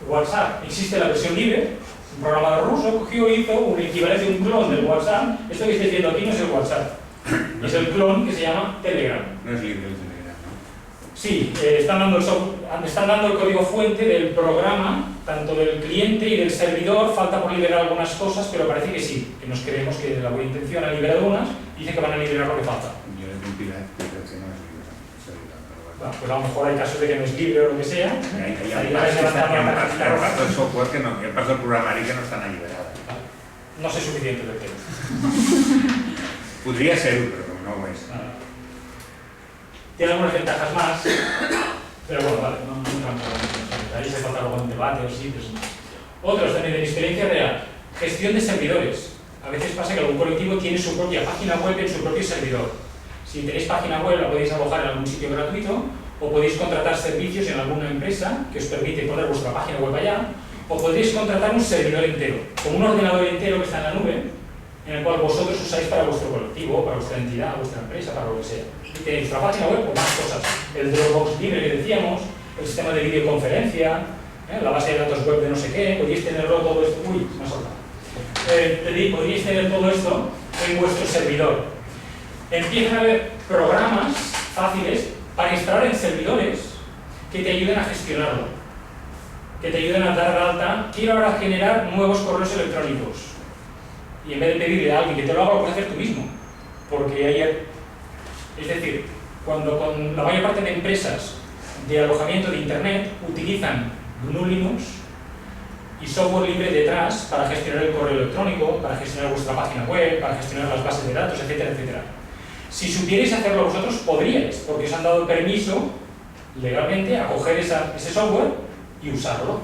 WhatsApp. Existe la versión libre. Un programador ruso cogió y hizo un equivalente a un clon del WhatsApp. Esto que estáis viendo aquí no es el WhatsApp. Es el clon que se llama Telegram. No es libre el Telegram, ¿no? Sí, están dando el código fuente del programa tanto del cliente y del servidor, falta por liberar algunas cosas, pero parece que sí, que nos creemos que la buena intención ha liberado unas y dice que van a liberar lo que falta. Yo le doy pila que creo que no es libre. Bueno, pues a lo mejor hay casos de que no es libre o lo que sea. Hay parts del software que no, hay parts del programari que no estan alliberadas. No sé suficiente del tema. Podria ser-ho, però no ho és. Tiene algunas ventajas más, pero bueno, vale, no entramos en ahí se falta algo en debate o sí, pues no. Otros también de mi experiencia real, gestión de servidores. A veces pasa que algún colectivo tiene su propia página web en su propio servidor. Si tenéis página web la podéis alojar en algún sitio gratuito o podéis contratar servicios en alguna empresa que os permite poner vuestra página web allá, o podréis contratar un servidor entero, como un ordenador entero que está en la nube, en el cual vosotros usáis para vuestro colectivo, para vuestra entidad, vuestra empresa, para lo que sea. Y tenéis vuestra página web con más cosas. El Dropbox libre que decíamos, el sistema de videoconferencia, la base de datos web de no sé qué, podéis tenerlo todo esto. Uy, me ha soltado. Podríais tener todo esto en vuestro servidor. Empiezan a haber programas fáciles para instalar en servidores que te ayuden a gestionarlo, que te ayuden a dar de alta. Quiero ahora generar nuevos correos electrónicos. Y en vez de pedirle a alguien que te lo haga, lo puedes hacer tú mismo. Porque hay... Es decir, cuando con la mayor parte de empresas de alojamiento de Internet utilizan GNU Linux y software libre detrás para gestionar el correo electrónico, para gestionar vuestra página web, para gestionar las bases de datos, etcétera, etcétera. Si supierais hacerlo vosotros, podríais, porque os han dado permiso legalmente a coger ese software y usarlo.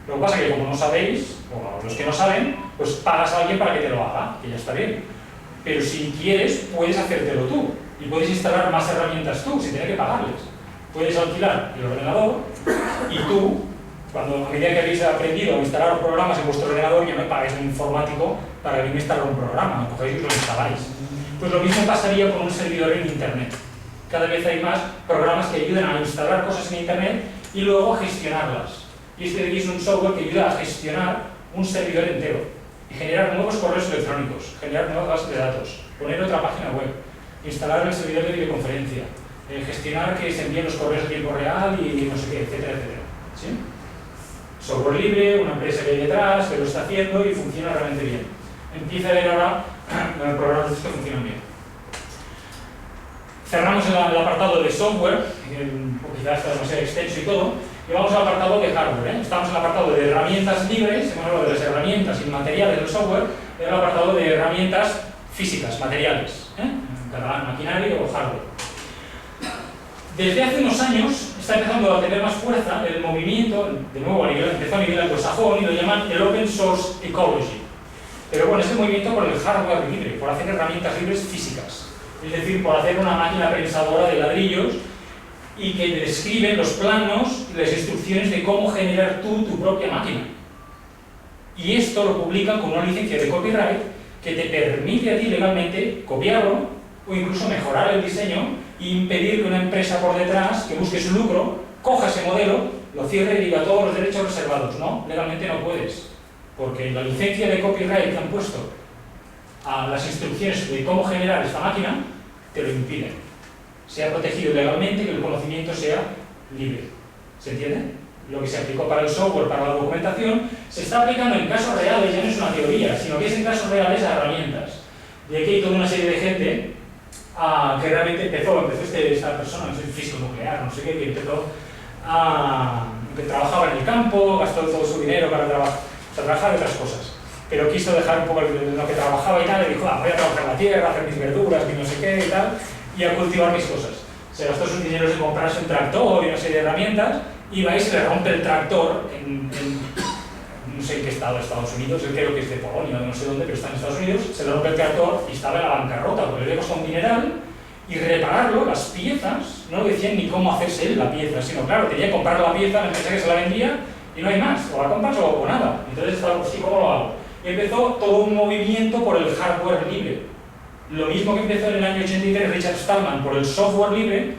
Lo que pasa es que como no sabéis, o los que no saben, pues pagas a alguien para que te lo haga, que ya está bien. Pero si quieres, puedes hacértelo tú y puedes instalar más herramientas tú, sin tener que pagarles. Puedes alquilar el ordenador y tú, a medida que habéis aprendido a instalar programas en vuestro ordenador, ya no pagáis a un informático para venir a instalar un programa, lo cogéis y lo instaláis. Pues lo mismo pasaría con un servidor en Internet. Cada vez hay más programas que ayudan a instalar cosas en Internet y luego a gestionarlas. Y este de aquí es un software que ayuda a gestionar un servidor entero y generar nuevos correos electrónicos, generar nuevas bases de datos, poner otra página web, instalar el servidor de videoconferencia, gestionar que se envíen los correos en tiempo real y no sé qué, etcétera, etcétera. ¿Sí? Software libre, una empresa que hay detrás, que lo está haciendo y funciona realmente bien. Empieza a ver ahora programas que funcionan bien. Cerramos el apartado de software, porque quizás está demasiado extenso y todo, y vamos al apartado de hardware. Estamos en el apartado de herramientas libres, hemos hablado de las herramientas y materiales del software, y en el apartado de herramientas físicas, materiales, en catalán, maquinaria o hardware. Desde hace unos años está empezando a tener más fuerza el movimiento, de nuevo empezó a nivel anglosajón y lo llaman el Open Source Ecology. Pero bueno, es el movimiento por el hardware libre, por hacer herramientas libres físicas. Es decir, por hacer una máquina prensadora de ladrillos y que describen los planos y las instrucciones de cómo generar tú tu propia máquina. Y esto lo publican con una licencia de copyright que te permite a ti legalmente copiarlo o incluso mejorar el diseño e impedir que una empresa por detrás que busque su lucro coja ese modelo, lo cierre y diga todos los derechos reservados. No, legalmente no puedes, porque la licencia de copyright que han puesto a las instrucciones de cómo generar esta máquina te lo impiden. Se ha protegido legalmente que el conocimiento sea libre. ¿Se entiende? Lo que se aplicó para el software, para la documentación, se está aplicando en casos reales, ya no es una teoría, sino que es en casos reales a herramientas. Y aquí hay toda una serie de gente que realmente empezó esta persona, no sé, físico nuclear, no sé qué, que empezó que trabajaba en el campo, gastó todo su dinero para trabajar de otras cosas. Pero quiso dejar un poco lo que trabajaba y tal, y dijo, voy a trabajar la tierra, a hacer mis verduras, y no sé qué y tal, y a cultivar mis cosas. Se gastó sus dineros en comprarse un tractor y una serie de herramientas, y va y se le rompe el tractor no sé en qué estado de Estados Unidos, yo creo que es de Polonia, no sé dónde, pero está en Estados Unidos, se le rompe el tractor y estaba en la bancarrota, porque le había costado un dineral, y repararlo, las piezas, no decían ni cómo hacerse él la pieza, sino claro, tenía que comprar la pieza, la empresa que se la vendía, y no hay más, o la compras o nada. Entonces estaba, pues sí, ¿cómo lo hago? Y empezó todo un movimiento por el hardware libre. Lo mismo que empezó en el año 83 Richard Stallman por el software libre,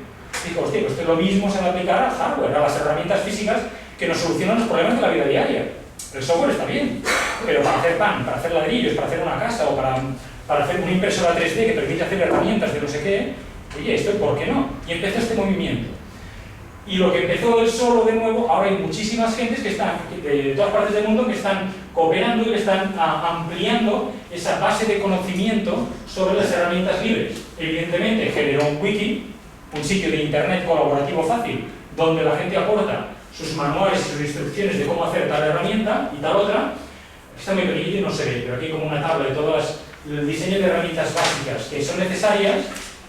dijo, hostia, pues esto lo mismo se va a aplicar al hardware, a las herramientas físicas que nos solucionan los problemas de la vida diaria. El software está bien, pero para hacer pan, para hacer ladrillos, para hacer una casa o para hacer una impresora 3D que permite hacer herramientas de no sé qué, oye, esto ¿por qué no? Y empezó este movimiento. Y lo que empezó él solo de nuevo, ahora hay muchísimas gentes que están de todas partes del mundo que están cooperando y que están ampliando esa base de conocimiento sobre las herramientas libres. Evidentemente generó un wiki, un sitio de internet colaborativo fácil, donde la gente aporta sus manuales y sus instrucciones de cómo hacer tal herramienta y tal otra. Está muy pequeñito y no se ve, pero aquí como una tabla de todas el diseño de herramientas básicas que son necesarias,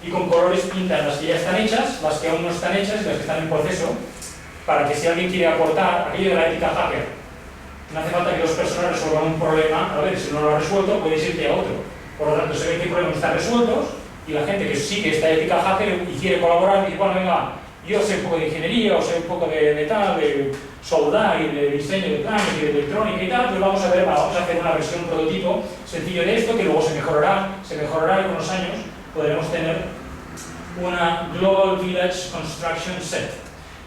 y con colores pintan las que ya están hechas, las que aún no están hechas y las que están en proceso, para que si alguien quiere aportar aquello de la ética hacker, no hace falta que dos personas resuelvan un problema, a ver, si no lo ha resuelto, puedes irte a otro. Por lo tanto, se ve que problemas están resueltos y la gente que sí que está ética hacker y quiere colaborar, dice, bueno, venga, yo sé un poco de ingeniería, o sé un poco de tal, de soldar y de diseño de planes y de electrónica y tal, pues vamos a ver, vamos a hacer una versión, un prototipo sencillo de esto, que luego se mejorará y con los años podremos tener una Global Village Construction Set,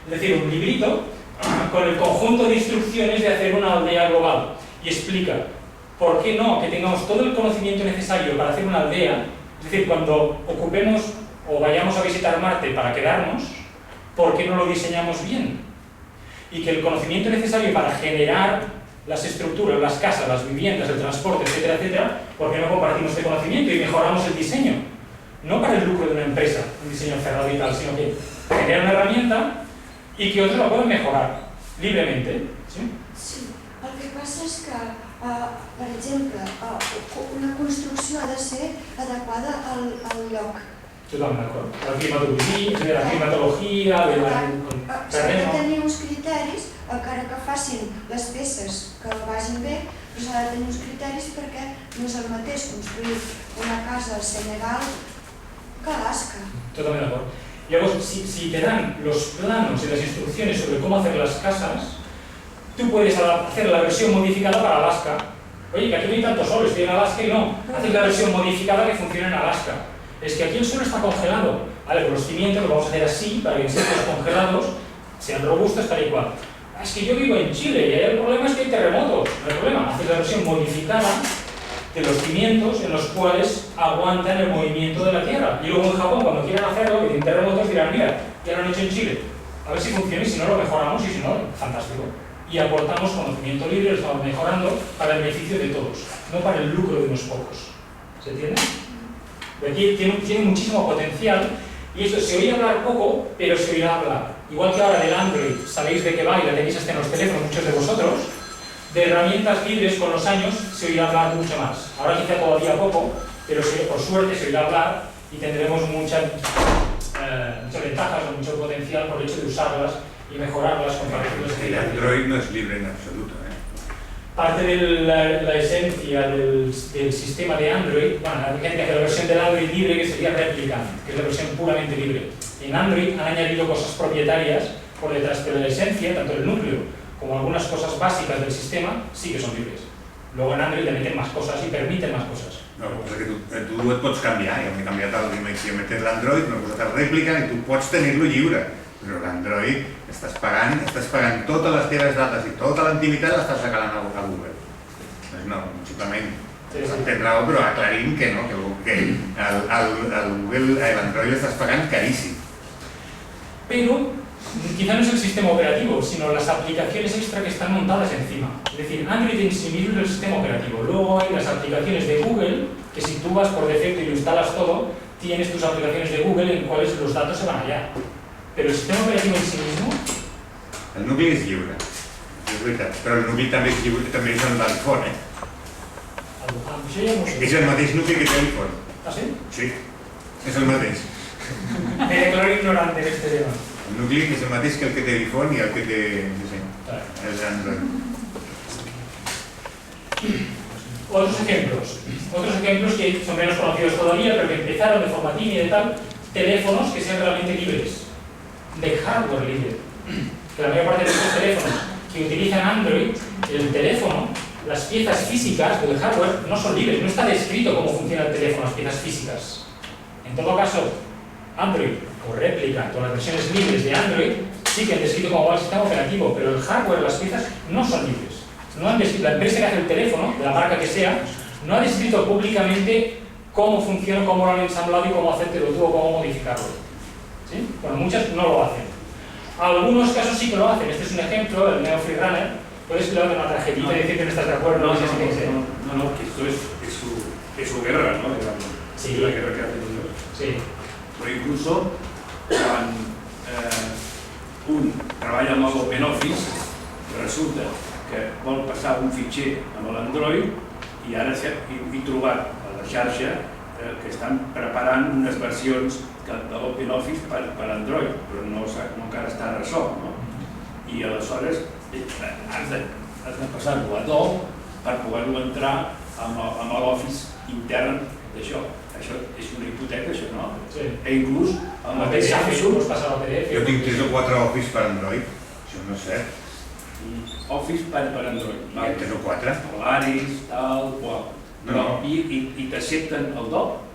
es decir, un librito con el conjunto de instrucciones de hacer una aldea global, y explica por qué no que tengamos todo el conocimiento necesario para hacer una aldea, es decir, cuando ocupemos o vayamos a visitar Marte para quedarnos, ¿por qué no lo diseñamos bien? Y que el conocimiento necesario para generar las estructuras, las casas, las viviendas, el transporte, etcétera, etcétera, ¿por qué no compartimos este conocimiento y mejoramos el diseño? No para el lucro de una empresa, un diseño cerrado y tal, sino que genera una herramienta y que otros la pueden mejorar libremente. ¿Sí? Sí, el que passa és que, per exemple, una construcció ha de ser adequada al lloc. Totalment d'acord. La climatologia, la climatologia, S'ha de tenir uns criteris, encara que facin les peces que vagin bé, però s'ha de tenir uns criteris perquè no és el mateix construir una casa al Senegal que a Alaska. Totalmente de acuerdo. Y luego, si te dan los planos y las instrucciones sobre cómo hacer las casas, tú puedes hacer la versión modificada para Alaska. Oye, que aquí no hay tanto sol, estoy en Alaska y no. Haces la versión modificada que funcione en Alaska. Es que aquí el suelo está congelado. Vale, con los cimientos lo vamos a hacer así, para que en sitios congelados sean robustos tal y cual. Es que yo vivo en Chile y ahí el problema es que hay terremotos. No hay problema, haces la versión modificada de los cimientos en los cuales aguantan el movimiento de la Tierra. Y luego en Japón, cuando quieran hacerlo, que tienen terremotos, dirán, mira, ya lo han hecho en Chile. A ver si funciona y si no lo mejoramos y si no, fantástico. Y aportamos conocimiento libre, lo estamos mejorando para el beneficio de todos, no para el lucro de unos pocos. ¿Se entiende? De aquí tiene muchísimo potencial y eso se oye hablar poco, pero se oirá hablar. Igual que ahora del Android, sabéis de qué va y la tenéis hasta en los teléfonos, muchos de vosotros, de herramientas libres con los años se oirá hablar mucho más. Ahora quizá todavía poco, pero por suerte se oirá hablar y tendremos muchas ventajas o mucho potencial por el hecho de usarlas y mejorarlas con partículas. El Android no es libre en absoluto. Parte de la esencia del sistema de Android, bueno, hay gente que hace la versión del Android libre que sería Replicant, que es la versión puramente libre. En Android han añadido cosas propietarias por detrás, pero la esencia, tanto el núcleo como algunas cosas básicas del sistema, sí que son libres. Luego en Android le meten más cosas y permiten más cosas. No, perquè tu et pots canviar, jo m'he canviat si metes l'Android, m'he posat el Replicant i tu pots tenir-lo lliure, però l'Android estàs pagant totes les teves dades i tota l'antiguitat l'estàs regalant a Google. Doncs no, simplement tens raó, però aclarim que no, que l'Android l'estàs pagant caríssim. Pero quizá no es el sistema operativo, sino las aplicaciones extra que están montadas encima. Es decir, Android en sí mismo es el sistema operativo. Luego hay las aplicaciones de Google, que si tú vas por defecto y lo instalas todo, tienes tus aplicaciones de Google en cuales los datos se van allá. Pero el sistema operativo en sí mismo... El nucli és lliure, és veritat, però el nucli també és lliure, també és el l'iPhone, Això ja no ho sé. És el mateix nucli que té l'iPhone. ¿Ah, sí? Sí, és el mateix. Me declaro ignorante en este tema. El nucli és el mateix que el que té l'iPhone i el que té el Android. Otros ejemplos que son menos conocidos todavía, pero que empezaron de forma tímida y tal, teléfonos que sean realmente libres, de hardware libre. Que la mayor parte de estos teléfonos que utilizan Android, el teléfono, las piezas físicas del hardware no son libres, no está descrito cómo funciona el teléfono, las piezas físicas. En todo caso, Android o Replicant o las versiones libres de Android sí que han descrito cómo va el sistema operativo, pero el hardware, las piezas, no son libres. No han descrito, la empresa que hace el teléfono, de la marca que sea, no ha descrito públicamente cómo funciona, cómo lo han ensamblado y cómo hacértelo tú o cómo modificarlo. ¿Sí? Bueno, muchas no lo hacen. Algunos casos sí que lo hacen. Este es un ejemplo, el Neo Freerunner. Puedes explicar una tarjetita y decir que no estás de acuerdo. No, que esto es su guerra, ¿no? Sí. La guerra que hacen ellos. Sí. Però incluso quan un treballa amb l'OpenOffice resulta que vol passar un fitxer amb l'Android i ara he trobat a la xarxa que estan preparant unes versions de l'OpenOffice per Android, però no encara està resolt, no? I aleshores has de passar-lo a Adobe per poder-lo entrar amb l'Office intern d'això. Això és una hipoteca, això, no? Sí. Inclús el mateix Samsung us passa el PDF. Jo tinc 3 o 4 Office per Android, això no és cert. Office per Android. Hi ha 3 o 4? Polaris, tal, qual. I t'accepten el doc?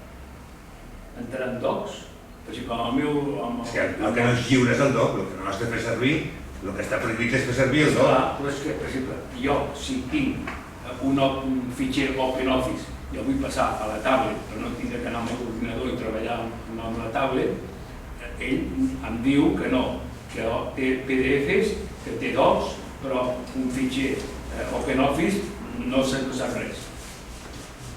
Entraran docs? Per exemple, el meu... És que el que no és lliure és el doc, el que no has de fer servir, el que està prohibit és fer servir el doc. Clar, però és que, per exemple, jo, si tinc un fitxer OpenOffice i el vull passar a la tablet, però no tindré que anar amb l'ordinador i treballar amb la tablet, ell em diu que no, que té PDFs, que té docs, però un fitxer OpenOffice no sap res.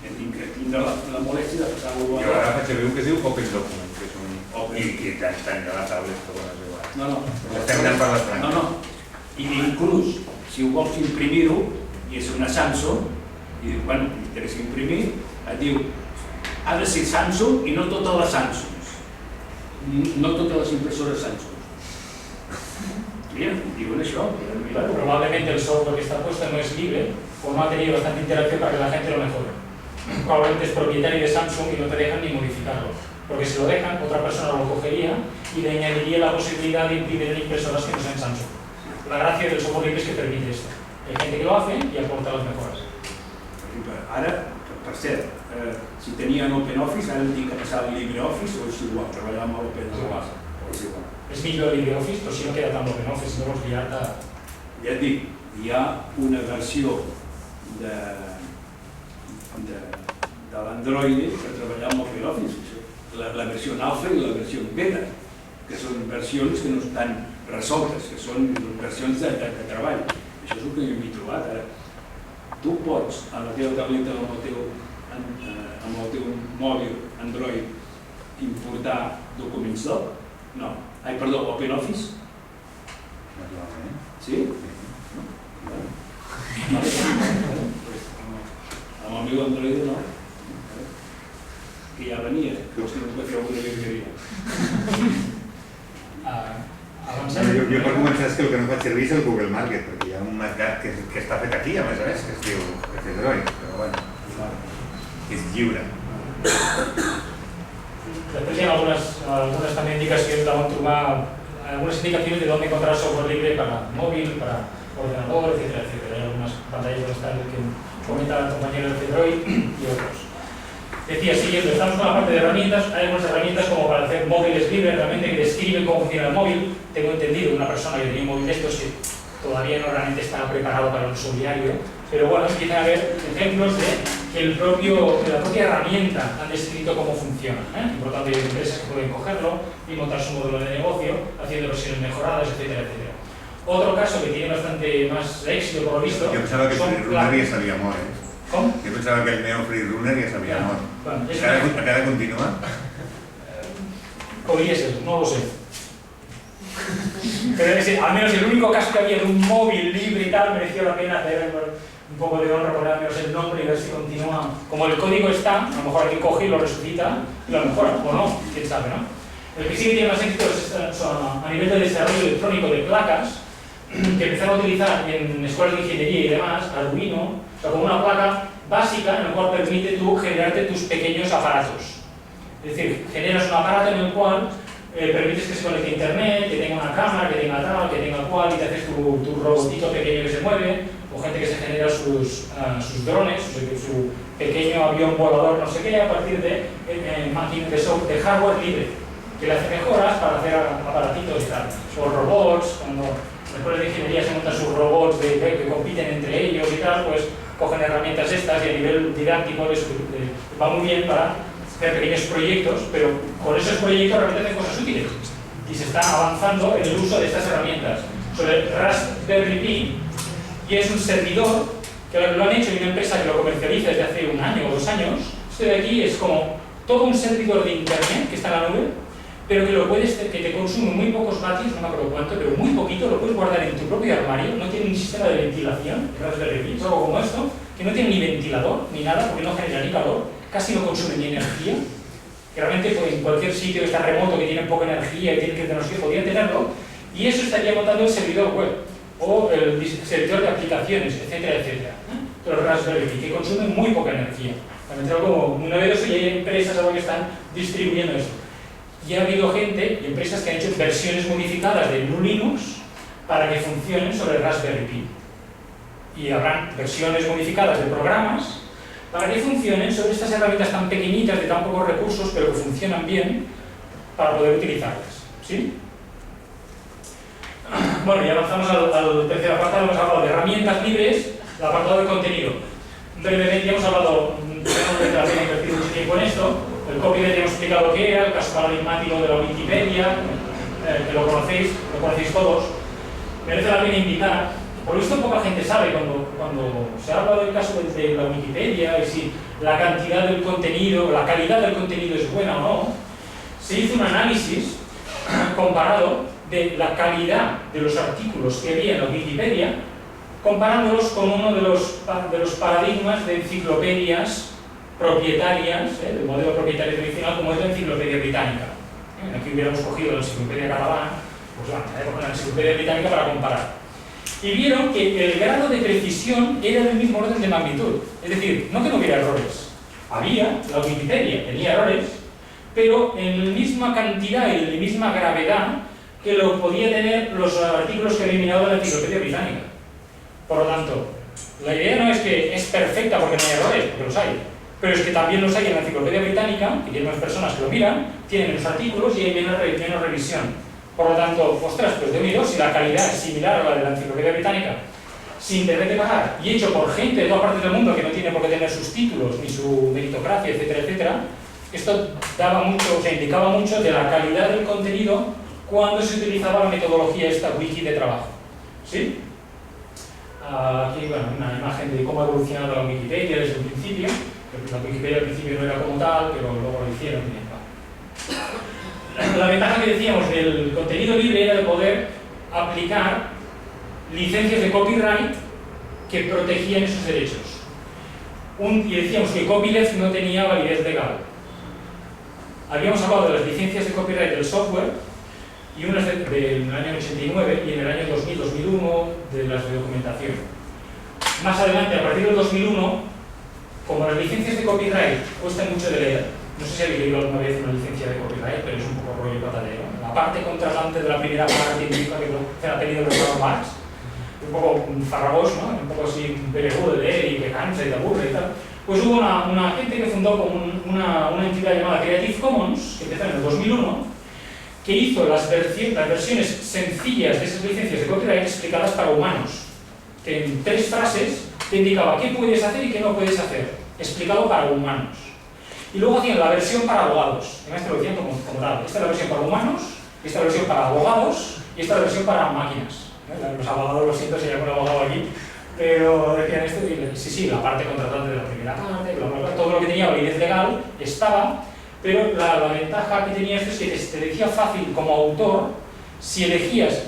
Tinc la molèstia de passar-lo a... Jo ara faig servir un que es diu Open Document, que és un... I tant de la tablet, però bueno, és igual. No. Estem anant per les branques. No. I inclús, si ho vols imprimir-ho, i és una Samsung, i diu, bueno, m'interessa imprimir, et diu, ha de ser Samsung i no totes les Samsungs. No totes les impressores Samsung. Mira, diuen això. Probablemente el software que está puesto no es libre o no ha tenido bastante interacción para que la gente lo mejore. Probablemente es propietario de Samsung y no te dejan ni modificarlo. Porque si lo dejan, otra persona lo cogería y le añadiría la posibilidad de imprimir en impresoras que no sean Samsung. La gracia del software libre es que permite esto. Hay gente que lo hace y aporta las mejoras. Ara, per cert, si tenien OpenOffice, ara em tinc que passar al LibreOffice o és igual, treballar amb l'OpenOffice? És millor el LibreOffice, però si no queda tant l'OpenOffice, si no vols liar-te... Ja et dic, hi ha una versió de l'Android per treballar amb OpenOffice, la versió alfa i la versió beta, que són versions que no estan resoltes, que són versions de treball. Això és el que jo m'he trobat ara. Tu pots, a la teva tableta amb el teu mòbil Android, importar documents doc? No. Ai, perdó, OpenOffice? Naturalment. Sí? Amb el meu Android no. Que ja venia, que us tinc que fer alguna virgueria. Jo per començar és que el que no faig servir és el Google Market, perquè hi ha un mercat que està fet aquí, a més, que es diu Android, però bueno, és lliure. Después hay algunas también indicaciones de dónde tomar, algunas indicaciones de dónde encontrar software libre para móvil, para ordenador, etcétera, etcétera. Hay algunas pantallas que comenta el compañero de Android y otros. Decía, siguiendo, estamos con la parte de herramientas, hay algunas herramientas como para hacer móviles libres, realmente que describen cómo funciona el móvil. Tengo entendido de una persona que tenía un móvil de estos que todavía no realmente estaba preparado para el uso diario, pero bueno, empiezan a haber ejemplos de que la propia herramienta han descrito cómo funciona. Y por lo tanto hay empresas que pueden cogerlo y montar su modelo de negocio, haciendo versiones mejoradas, etcétera, etcétera. Otro caso que tiene bastante más éxito, por lo visto... Yo pensaba que Freerunner ya sabía amor, ¿eh? ¿Cómo? Yo pensaba que el Neo Freerunner ya sabía amor. Bueno, ¿Acaba de continuar? Podría ser, no lo sé. Pero al menos el único caso que había de un móvil libre y tal mereció la pena hacer un poco de honra, poner al menos el nombre y ver si continúa. Como el código está, a lo mejor alguien coge y lo resucita y lo mejora, o no, quién sabe, ¿no? El que sí que tiene más éxito es a nivel de desarrollo electrónico de placas, que empezaron a utilizar en escuelas de ingeniería y demás, Arduino, o sea, como una placa básica en la cual permite tú generarte tus pequeños aparatos. Es decir, generas un aparato en el cual permites que se conecte a internet, que tenga una cámara, que tenga tal, que tenga cual, y te haces tu robotito pequeño que se mueve, o gente que se genera sus drones, su pequeño avión volador, no sé qué, a partir de máquinas de hardware libre, que le hace mejoras para hacer aparatitos y tal. O robots, cuando las escuelas de ingeniería se montan sus robots que compiten entre ellos y tal, pues cogen herramientas estas y a nivel didáctico va muy bien para hacer pequeños proyectos, pero con esos proyectos realmente hacen cosas útiles. y se está avanzando en el uso de estas herramientas. Sobre el Raspberry Pi, y es un servidor que lo han hecho en una empresa que lo comercializa desde hace 1 año o 2 años. Esto de aquí es como todo un servidor de internet que está en la nube, pero que te consume muy pocos vatios, no me acuerdo cuánto, pero muy poquito, lo puedes guardar en tu propio armario, no tiene ni sistema de ventilación, el Raspberry Pi, es algo como esto, que no tiene ni ventilador ni nada, porque no genera ni calor, casi no consume ni energía, que realmente pues, en cualquier sitio que está remoto, que tiene poca energía y tiene que tener, podría tenerlo, y eso estaría montando el servidor web, o el servidor de aplicaciones, etcétera, etcétera. Pero el Raspberry Pi, que consume muy poca energía. Realmente algo muy novedoso, y hay empresas ahora que están distribuyendo eso. Y ha habido gente y empresas que han hecho versiones modificadas de GNU Linux para que funcionen sobre el Raspberry Pi. Y habrán versiones modificadas de programas para que funcionen sobre estas herramientas tan pequeñitas, de tan pocos recursos, pero que funcionan bien para poder utilizarlas. ¿Sí? Bueno, ya avanzamos al tercer apartado. Hemos hablado de herramientas libres, el apartado de contenido. Brevemente hemos hablado, tenemos la pena invertir mucho tiempo en esto. El copyright ya hemos explicado qué era, el caso paradigmático de la Wikipedia, que lo conocéis todos. Merece la pena indicar, por esto poca gente sabe cuando se habla del caso de la Wikipedia y si la cantidad del contenido, la calidad del contenido es buena o no, se hizo un análisis comparado de la calidad de los artículos que había en la Wikipedia, comparándolos con uno de los paradigmas de enciclopedias propietarias, del modelo propietario tradicional, como es la enciclopedia británica. Aquí hubiéramos cogido la enciclopedia catalana, pues bueno, la enciclopedia británica para comparar. Y vieron que el grado de precisión era del mismo orden de magnitud. Es decir, no que no hubiera errores. Había, la Wikipedia tenía errores, pero en la misma cantidad y en la misma gravedad que lo podía tener los artículos que había mirado de la enciclopedia británica. Por lo tanto, la idea no es que es perfecta porque no hay errores, porque los hay. Pero es que también los hay en la enciclopedia británica, que tiene unas personas que lo miran, tienen menos artículos y hay menos revisión. Por lo tanto, ostras, pues de unido, si la calidad es similar a la de la enciclopedia británica, sin tener que pagar, y hecho por gente de todas partes del mundo que no tiene por qué tener sus títulos, ni su meritocracia, etcétera, etcétera, esto daba mucho, o sea, indicaba mucho de la calidad del contenido cuando se utilizaba la metodología esta wiki de trabajo. ¿Sí? Aquí, bueno, una imagen de cómo ha evolucionado la Wikipedia desde el principio. La Wikipedia al principio no era como tal, pero luego lo hicieron bien. La ventaja que decíamos del contenido libre era de poder aplicar licencias de copyright que protegían esos derechos. Y decíamos que copyleft no tenía validez legal. Habíamos hablado de las licencias de copyright del software, y unas del año 89 y en el año 2000-2001 de las de documentación. Más adelante, a partir del 2001, como las licencias de copyright cuestan mucho de leer, no sé si habéis leído alguna vez una licencia de copyright, pero es un poco rollo patadero. La parte contratante de la primera parte científica que se ha tenido el Karl Marx, un poco farragoso, ¿no? Un poco así peregudo de leer y que cansa y te aburre y tal. Pues hubo una gente que fundó como una entidad llamada Creative Commons, que empezó en el 2001, que hizo las versiones sencillas de esas licencias de copyright explicadas para humanos, que en 3 frases te indicaba qué puedes hacer y qué no puedes hacer, explicado para humanos. Y luego hacían la versión para abogados, en este lo decían como tal. Esta es la versión para humanos, esta es la versión para abogados y esta es la versión para máquinas. Los abogados, lo siento si hay algún abogado aquí, pero decían esto y sí, la parte contratante de la primera parte, todo lo que tenía validez legal estaba. Pero la ventaja que tenía esto es que te decía fácil como autor si elegías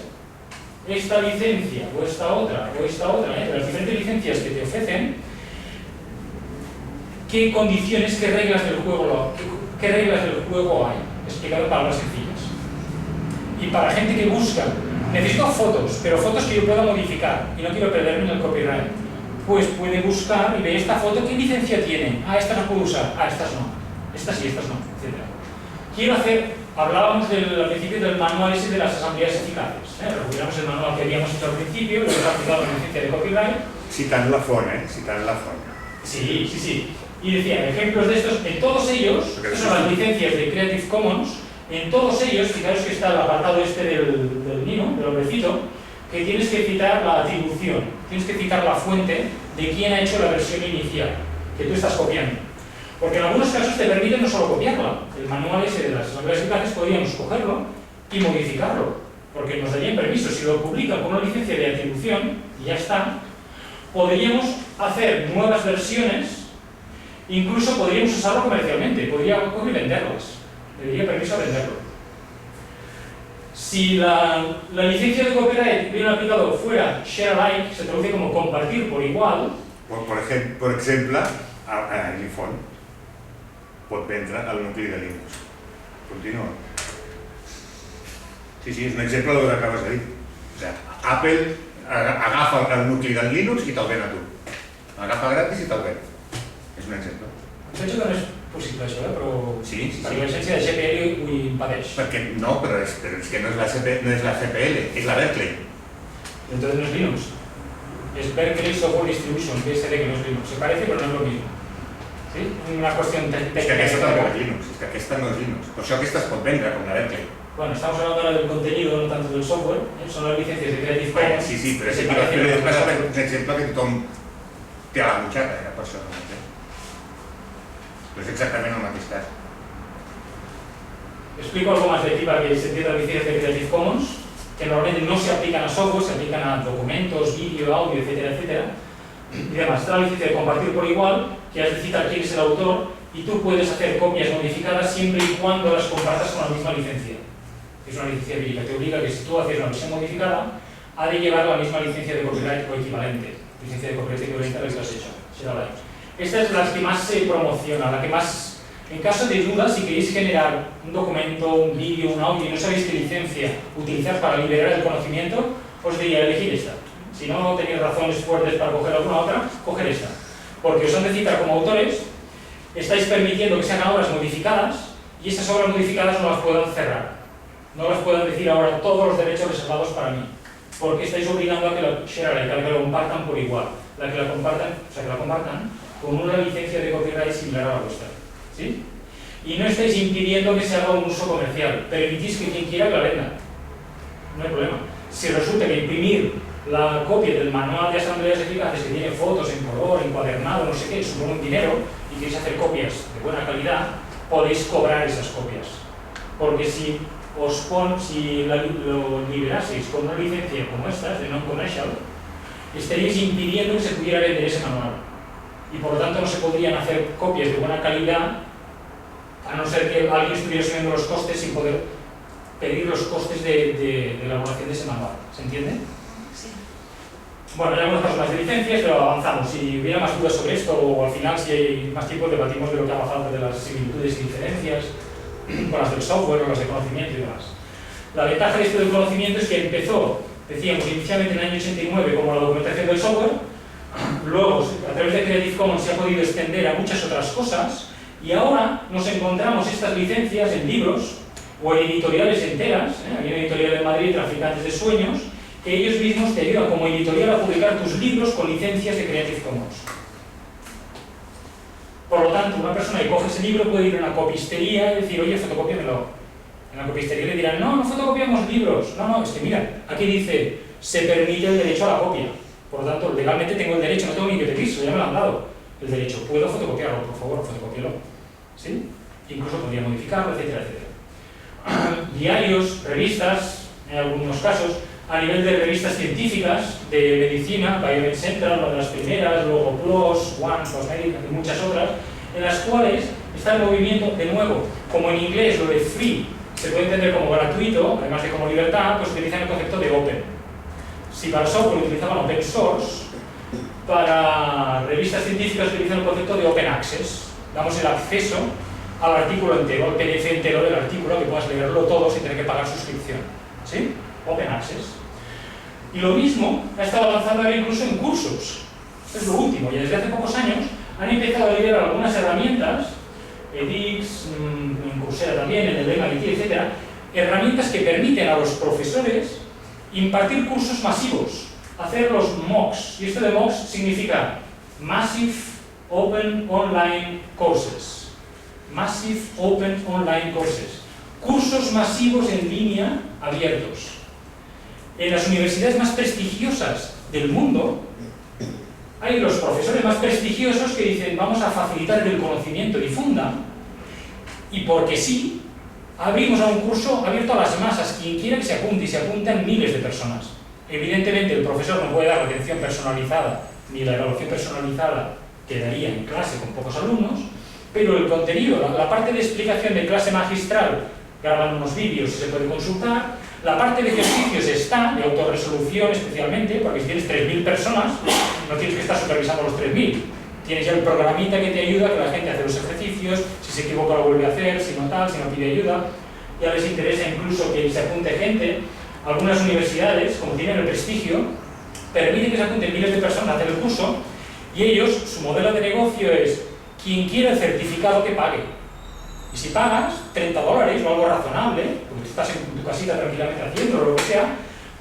esta licencia o esta otra, las diferentes licencias que te ofrecen, qué condiciones, qué reglas del juego hay, explicado en palabras sencillas. Y para gente que busca, necesito fotos, pero fotos que yo pueda modificar y no quiero perderme en el copyright, pues puede buscar y ver esta foto, qué licencia tiene, estas las puedo usar, estas no. Estas sí, estas no, etc. Quiero hacer, hablábamos al principio del manual ese de las asambleas eficaces. Recuperamos el manual que habíamos hecho al principio, lo hemos aplicado en la licencia de copyright. Citant la font, citant la font. Sí. Y decían, ejemplos de estos, en todos ellos, estas son las licencias de Creative Commons, en todos ellos, fijaros que está el apartado este del Nino, del hombrecito, que tienes que citar la atribución, tienes que citar la fuente de quién ha hecho la versión inicial, que tú estás copiando. Porque en algunos casos te permiten no solo copiarla, el manual ese de las asambleas eficaces podríamos cogerlo y modificarlo, porque nos darían permiso. Si lo publican con una licencia de atribución, y ya está, podríamos hacer nuevas versiones, incluso podríamos usarlo comercialmente, podría coger y venderlas, le daría permiso a venderlo. Si la licencia de copyright bien aplicado fuera share alike, se traduce como compartir por igual. Per exemple, a l'iPhone pot vendre el nucli de Linux. Continua. Sí, és un exemple del que acabes de dir. O sigui, Apple agafa el nucli del Linux i te'l ven a tu. Agafa gratis i te'l ven. És un exemple. Penso que no és possible això, però Sí. perquè la llicència de GPL ho impedeix. Perquè no, però és que no és la CPL, és la Berkeley. Entonces no es Linux. Es Berkeley Software Distribution, BSD, que no es Linux. Se parece, pero no es lo mismo. ¿Sí? Una cuestión técnica. És que aquesta tampoc és Linux, és que aquesta no és Linux. Per això aquesta es pot vendre, com la Berkeley. Bueno, estamos hablando ahora del contenido, no tanto del software. Son las licencias de Creative Commons. Sí, però és se un parecen a los exemple que tothom té a la butxaca, per això no ho sé. Però és exactament el mateix cas. Explico algo más de aquí para que se entienda las licencias de Creative Commons, que normalmente no se aplican a software, se aplican a documentos, vídeo, audio, etcétera, etcétera. Y además está la licencia de compartir por igual, que has de citar quién es el autor, y tú puedes hacer copias modificadas siempre y cuando las compartas con la misma licencia. Es una licencia vírica, te obliga a que si tú haces una versión modificada, ha de llevar la misma licencia de copyright o equivalente. Licencia de copyright equivalente a la que has hecho. Esta es la que más se promociona, la que más... En caso de duda, si queréis generar un documento, un vídeo, un audio y no sabéis qué licencia utilizar para liberar el conocimiento, os diría elegir esta. Si no tenéis razones fuertes para coger alguna otra, coger esta. Porque os han de citar como autores, estáis permitiendo que se hagan obras modificadas y esas obras modificadas no las puedan cerrar. No las puedan decir ahora todos los derechos reservados para mí. Porque estáis obligando a que la share alike, a que la compartan por igual. Que la compartan con una licencia de copyright similar a la vuestra. ¿Sí? Y no estáis impidiendo que se haga un uso comercial, permitís que quien quiera que la venda. No hay problema. Si resulta que imprimir la copia del manual de asambleas eficaces que tiene fotos en color, encuadernado, no sé qué, supone un dinero y queréis hacer copias de buena calidad, podéis cobrar esas copias. Porque si lo liberaseis con una licencia como esta, de non-commercial, estaríais impidiendo que se pudiera vender ese manual. Y por lo tanto no se podrían hacer copias de buena calidad a no ser que alguien estuviera asumiendo los costes sin poder pedir los costes de elaboración de ese manual. ¿Se entiende? Sí. Bueno, hay algunos casos más de licencias, pero avanzamos. Si hubiera más dudas sobre esto o al final, si hay más tiempo, debatimos de lo que haga falta de las similitudes y diferencias con las del software o las de conocimiento y demás. La ventaja de esto del conocimiento es que empezó, decíamos, inicialmente en el año 89 como la documentación del software. Luego, a través de Creative Commons se ha podido extender a muchas otras cosas y ahora nos encontramos estas licencias en libros o en editoriales enteras. Hay una editorial en Madrid, Traficantes de Sueños, que ellos mismos te ayudan como editorial a publicar tus libros con licencias de Creative Commons. Por lo tanto, una persona que coge ese libro puede ir a una copistería y decir, oye, fotocópiamelo. En la copistería le dirán, no fotocopiamos libros. No, es que mira, aquí dice, se permite el derecho a la copia. Por lo tanto, legalmente tengo el derecho, no tengo ni que pedirlo, ya me lo han dado. El derecho, puedo fotocopiarlo, por favor, fotocópialo. ¿Sí? Incluso podría modificarlo, etcétera, etcétera. Diarios, revistas, en algunos casos, a nivel de revistas científicas, de medicina, Biomed Central, una de las primeras, luego PLOS, One, Cosmetic y muchas otras, en las cuales está el movimiento, de nuevo, como en inglés lo de free se puede entender como gratuito, además de como libertad, pues utilizan el concepto de open. Si para software utilizaban open source, para revistas científicas utilizan el concepto de open access. Damos el acceso al artículo entero, al PDF entero del artículo, que puedas leerlo todo sin tener que pagar suscripción. ¿Sí? Open access. Y lo mismo ha estado avanzando ahora incluso en cursos. Esto es lo último, y desde hace pocos años han empezado a liberar algunas herramientas, edX, en Coursera también, en el MIT, etc. Herramientas que permiten a los profesores impartir cursos masivos, hacer los MOOCs. Y esto de MOOCs significa Massive Open Online Courses. Massive Open Online Courses. Cursos masivos en línea abiertos. En las universidades más prestigiosas del mundo, hay los profesores más prestigiosos que dicen vamos a facilitar que el conocimiento difunda y porque sí, abrimos a un curso abierto a las masas, quien quiera que se apunte, y se apuntan miles de personas. Evidentemente el profesor no puede dar la atención personalizada ni la evaluación personalizada que daría en clase con pocos alumnos, pero el contenido, la parte de explicación de clase magistral, graban unos vídeos y se puede consultar, la parte de ejercicios está, de autorresolución especialmente, porque si tienes 3.000 personas, no tienes que estar supervisando los 3.000. Tienes ya el programita que te ayuda a que la gente hace los ejercicios, si se equivoca lo vuelve a hacer, si no tal, si no pide ayuda. Ya les interesa incluso que se apunte gente. Algunas universidades, como tienen el prestigio, permiten que se apunten miles de personas a hacer el curso, y ellos, su modelo de negocio es quien quiera el certificado que pague. Y si pagas $30 o algo razonable, porque estás en tu casita tranquilamente haciendo o lo que sea,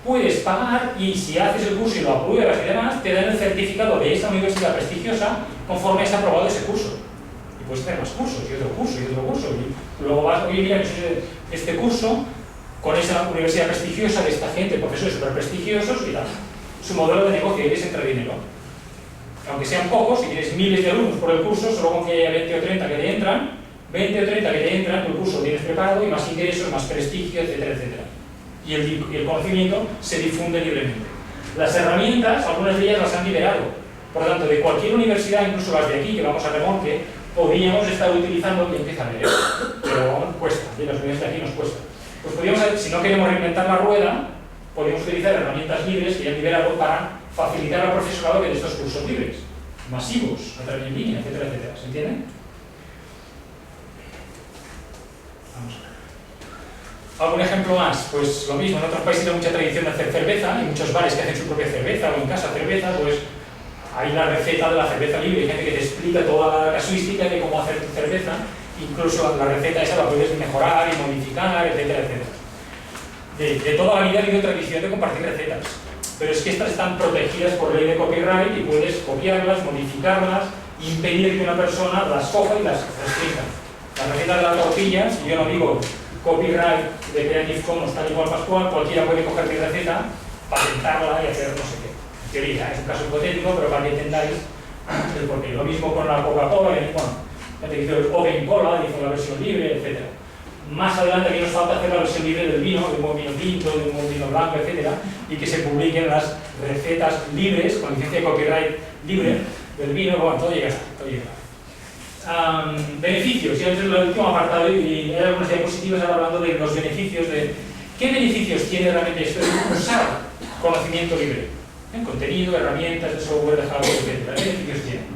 puedes pagar, y si haces el curso y lo apruebas y demás, te dan el certificado de esa universidad prestigiosa conforme has aprobado ese curso. Y puedes hacer más cursos, y otro curso, y otro curso. Y luego vas, oye, mira, este curso con esa universidad prestigiosa de esta gente, profesores súper prestigiosos y tal. Su modelo de negocio, ahí les entra dinero. Aunque sean pocos, si tienes miles de alumnos por el curso, solo con que haya 20 o 30 que te entran, 20 o 30 que te entran, tu curso lo tienes preparado y más ingresos, más prestigio, etcétera, etcétera. Y el conocimiento se difunde libremente. Las herramientas, algunas de ellas las han liberado. Por lo tanto, de cualquier universidad, incluso las de aquí, que vamos a remolque, podríamos estar utilizando, y empieza a leer, pero cuesta, y las universidades de aquí nos cuesta. Pues podríamos, si no queremos reinventar la rueda, podríamos utilizar herramientas libres que ya han liberado para facilitar al profesorado que de estos cursos libres, masivos, a través de línea, etcétera, etcétera. ¿Se entiende? Vamos a ver. ¿Algún ejemplo más? Pues lo mismo, en otros países hay mucha tradición de hacer cerveza, hay muchos bares que hacen su propia cerveza o en casa cerveza, pues hay la receta de la cerveza libre, hay gente que te explica toda la casuística de cómo hacer tu cerveza, incluso la receta esa la puedes mejorar y modificar, etcétera, etcétera. De toda la vida ha habido tradición de compartir recetas, pero es que estas están protegidas por ley de copyright y puedes copiarlas, modificarlas, impedir que una persona las coja y las restrinja. Las recetas de las tortillas, yo no digo copyright de Creative Commons tal y cual pascual, cualquiera puede coger mi receta, patentarla y hacer no sé qué. En teoría, es un caso hipotético, pero para que entendáis el porqué. Lo mismo con la Coca-Cola, ya te hizo el Open Cola, hizo la versión libre, etc. Más adelante aquí nos falta hacer la versión libre del vino, de un buen vino tinto, de un buen vino blanco, etc. Y que se publiquen las recetas libres, con licencia de copyright libre del vino. Bueno, todo llega, todo llega. Beneficios, ya es el último apartado y hay algunas diapositivas ahora hablando de los beneficios, de qué beneficios tiene realmente esto de usar conocimiento libre, en contenido, herramientas de software, de hardware, etc. ¿Qué beneficios tiene?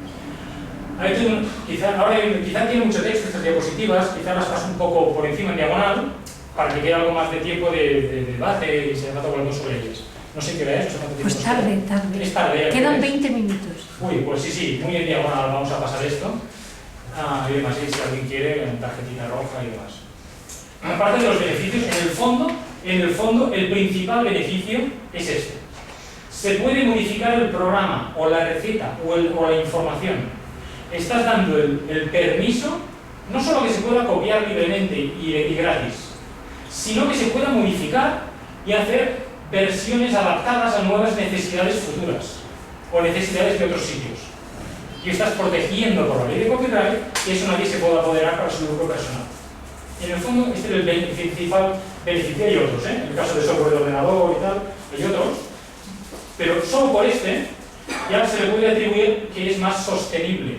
Quizá tiene mucho texto estas diapositivas, quizá las paso un poco por encima en diagonal para que quede algo más de tiempo de debate y se debata algo sobre ellas. No sé qué hora es, no sé cuánto tiempo. Pues tarde. Es tarde. Quedan 20 minutos. Uy, pues sí, muy en diagonal vamos a pasar esto. Y demás, si alguien quiere, en tarjetita roja y demás. Aparte de los beneficios, en el fondo, el principal beneficio es este. Se puede modificar el programa, o la receta, o la información. Estás dando el permiso, no solo que se pueda copiar libremente y gratis, sino que se pueda modificar y hacer versiones adaptadas a nuevas necesidades futuras, o necesidades de otros sitios. Y estás protegiendo por la ley de copyright que eso nadie se pueda apoderar para su lucro personal. En el fondo, este es el principal beneficio. Hay otros, en el caso de software de ordenador y tal, hay otros, pero solo por este ya se le puede atribuir que es más sostenible.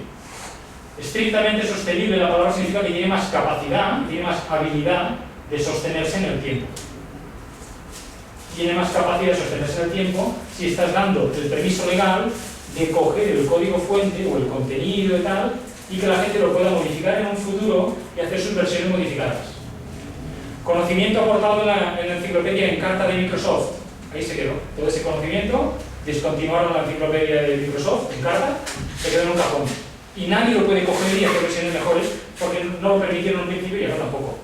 Estrictamente sostenible, la palabra significa que tiene más capacidad, tiene más habilidad de sostenerse en el tiempo. Tiene más capacidad de sostenerse en el tiempo si estás dando el permiso legal de coger el código fuente o el contenido y tal, y que la gente lo pueda modificar en un futuro y hacer sus versiones modificadas. Conocimiento aportado en la enciclopedia en carta de Microsoft. Ahí se quedó. Todo ese conocimiento, descontinuaron la enciclopedia de Microsoft en carta, se quedó en un cajón. Y nadie lo puede coger y hacer versiones mejores porque no lo permitieron en un principio y ahora tampoco.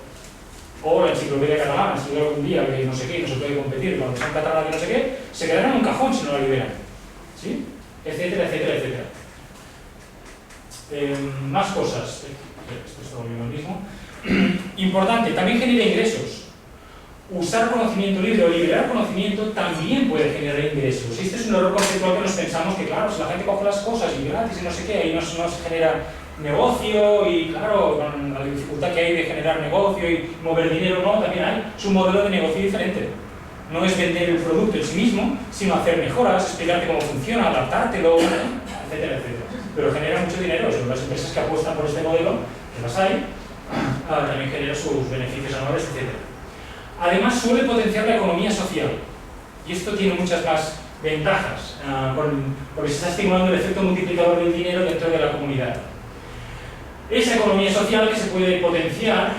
O la enciclopedia catalana, si hubiera algún día que no sé qué, no se puede competir con la versión catalana que no sé qué, se quedará en un cajón si no la liberan. ¿Sí? Etcétera, etcétera, etcétera. Más cosas. Esto es todo lo mismo. Importante, también genera ingresos. Usar conocimiento libre o liberar conocimiento también puede generar ingresos. Y este es un error conceptual que nos pensamos que, claro, si la gente coge las cosas y gratis y no sé qué, ahí no se genera negocio y, claro, con la dificultad que hay de generar negocio y mover dinero, no, también hay. Es un modelo de negocio diferente. No es vender el producto en sí mismo, sino hacer mejoras, explicarte cómo funciona, adaptártelo, etcétera, etcétera. Pero genera mucho dinero. Son las empresas que apuestan por este modelo, que las hay, también generan sus beneficios anuales, etcétera. Además, suele potenciar la economía social. Y esto tiene muchas más ventajas, porque se está estimulando el efecto multiplicador del dinero dentro de la comunidad. Esa economía social que se puede potenciar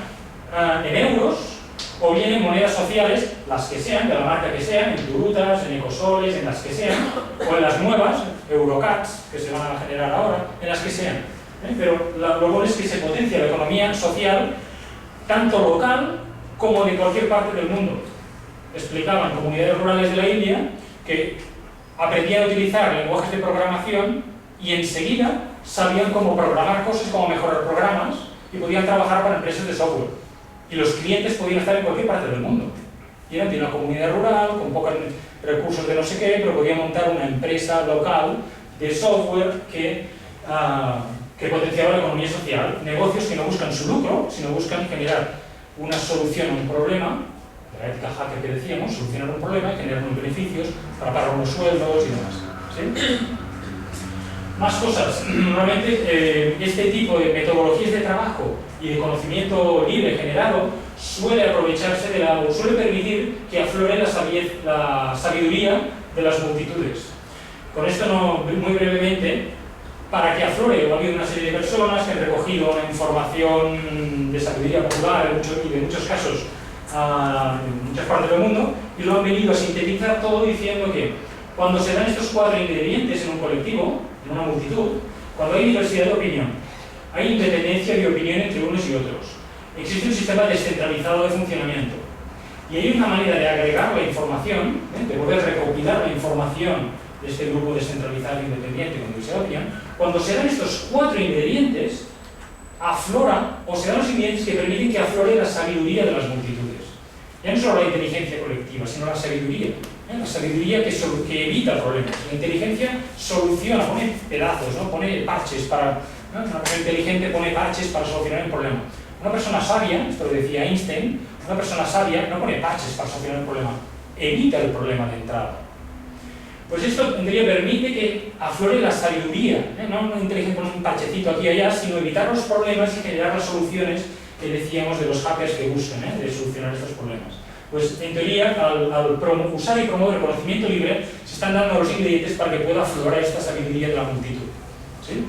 en euros o bien en monedas sociales, las que sean, de la marca que sean, en turutas, en ecosoles, en las que sean, o en las nuevas, Eurocats, que se van a generar ahora, en las que sean. Pero lo bueno es que se potencia la economía social, tanto local como de cualquier parte del mundo. Explicaban comunidades rurales de la India que aprendían a utilizar lenguajes de programación y enseguida sabían cómo programar cosas, cómo mejorar programas y podían trabajar para empresas de software. Y los clientes podían estar en cualquier parte del mundo. Y eran de una comunidad rural, con pocos recursos de no sé qué, pero podían montar una empresa local de software que potenciaba la economía social. Negocios que no buscan su lucro, sino buscan generar una solución a un problema, la ética hacker que decíamos, solucionar un problema y generar unos beneficios para pagar unos sueldos y demás. ¿Sí? Más cosas. Normalmente este tipo de metodologías de trabajo y de conocimiento libre generado suele aprovecharse suele permitir que aflore la sabiduría de las multitudes. Con esto, muy brevemente, para que aflore ha habido una serie de personas que han recogido una información de sabiduría popular y de muchos casos en muchas partes del mundo y lo han venido a sintetizar todo diciendo que cuando se dan estos 4 ingredientes en un colectivo, en una multitud, cuando hay diversidad de opinión, hay independencia de opinión entre unos y otros, existe un sistema descentralizado de funcionamiento y hay una manera de agregar la información, de poder recopilar la información de este grupo descentralizado e independiente con diversidad de opinión. Cuando se dan estos 4 ingredientes, aflora, o se dan los ingredientes que permiten que aflore la sabiduría de las multitudes. Ya no solo la inteligencia colectiva, sino la sabiduría. La sabiduría que evita problemas. La inteligencia soluciona, pone pedazos, ¿no? Pone parches para... ¿no? Una persona inteligente pone parches para solucionar un problema. Una persona sabia, esto lo decía Einstein, una persona sabia no pone parches para solucionar un problema, evita el problema de entrada. Pues esto en teoría permite que aflore la sabiduría, no una inteligencia poner un parchecito aquí y allá, sino evitar los problemas y generar las soluciones que decíamos de los hackers que buscan, de solucionar estos problemas. Pues en teoría, al usar y promover el conocimiento libre, se están dando los ingredientes para que pueda aflorar esta sabiduría de la multitud. ¿Sí?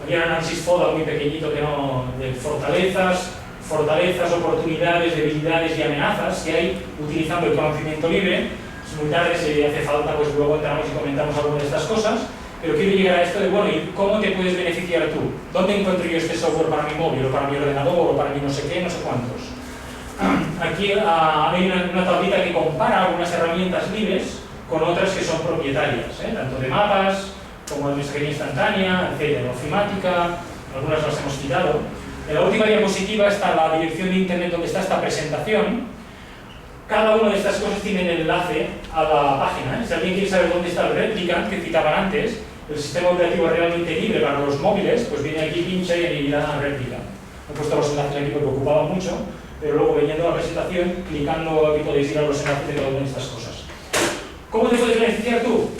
Había un análisis FODA muy pequeñito que de fortalezas, oportunidades, debilidades y amenazas que hay utilizando el conocimiento libre. Es muy tarde, si hace falta, pues luego entramos y comentamos algunas de estas cosas. Pero quiero llegar a esto de, bueno, ¿y cómo te puedes beneficiar tú? ¿Dónde encuentro yo este software para mi móvil, o para mi ordenador, o para mi no sé qué, no sé cuántos? Aquí hay una tablita que compara algunas herramientas libres con otras que son propietarias, tanto de mapas, como de mensajería instantánea, etc. Ofimática, algunas las hemos quitado. En la última diapositiva está la dirección de internet donde está esta presentación. Cada una de estas cosas tiene el enlace a la página. Si alguien quiere saber dónde está el Replicant que citaban antes, el sistema operativo realmente libre para los móviles, pues viene aquí, pincha y irá a Replicant. He puesto los enlaces aquí porque ocupaban mucho, pero luego veniendo a la presentación, clicando aquí podéis ir a los enlaces de cada una de estas cosas. ¿Cómo te puedes beneficiar tú?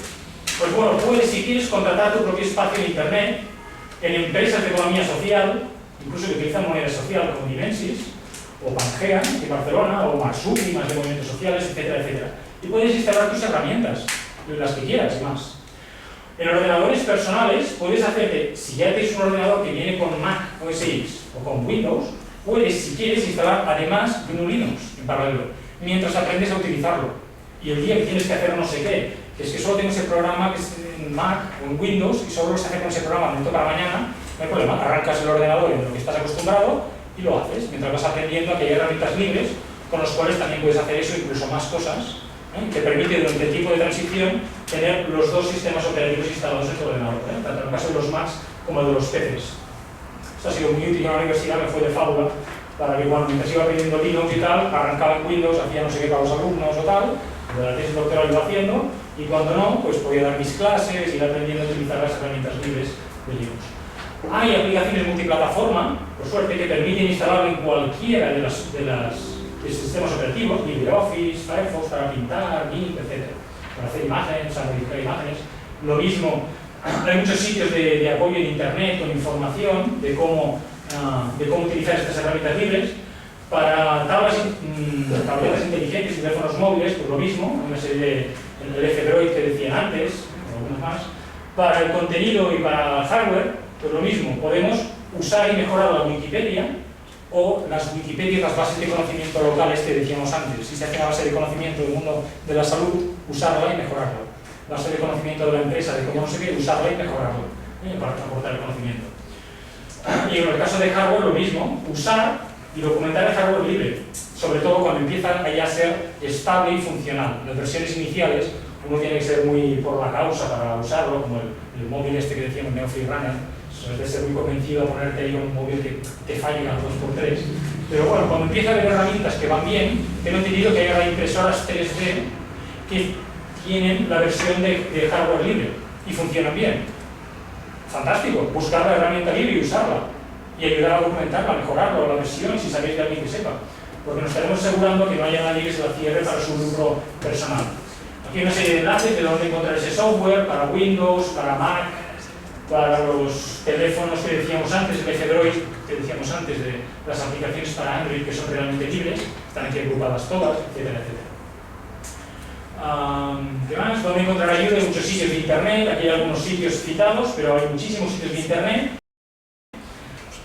Pues bueno, puedes, si quieres, contratar tu propio espacio en internet, en empresas de economía social, incluso que utilizan moneda social como Dimensis, o Pangea, de Barcelona, o Marsupi, más de movimientos sociales, etcétera, etcétera. Y puedes instalar tus herramientas, las que quieras y más. En ordenadores personales puedes hacerte, si ya tienes un ordenador que viene con Mac OS X o con Windows, puedes, si quieres, instalar además un Linux en paralelo, mientras aprendes a utilizarlo. Y el día que tienes que hacer no sé qué, que es que solo tengo ese programa que es en Mac o en Windows y solo lo vas a hacer con ese programa, me toca mañana, no hay problema, arrancas el ordenador en lo que estás acostumbrado y lo haces, mientras vas aprendiendo a que hay herramientas libres con los cuales también puedes hacer eso, incluso más cosas, que permite durante el tiempo de transición tener los dos sistemas operativos instalados en tu ordenador, tanto en el caso de los Macs como el de los PCs. Esto ha sido muy útil en la universidad, me fue de fábula, para que cuando mientras iba aprendiendo Linux y tal, arrancaba en Windows, hacía no sé qué para los alumnos o tal, de la tesis doctoral iba haciendo, y cuando no, pues podía dar mis clases, ir aprendiendo a utilizar las herramientas libres de Linux. Hay aplicaciones multiplataforma, por suerte, que permiten instalarlo en cualquiera de los sistemas operativos, LibreOffice, Firefox para pintar, GIMP, etc. Para hacer imágenes, para modificar imágenes. Lo mismo, hay muchos sitios de apoyo en Internet con información de cómo utilizar estas herramientas libres. Para tabletas inteligentes y teléfonos móviles, pues lo mismo, una serie el F-Droid que decían antes, o algunos más. Para el contenido y para el hardware, pues lo mismo, podemos usar y mejorar la Wikipedia o las Wikipedias, las bases de conocimiento locales que decíamos antes. Si se hace una base de conocimiento del mundo de la salud, usarla y mejorarla. Base de conocimiento de la empresa, de cómo no se quiere, usarla y mejorarla, para aportar el conocimiento. Y en el caso de hardware, lo mismo, usar y documentar el hardware libre, sobre todo cuando empieza a ya ser estable y funcional. En las versiones iniciales, uno tiene que ser muy por la causa para usarlo, como el móvil este que decíamos, Neo Free Runner. Eso es de ser muy convencido a ponerte ahí un móvil que te falle a 2x3. Pero bueno, cuando empieza a haber herramientas que van bien, tengo entendido que hay ahora impresoras 3D que tienen la versión de hardware libre y funcionan bien. Fantástico, buscar la herramienta libre y usarla. Y ayudar a documentarla, a mejorarla, la versión, si sabéis de alguien que sepa. Porque nos estaremos asegurando que no haya nadie que se la cierre para su lucro personal. Aquí hay una serie de enlaces de dónde encontrar ese software para Windows, para Mac, para los teléfonos que decíamos antes, el F-Droid que decíamos antes, de las aplicaciones para Android que son realmente libres, están aquí agrupadas todas, etcétera, etcétera. ¿Qué más? Dónde encontrar ayuda en muchos sitios de Internet. Aquí hay algunos sitios citados, pero hay muchísimos sitios de Internet.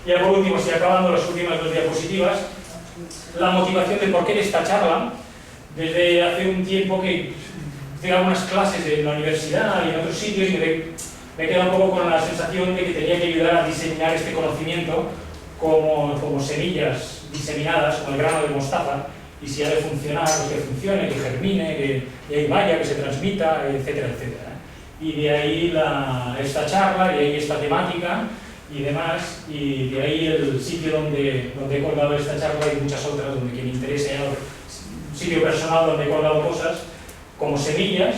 Y por último, estoy acabando las últimas 2 diapositivas, la motivación de por qué de esta charla. Desde hace un tiempo que tengo algunas clases en la universidad y en otros sitios y me he quedado un poco con la sensación de que tenía que ayudar a diseminar este conocimiento como semillas diseminadas, como el grano de mostaza, y si ha de funcionar, pues que funcione, que germine, que ahí vaya, que se transmita, etcétera, etcétera. Y de ahí esta charla, y de ahí esta temática, y demás, y de ahí el sitio donde he colgado esta charla y muchas otras, donde quien interese, un sitio personal donde he colgado cosas como semillas,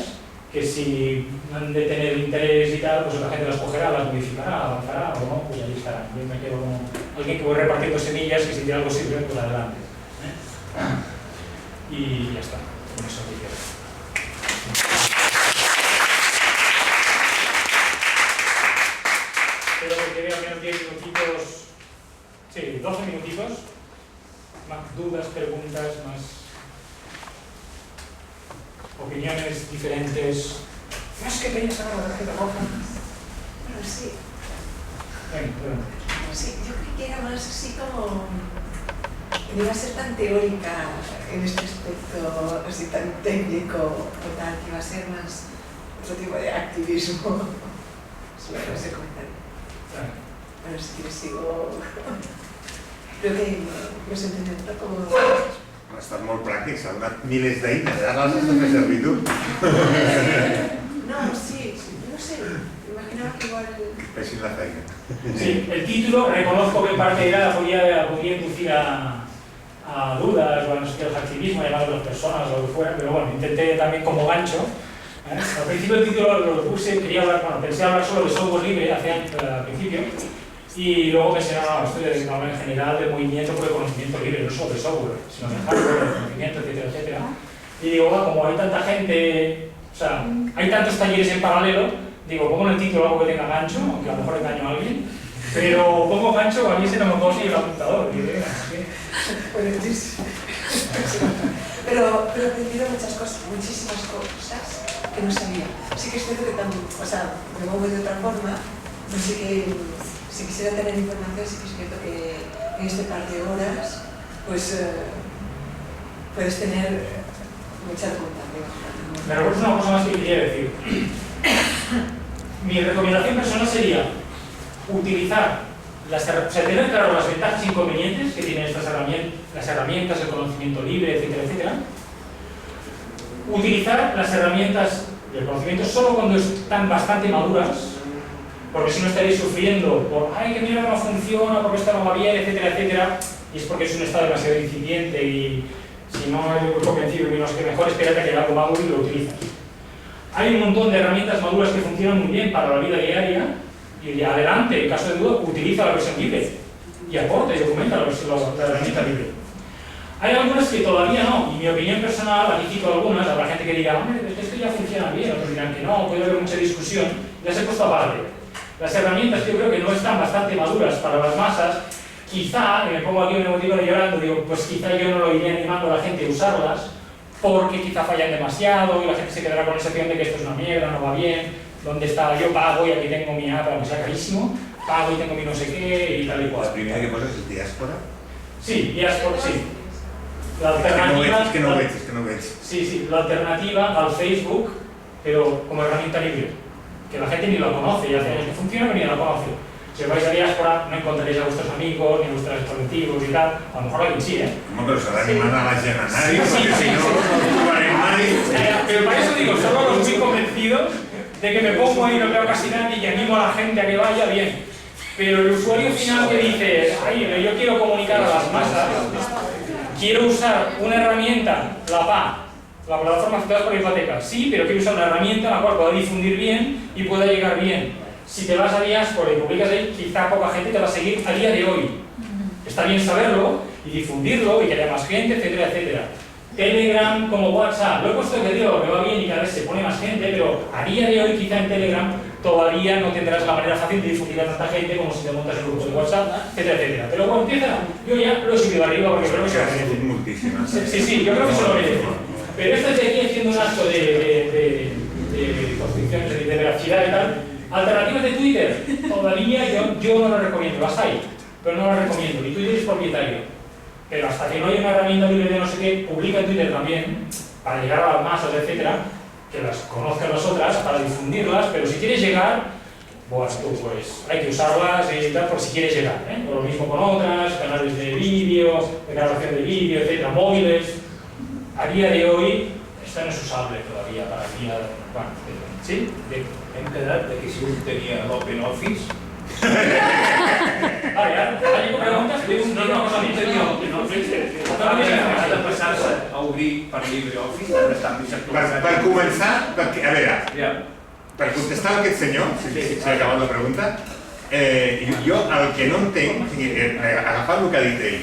que si han de tener interés y tal, pues la gente las cogerá, las modificará, avanzará o no, pues ahí estará. Yo me quedo como alguien que voy repartiendo semillas, que si tiene algo sirve, pues adelante. Y ya está, con eso que quiero. Espero que vean menos 10 minutitos, sí, 12 minutitos, más dudas, preguntas, más opiniones diferentes. No es que quería sacar la tarjeta roja. Bueno, sí. Bueno. Sí, yo creo que era más así como... que no iba a ser tan teórica en este aspecto, así tan técnico o tal, que iba a ser más otro tipo de activismo. Bueno, ese comentario. Bueno, si quieres sigo... Creo que me he entendido como... Ha estat molt pràctic, s'ha donat milers d'eines, ara les has de fer servir tu. No, sí, no sé, imaginaba que igual... Fessin la feina. Sí, el título, reconozco que en parte podría inducir a dudas o a no sé qué, el activismo, llamar a las personas o lo que fuera, pero bueno, intenté también como gancho. Al principio el título lo puse, pensé hablar solo de software libre al principio, y luego pensé, no, estoy dedicado en general del movimiento por el conocimiento libre, no solo de software, sino de hardware, de conocimiento, etcétera, etcétera. Y digo, bueno, como hay tanta gente, o sea, hay tantos talleres en paralelo, digo, pongo en el título algo que tenga gancho, aunque a lo mejor engaño a alguien, pero pongo gancho, a mí se no me pone el apuntador. Pero he aprendido muchas cosas, muchísimas cosas que no sabía. Sí que es cierto que también, o sea, me muevo de otra forma, así que si quisiera tener información, sí que es cierto que en este par de horas, pues puedes tener mucha documentación. Me recuerdo una cosa más que quería decir. Mi recomendación personal sería utilizar, tener claro las ventajas e inconvenientes que tienen las herramientas, el conocimiento libre, etcétera, etcétera. Utilizar las herramientas del conocimiento solo cuando están bastante maduras, porque si no estaréis sufriendo por, ay, que mira, no funciona, porque esto no va bien, etcétera, etcétera, y es porque es un estado demasiado incipiente y si no hay un convencido y no sé qué, mejor espérate a que algo maduro y lo utilizas. Hay un montón de herramientas maduras que funcionan muy bien para la vida diaria, Y adelante, en caso de duda, utiliza la versión libre y aporta y documenta la herramienta libre. Hay algunas que todavía no, y mi opinión personal, aquí cito algunas, habrá gente que dirá, hombre, esto ya funciona bien, otros dirán que no, puede haber mucha discusión, ya se he puesto aparte. Las herramientas yo creo que no están bastante maduras para las masas, quizá, y me pongo aquí un emotivo llorando, digo, pues quizá yo no lo iré animando a la gente a usarlas, porque quizá fallan demasiado y la gente se quedará con la sensación de que esto es una mierda, no va bien, ¿dónde está? Yo pago y aquí tengo mi app, aunque sea carísimo, pago y tengo mi no sé qué y tal y cual. La primera que poses és diàspora? Sí, diàspora, sí. L'alternativa... És que no ho veig. Sí, l'alternativa al Facebook, pero como herramienta libre, que la gente ni lo conoce, ya hace años que funciona, pero ni la conoce. Si os vais a diáspora, no encontraréis a vuestros amigos, ni a vuestros colectivos y tal, a lo mejor alguien sí, ¿eh? Home, però s'ha d'animar a la gent a anar-hi, perquè si no, no trobarem mai. Pero para eso digo, solo los muy convencidos de que me pongo ahí, no veo casi nadie y animo a la gente a que vaya, bien. Pero el usuario final que dice, ay, yo quiero comunicar a las masas, quiero usar una herramienta, la PA, la plataforma aceptada por la hipoteca, sí, pero quiero usar una herramienta en la cual pueda difundir bien y pueda llegar bien. Si te vas a diáspora y publicas ahí, quizá poca gente te va a seguir a día de hoy. Está bien saberlo y difundirlo y que haya más gente, etcétera, etcétera. Telegram como WhatsApp, lo he puesto que digo, me va bien y cada vez se pone más gente, pero a día de hoy quizá en Telegram todavía no tendrás la manera fácil de difundir a tanta gente como si te montas el grupo de WhatsApp, etcétera, etcétera. Pero bueno, empieza, yo ya lo he subido arriba porque creo que se lo merece. Moltíssimes. Sí, yo creo que se lo merece. Pero esto de aquí haciendo un acto de construcción, de veracidad y tal, alternativas de Twitter, todavía yo no lo recomiendo, las hay, pero no las recomiendo, y Twitter es propietario. Pero hasta que no haya una herramienta libre de no sé qué, publica en Twitter también, para llegar a las masas, etcétera, que las conozcan las otras, para difundirlas, pero si quieres llegar, pues hay que usarlas y tal, por si quieres llegar, ¿eh? Lo mismo con otras, canales de vídeo, de grabación de vídeo, etcétera, móviles. A día de hoy, esta no es usable todavía para el día, bueno, ¿sí? Hem quedat que si un tenia l'OpenOffice... Vale, ara hi ha preguntes? No, si un tenia l'OpenOffice, ha de passar-se a obrir per LibreOffice, per estar més actualitzat. Per començar, perquè, a veure, Ja. per contestar a aquest senyor, si s'ha acabat la pregunta, jo el que no entenc, agafant el que ha dit ell,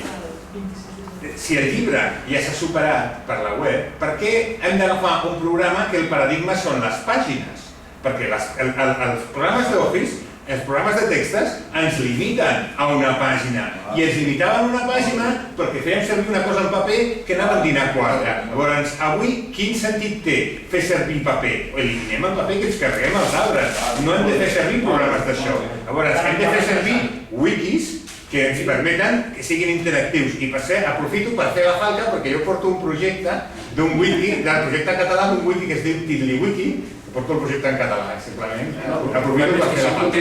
si el llibre ja s'ha superat per la web, per què hem d'agafar un programa que el paradigma són les pàgines? Perquè els programes d'Office, els programes de textos, ens limiten a una pàgina. I ens limitaven a una pàgina perquè fèiem servir una cosa en paper que anaven dinar quatre. Llavors, avui, quin sentit té fer servir paper? Eliminem el paper que ens carreguem els arbres. No hem de fer servir programes d'això. Llavors, hem de fer servir wikis que ens permeten que siguin interactius. I per ser, aprofito per fer la falca perquè jo porto un projecte d'un wiki, del projecte català d'un wiki que es diu TiddlyWiki, que porto el projecte en català, simplement. Aprofito per fer la falca.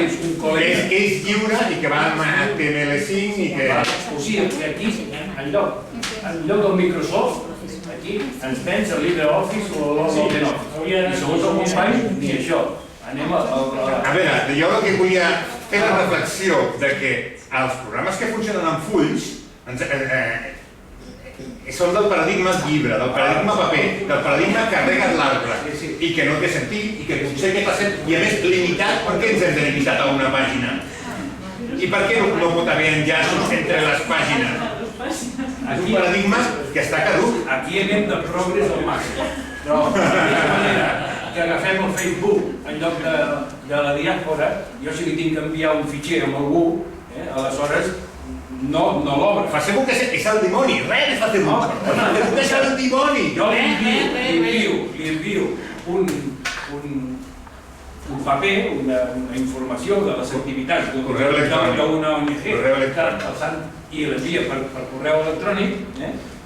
Que és lliure i que va amb HTML5 i que... O sigui, que aquí, en lloc del Microsoft, aquí ens pensa el LibreOffice o l'OpenOffice. I segons el company, ni això. Anem a... A veure, jo el que volia fer la reflexió de que els programes que funcionen amb fulls són del paradigma llibre, del paradigma paper, del paradigma carrega't l'arbre, i que no té sentit, i que potser que passem, i a més limitat, per què ens hem de limitat a una pàgina? I per què no pot haver enllaços entre les pàgines? És un paradigma que està caduc. Aquí anem de progrés al màxim. Però de la mateixa manera que agafem el Facebook en lloc de la diàspora, jo si li tinc que enviar un fitxer amb algú, aleshores no l'obre. Facebook és el dimoni, res de Facebook. Facebook és el dimoni. Jo li envio un paper, una informació de les activitats d'una ONG i l'envia per correu electrònic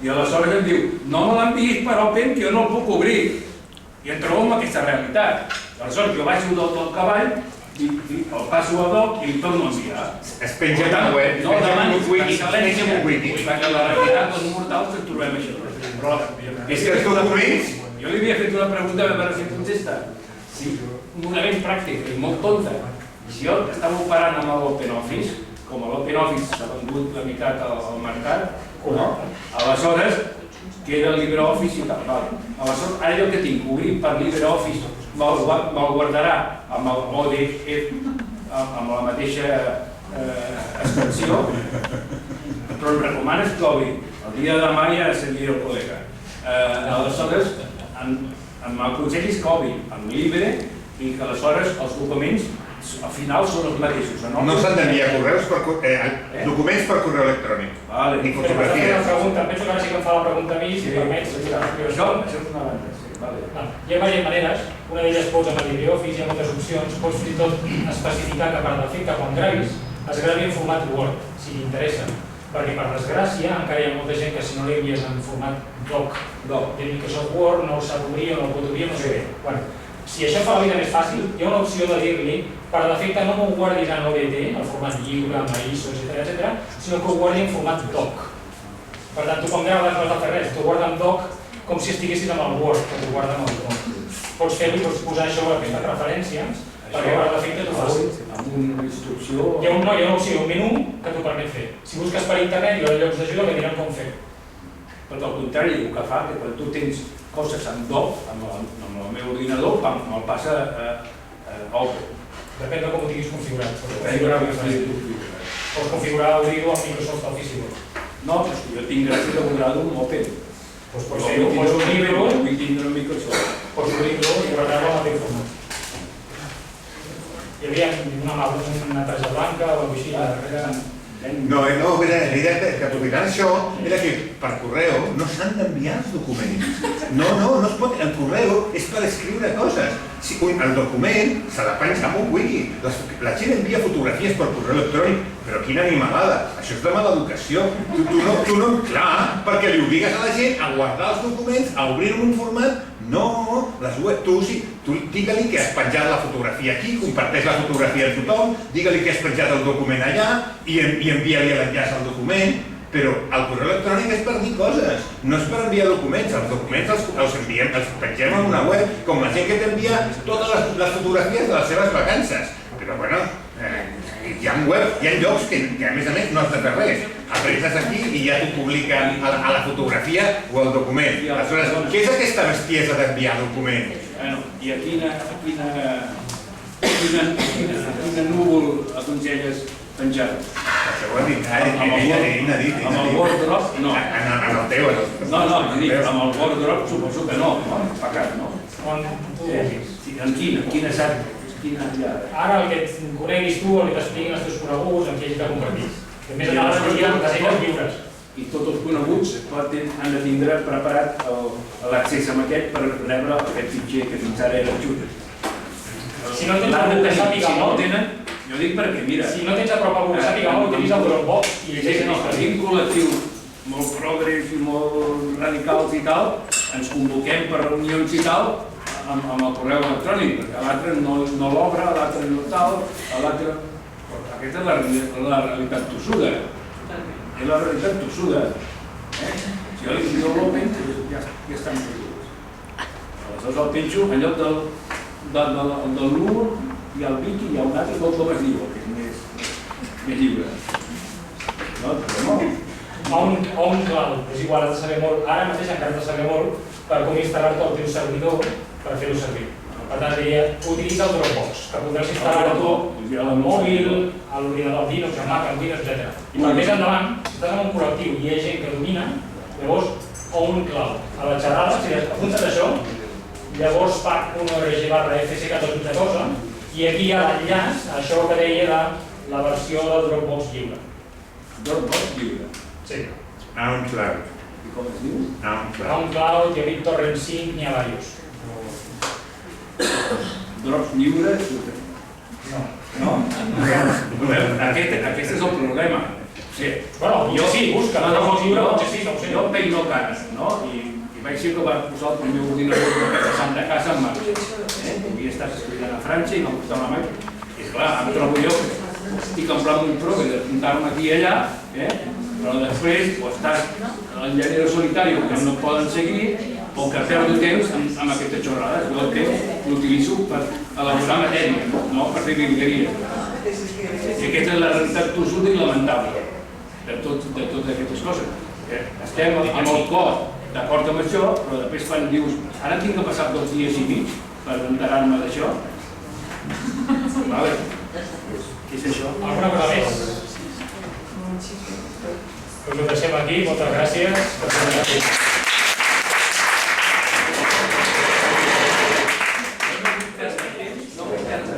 i aleshores em diu no me l'enviïs per Open que jo no el puc obrir i em trobo amb aquesta realitat. Aleshores jo baixo del cavall i el passo a doc i li torno a enviar. Es penja a la web, no demani excel·lència, perquè la realitat dels mortals ens trobem això. Però és que els documents... Jo li havia fet una pregunta a veure si em contesta. Sí, una ben pràctica i molt tonta. Si jo estava operant amb l'OpenOffice, com l'OpenOffice s'ha vengut la meitat al mercat, aleshores queda el LibreOffice i tal. Aleshores, ara jo que tinc, obrir per LibreOffice me'l guardarà amb el ODF amb la mateixa extensió, però em recomanes que obri. El dia de demà ja seria el col·lega. Aleshores, em aconsellis que obri amb Libre i que aleshores els documents al final són els mateixos. No s'han d'enviar documents per correu electrònic. Ni fotografies. Penso que ara sí que em fa la pregunta a mi, si permets. Això és una banda. Hi ha diverses maneres, una d'elles pots amb el LibreOffice, hi ha moltes opcions, pots fins i tot especificar que per defecte quan gravis es gravi en format Word, si t'interessa, perquè per desgràcia encara hi ha molta gent que si no l'envies en format doc de Microsoft Word no el sap obrir o no el pot obrir, no sé bé. Si això fa la vida més fàcil, hi ha una opció de dir-li per defecte no m'ho guardis en ODT, el format lliure, amb ISO, etc., sinó que ho guardi en format doc. Per tant, tu quan graves no has de fer res, t'ho guarda en doc com si estiguessis amb el Word, que t'ho guarda amb el doc. Pots fer-ho i pots posar això, aquestes referències, perquè per defecte t'ho faci. Amb una instrucció... Hi ha una opció, un menú que t'ho permet fer. Si busques per internet hi ha llocs d'ajuda que diran com fer. Però al contrari, el que fa que quan tu tens coses en doc, amb el meu ordinador, me'l passa a Open. Depèn de com ho tinguis configurat. Pots configurar obrir-ho amb Microsoft Office Word. No, però jo tinc gràcia de guardar-ho amb Open. Pots obrir-lo, pots obrir-lo i guardar-lo amb el format. Hi havia una targeta blanca o alguna cosa així. No, l'idea que aprofitant això era que per correu no s'han d'enviar els documents. No es pot. El correu és per escriure coses. El document s'ha de penjar en un wiki. La gent envia fotografies per correu electrònic, però quina animalada. Això és de mala educació. Tu no, clar, perquè li obligues a la gent a guardar els documents, a obrir un format. No, tu digue-li que has penjat la fotografia aquí, comparteix la fotografia amb tothom, digue-li que has penjat el document allà i envia-li l'enllaç al document, però el correu electrònic és per dir coses, no és per enviar documents. Els documents els pengem en una web, com la gent que t'envia totes les fotografies de les seves vacances. Però bueno, hi ha llocs que a més no has de fer res. Apretes aquí i ja t'ho publiquen a la fotografia o al document. Aleshores, què és aquesta bestiesa d'enviar documents? I a quina núvol aconselles penjar-ho? Això ho ha dit, ella ha dit. Amb el WordDrop, no. En el teu, No, amb el WordDrop suposo que no, pecat, no? En quina sap? Ara el que et coneguis tu, el que t'expliquin els teus coneguts, amb qui hagis de compartir. Que més endavant seria les eines lliures. I tots els coneguts han de tindre preparat l'accés amb aquest per rebre aquest fitxer que fins ara era adjunt. Si no tens algú que sàpiga molt, jo dic perquè, mira... Si no tens a prop algú que sàpiga molt, utilitza el Dropbox i llegeix no, tenim col·lectius molt progres i molt radicals i tal, ens convoquem per reunions i tal, amb el correu electrònic, perquè l'altre no l'obre, l'altre no tal, l'altre... Aquesta és la realitat tossuda. És la realitat tossuda. Si jo li envio l'open, ja estan perduts. Aleshores el penjo, en lloc del NUR i el Wiki hi ha un altre com es diu, que és més lliure. No, però no. On cloud, és igual, has de saber molt, ara mateix encara has de saber molt per com instal·lar-te al teu servidor per fer-ho servir. Per tant, utilitza el Dropbox, que podràs instal·lar-ho al mòbil, a l'ordinador Linux, a Mac, a Windows, etc. I per més endavant, si estàs en un col·lectiu i hi ha gent que domina, llavors, on cloud. A la xerrada, si apuntes això, llavors pac.org/fc1414, i aquí hi ha l'enllaç a això que deia de la versió del Dropbox lliure. Dropbox lliure? Sí. OwnCloud. I com es diu? OwnCloud, hi ha BitTorrent 5, n'hi ha diversos. Drops lliures? No. Aquest és el problema. Bueno, jo sí, busca, Dropbox lliure, potser sí, no ho sé. Jo feia no cares, no? I vaig ser que va posar el meu ordinador de Santa Casa en marxa. Havia estat estudiant a França i no em portava la màquina. I esclar, em trobo jo que estic en plan un pro, que d'apuntar-me aquí i allà, però després o estàs en llanero solitari que no poden seguir o que perdo temps amb aquestes xorrades. Jo el temps l'utilitzo per elaborar matèria, no per fer virgueria. I aquesta és la realitat tossuda i lamentable de totes aquestes coses. Estem amb el cor d'acord amb això, però després quan dius ara tinc que passar 2 dies i mig per enterar-me d'això, Què és això? Alguna cosa més? Muchísimo. Doncs ho deixem aquí. Moltes gràcies per ser aquí.